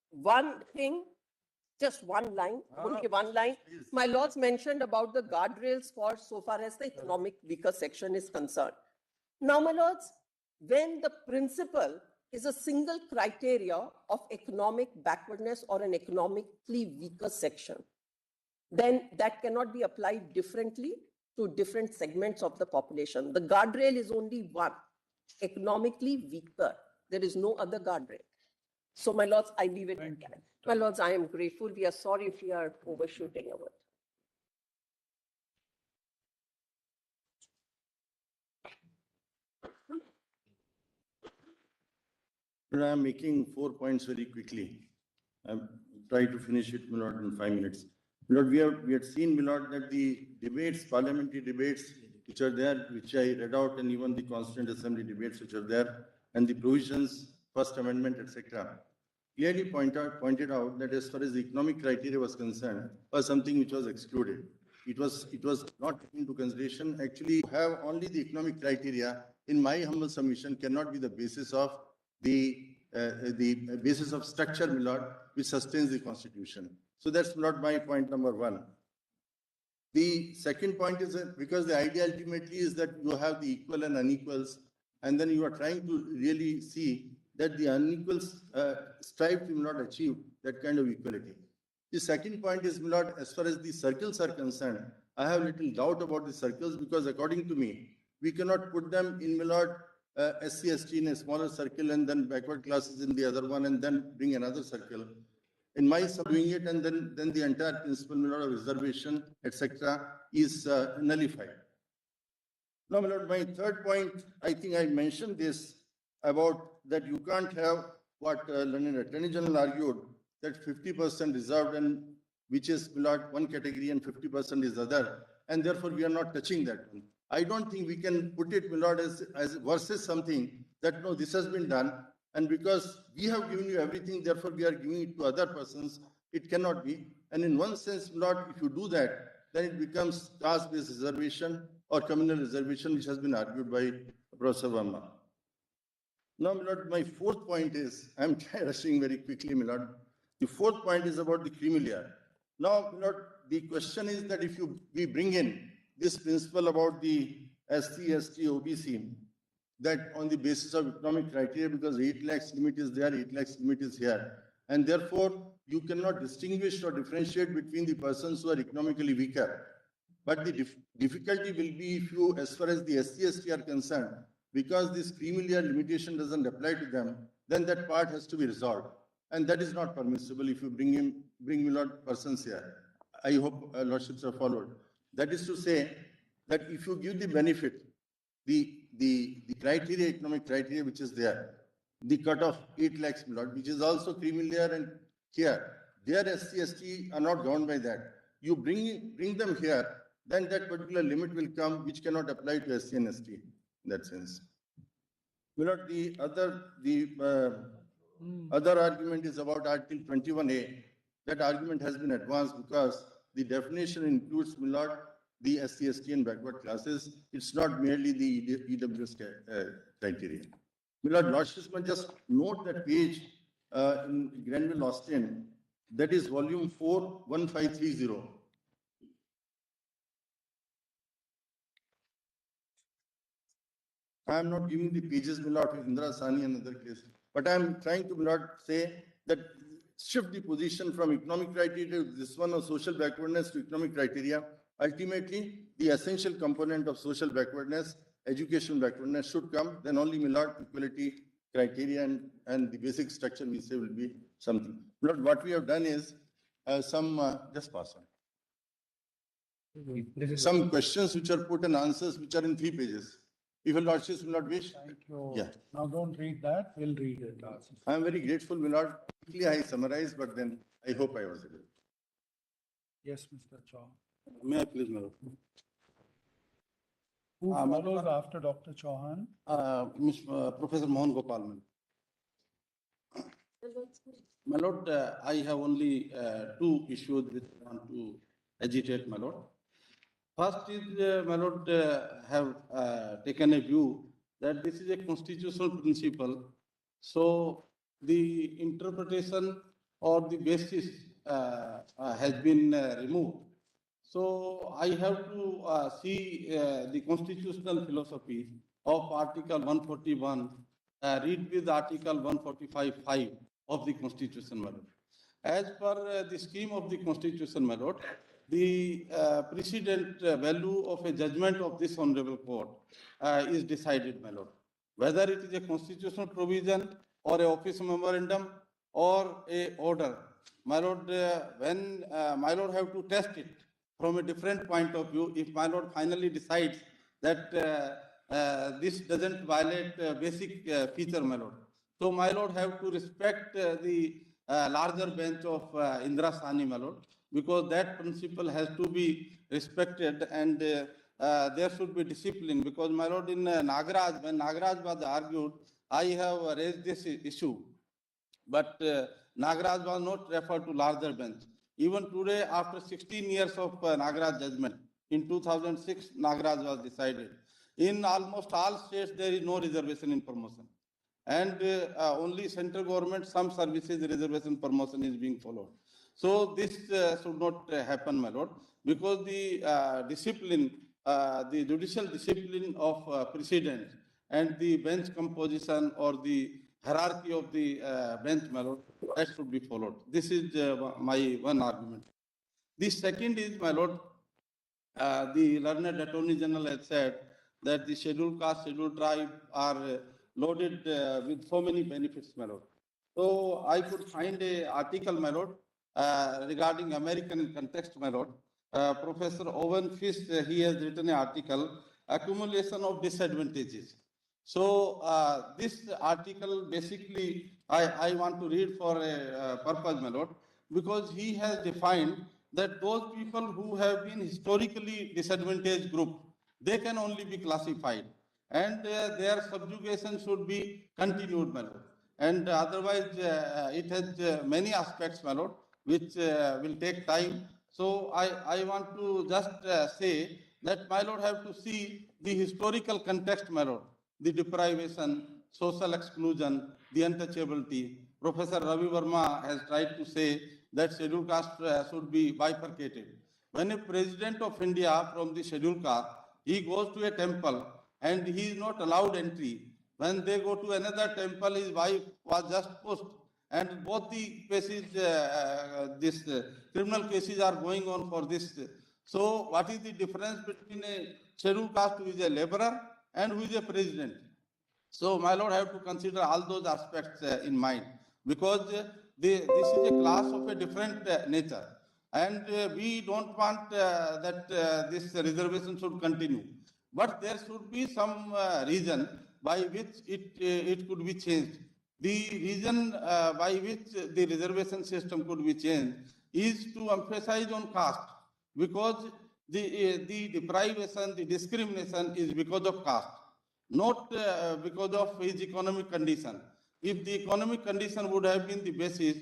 Speaker 10: one thing, just one line, only one line? My lords mentioned about the guardrails for so far as the economic weaker section is concerned. Now, my lords, when the principle is a single criteria of economic backwardness or an economically weaker section, then that cannot be applied differently to different segments of the population. The guardrail is only one, economically weaker. There is no other guardrail. So, my lords, I leave it at that. My lords, I am grateful. We are sorry if we are overshooting our.
Speaker 11: I am making 4 points very quickly. I'm trying to finish it, my lord, in 5 minutes. My lord, we had seen, my lord, that the debates, parliamentary debates, which are there, which I read out, and even the Constituent Assembly debates, which are there, and the provisions, First Amendment, etc., clearly pointed out that as far as the economic criteria was concerned, was something which was excluded. It was not taken into consideration. Actually, have only the economic criteria, in my humble submission, cannot be the basis of the basis of structure, my lord, which sustains the constitution. So that's not my point number one. The second point is that because the idea ultimately is that you have the equal and unequals, and then you are trying to really see that the unequals strive to not achieve that kind of equality. The second point is, my lord, as far as the circles are concerned, I have little doubt about the circles because according to me, we cannot put them in, my lord, SC, ST in a smaller circle and then backward classes in the other one and then bring another circle. In my doing it, and then the entire principle, my lord, of reservation, etc., is nullified. Now, my lord, my third point, I think I mentioned this about that you can't have what London Attorney General argued that 50% reserved and which is, my lord, one category and 50% is other, and therefore we are not touching that one. I don't think we can put it, my lord, as versus something that no, this has been done. And because we have given you everything, therefore we are giving it to other persons, it cannot be. And in one sense, Lord, if you do that, then it becomes caste-based reservation or communal reservation, which has been argued by Professor Verma. Now, my lord, my fourth point is, I'm rushing very quickly, my lord. The fourth point is about the creamy layer. Now, my lord, the question is that if we bring in this principle about the SC, ST, OBC, that on the basis of economic criteria, because 8 lakhs limit is there, 8 lakhs limit is here. And therefore, you cannot distinguish or differentiate between the persons who are economically weaker. But the difficulty will be if you, as far as the SC, ST are concerned, because this creamy layer limitation doesn't apply to them, then that part has to be resolved. And that is not permissible if you bring my lord persons here. I hope lordships have followed. That is to say that if you give the benefit, the criteria, economic criteria, which is there, the cut of 8 lakhs, my lord, which is also creamy layer and here, their SC, ST are not governed by that. You bring them here, then that particular limit will come, which cannot apply to SC and ST in that sense. My lord, the other argument is about Article 21A. That argument has been advanced because the definition includes, my lord, the SC, ST and backward classes. It's not merely the EWS criteria. My lord, lordships must just note that page in Granville Austin, that is volume 4, 1530. I am not giving the pages, my lord, of Indira Sani and other cases, but I am trying to, my lord, say that shift the position from economic criteria to this one of social backwardness to economic criteria. Ultimately, the essential component of social backwardness, education backwardness should come, then only, my lord, equality criteria and the basic structure we say will be something. My lord, what we have done is just pass on. Some questions which are put and answers which are in 3 pages. If your lordships will not wish.
Speaker 2: Thank you.
Speaker 11: Yeah.
Speaker 2: Now don't read that, we'll read it.
Speaker 11: I am very grateful, my lord. Quickly I summarized, but then I hope I was able.
Speaker 2: Yes, Mr. Chaw.
Speaker 12: May I please, my lord?
Speaker 2: Who follows after Dr. Chauhan?
Speaker 12: Professor Mohan Gopal. My lord, I have only 2 issues which I want to agitate, my lord. First is, my lord, have taken a view that this is a constitutional principle. So the interpretation or the basis has been removed. So I have to see the constitutional philosophy of Article 141, read with Article 145(5) of the Constitution, my lord. As per the scheme of the Constitution, my lord, the precedent value of a judgment of this honorable court is decided, my lord. Whether it is a constitutional provision or a office memorandum or a order, my lord, when my lord have to test it from a different point of view, if my lord finally decides that this doesn't violate basic feature, my lord. So my lord have to respect the larger bench of Indira Sani, my lord, because that principle has to be respected and there should be discipline. Because my lord, in Nagaraj, when Nagaraj was argued, I have raised this issue, but Nagaraj was not referred to larger bench. Even today, after 16 years of Nagaraj judgment, in 2006, Nagaraj was decided. In almost all states, there is no reservation in promotion. and only central government, some services reservation promotion is being followed. So this should not happen, my lord, because the discipline, the judicial discipline of president and the bench composition or the hierarchy of the bench, my lord, that should be followed. This is my one argument. The second is, my lord, the learned Attorney General has said that the scheduled caste, scheduled tribe are loaded with so many benefits, my lord. So I could find an article, my lord, regarding American context, my lord. Professor Owen Fish, he has written an article, Accumulation of Disadvantages. So this article basically, I want to read for a purpose, my lord, because he has defined that those people who have been historically disadvantaged group, they can only be classified, and their subjugation should be continued, my lord. And otherwise, it has many aspects, my lord, which will take time. So I want to just say that, my lord, have to see the historical context, my lord, the deprivation, social exclusion, the untouchability. Professor Ravi Verma has tried to say that scheduled caste should be bifurcated. When a president of India from the scheduled caste, he goes to a temple and he is not allowed entry. When they go to another temple, his wife was just pushed, and both the cases, criminal cases are going on for this. So what is the difference between a scheduled caste who is a laborer and who is a president? So my lord, have to consider all those aspects in mind, because this is a class of a different nature, and we don't want that this reservation should continue. But there should be some reason by which it could be changed. The reason by which the reservation system could be changed is to emphasize on caste, because the deprivation, the discrimination is because of caste, not because of his economic condition. If the economic condition would have been the basis,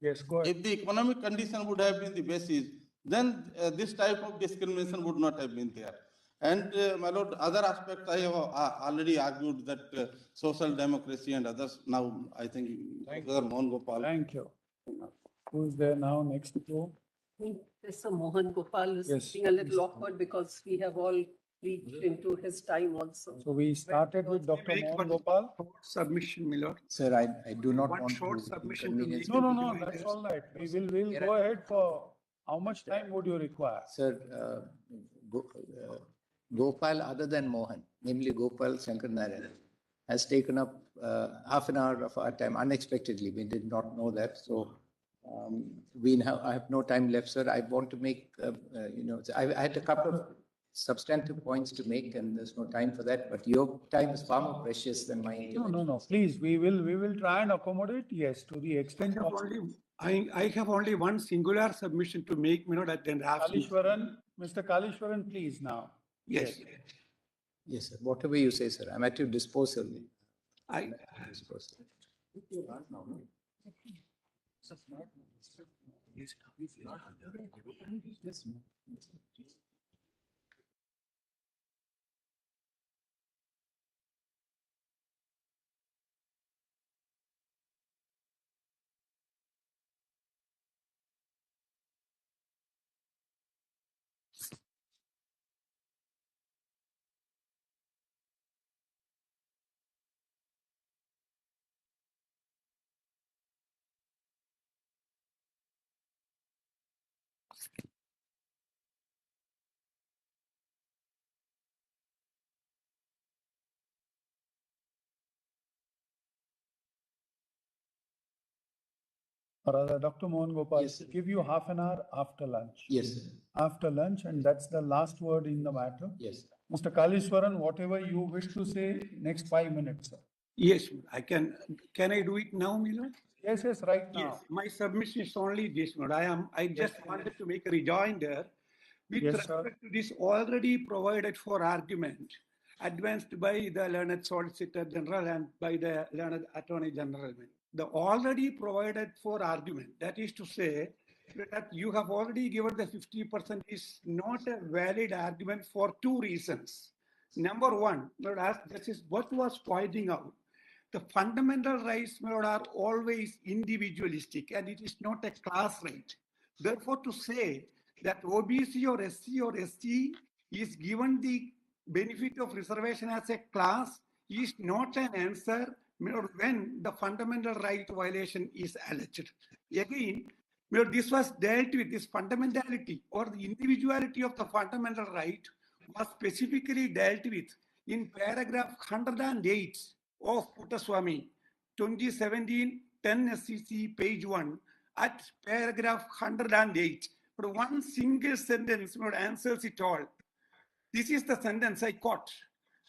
Speaker 2: Yes, go ahead.
Speaker 12: if the economic condition would have been the basis, then this type of discrimination would not have been there. And my lord, other aspects I have already argued that social democracy and others. Now I think Professor Mohan Gopal.
Speaker 2: Thank you. Who is there now next to?
Speaker 10: Professor Mohan Gopal is
Speaker 2: Yes.
Speaker 10: being a little awkward because we have all reached into his time also.
Speaker 2: So we started with Dr. Mohan Gopal.
Speaker 13: Submission, my lord.
Speaker 14: Sir, I do not
Speaker 13: One
Speaker 14: want
Speaker 13: short
Speaker 14: to
Speaker 13: submission to
Speaker 14: inconvenience.
Speaker 13: make.
Speaker 2: No, that's all right. We'll go ahead for, how much time would you require?
Speaker 14: Sir, Gopal, other than Mohan, namely Gopal Shankar Narayan, has taken up half an hour of our time unexpectedly. We did not know that. So I have no time left, sir. I want to make, I had a couple of substantive points to make, and there's no time for that. But your time is far more precious than my.
Speaker 2: No. Please, we will try and accommodate. Yes, to the extent possible.
Speaker 13: I have only one singular submission to make, my lord, at the end.
Speaker 2: Mr. Kalishwaran, please now.
Speaker 13: Yes.
Speaker 14: Yes, sir. Whatever you say, sir. I'm at your disposal.
Speaker 2: Or rather, Dr. Mohan Gopal,
Speaker 14: Yes, sir.
Speaker 2: give you half an hour after lunch.
Speaker 14: Yes, sir.
Speaker 2: After lunch, and that's the last word in the matter.
Speaker 14: Yes, sir.
Speaker 2: Mr. Kalishwaran, whatever you wish to say, next 5 minutes, sir.
Speaker 13: Yes, I can. Can I do it now, my lord?
Speaker 2: Yes, right now.
Speaker 13: Yes, my submission is only this, my lord. I just wanted to make a rejoinder with
Speaker 2: Yes, sir.
Speaker 13: respect to this already provided for argument advanced by the learned Solicitor General and by the learned Attorney General. The already provided for argument, that is to say that you have already given the 50% is not a valid argument for two reasons. Number one, my lord, as this is what was pointing out. The fundamental rights, my lord, are always individualistic and it is not a class right. Therefore, to say that OBC or SC or ST is given the benefit of reservation as a class is not an answer, my lord, when the fundamental right violation is alleged. Again, my lord, this was dealt with, this fundamentality or the individuality of the fundamental right was specifically dealt with in paragraph 108 of Puttaswamy, 2017, 10 SCC, page 1, at paragraph 108. But one single sentence answers it all. This is the sentence I quote.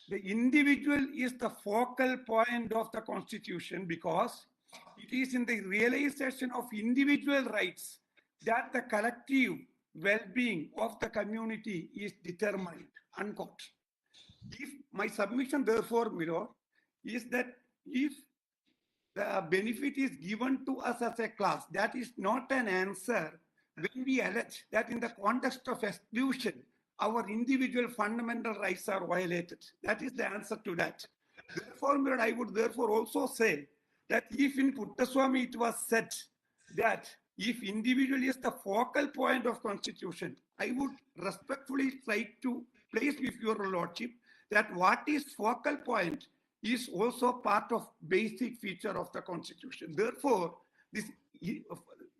Speaker 13: The individual is the focal point of the Constitution because it is in the realization of individual rights that the collective well-being of the community is determined, unquote. If my submission, therefore, Miro, is that if the benefit is given to us as a class, that is not an answer when we allege that in the context of exclusion, our individual fundamental rights are violated. That is the answer to that. Therefore, Miro, I would therefore also say that if in Puttaswamy it was said that if individual is the focal point of Constitution, I would respectfully try to place with your lordship that what is focal point is also part of basic feature of the Constitution. Therefore, this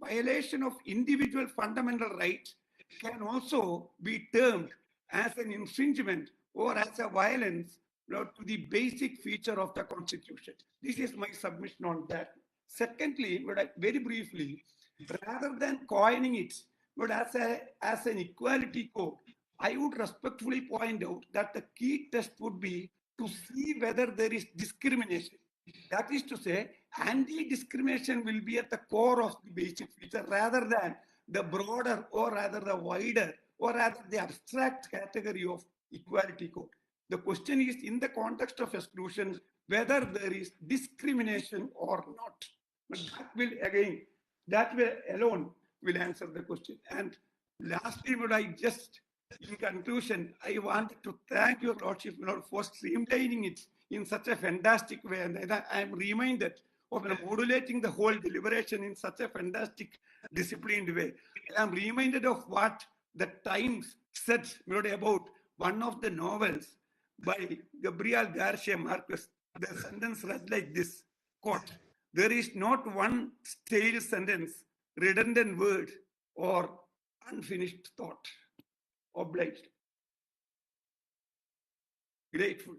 Speaker 13: violation of individual fundamental rights can also be termed as an infringement or as a violence to the basic feature of the Constitution. This is my submission on that. Secondly, very briefly, rather than coining it, but as an equality code, I would respectfully point out that the key test would be to see whether there is discrimination. That is to say, anti-discrimination will be at the core of the basic feature rather than the broader or rather the wider or rather the abstract category of equality code. The question is in the context of exclusion, whether there is discrimination or not. But that will alone will answer the question. And lastly, would I just, in conclusion, I want to thank your lordship for streamlining it in such a fantastic way. And I am reminded of modulating the whole deliberation in such a fantastic, disciplined way. I am reminded of what the Times said about one of the novels by Gabriel Garcia Marquez. The sentence read like this, quote, "There is not one stale sentence, redundant word, or unfinished thought." Obliged. Grateful.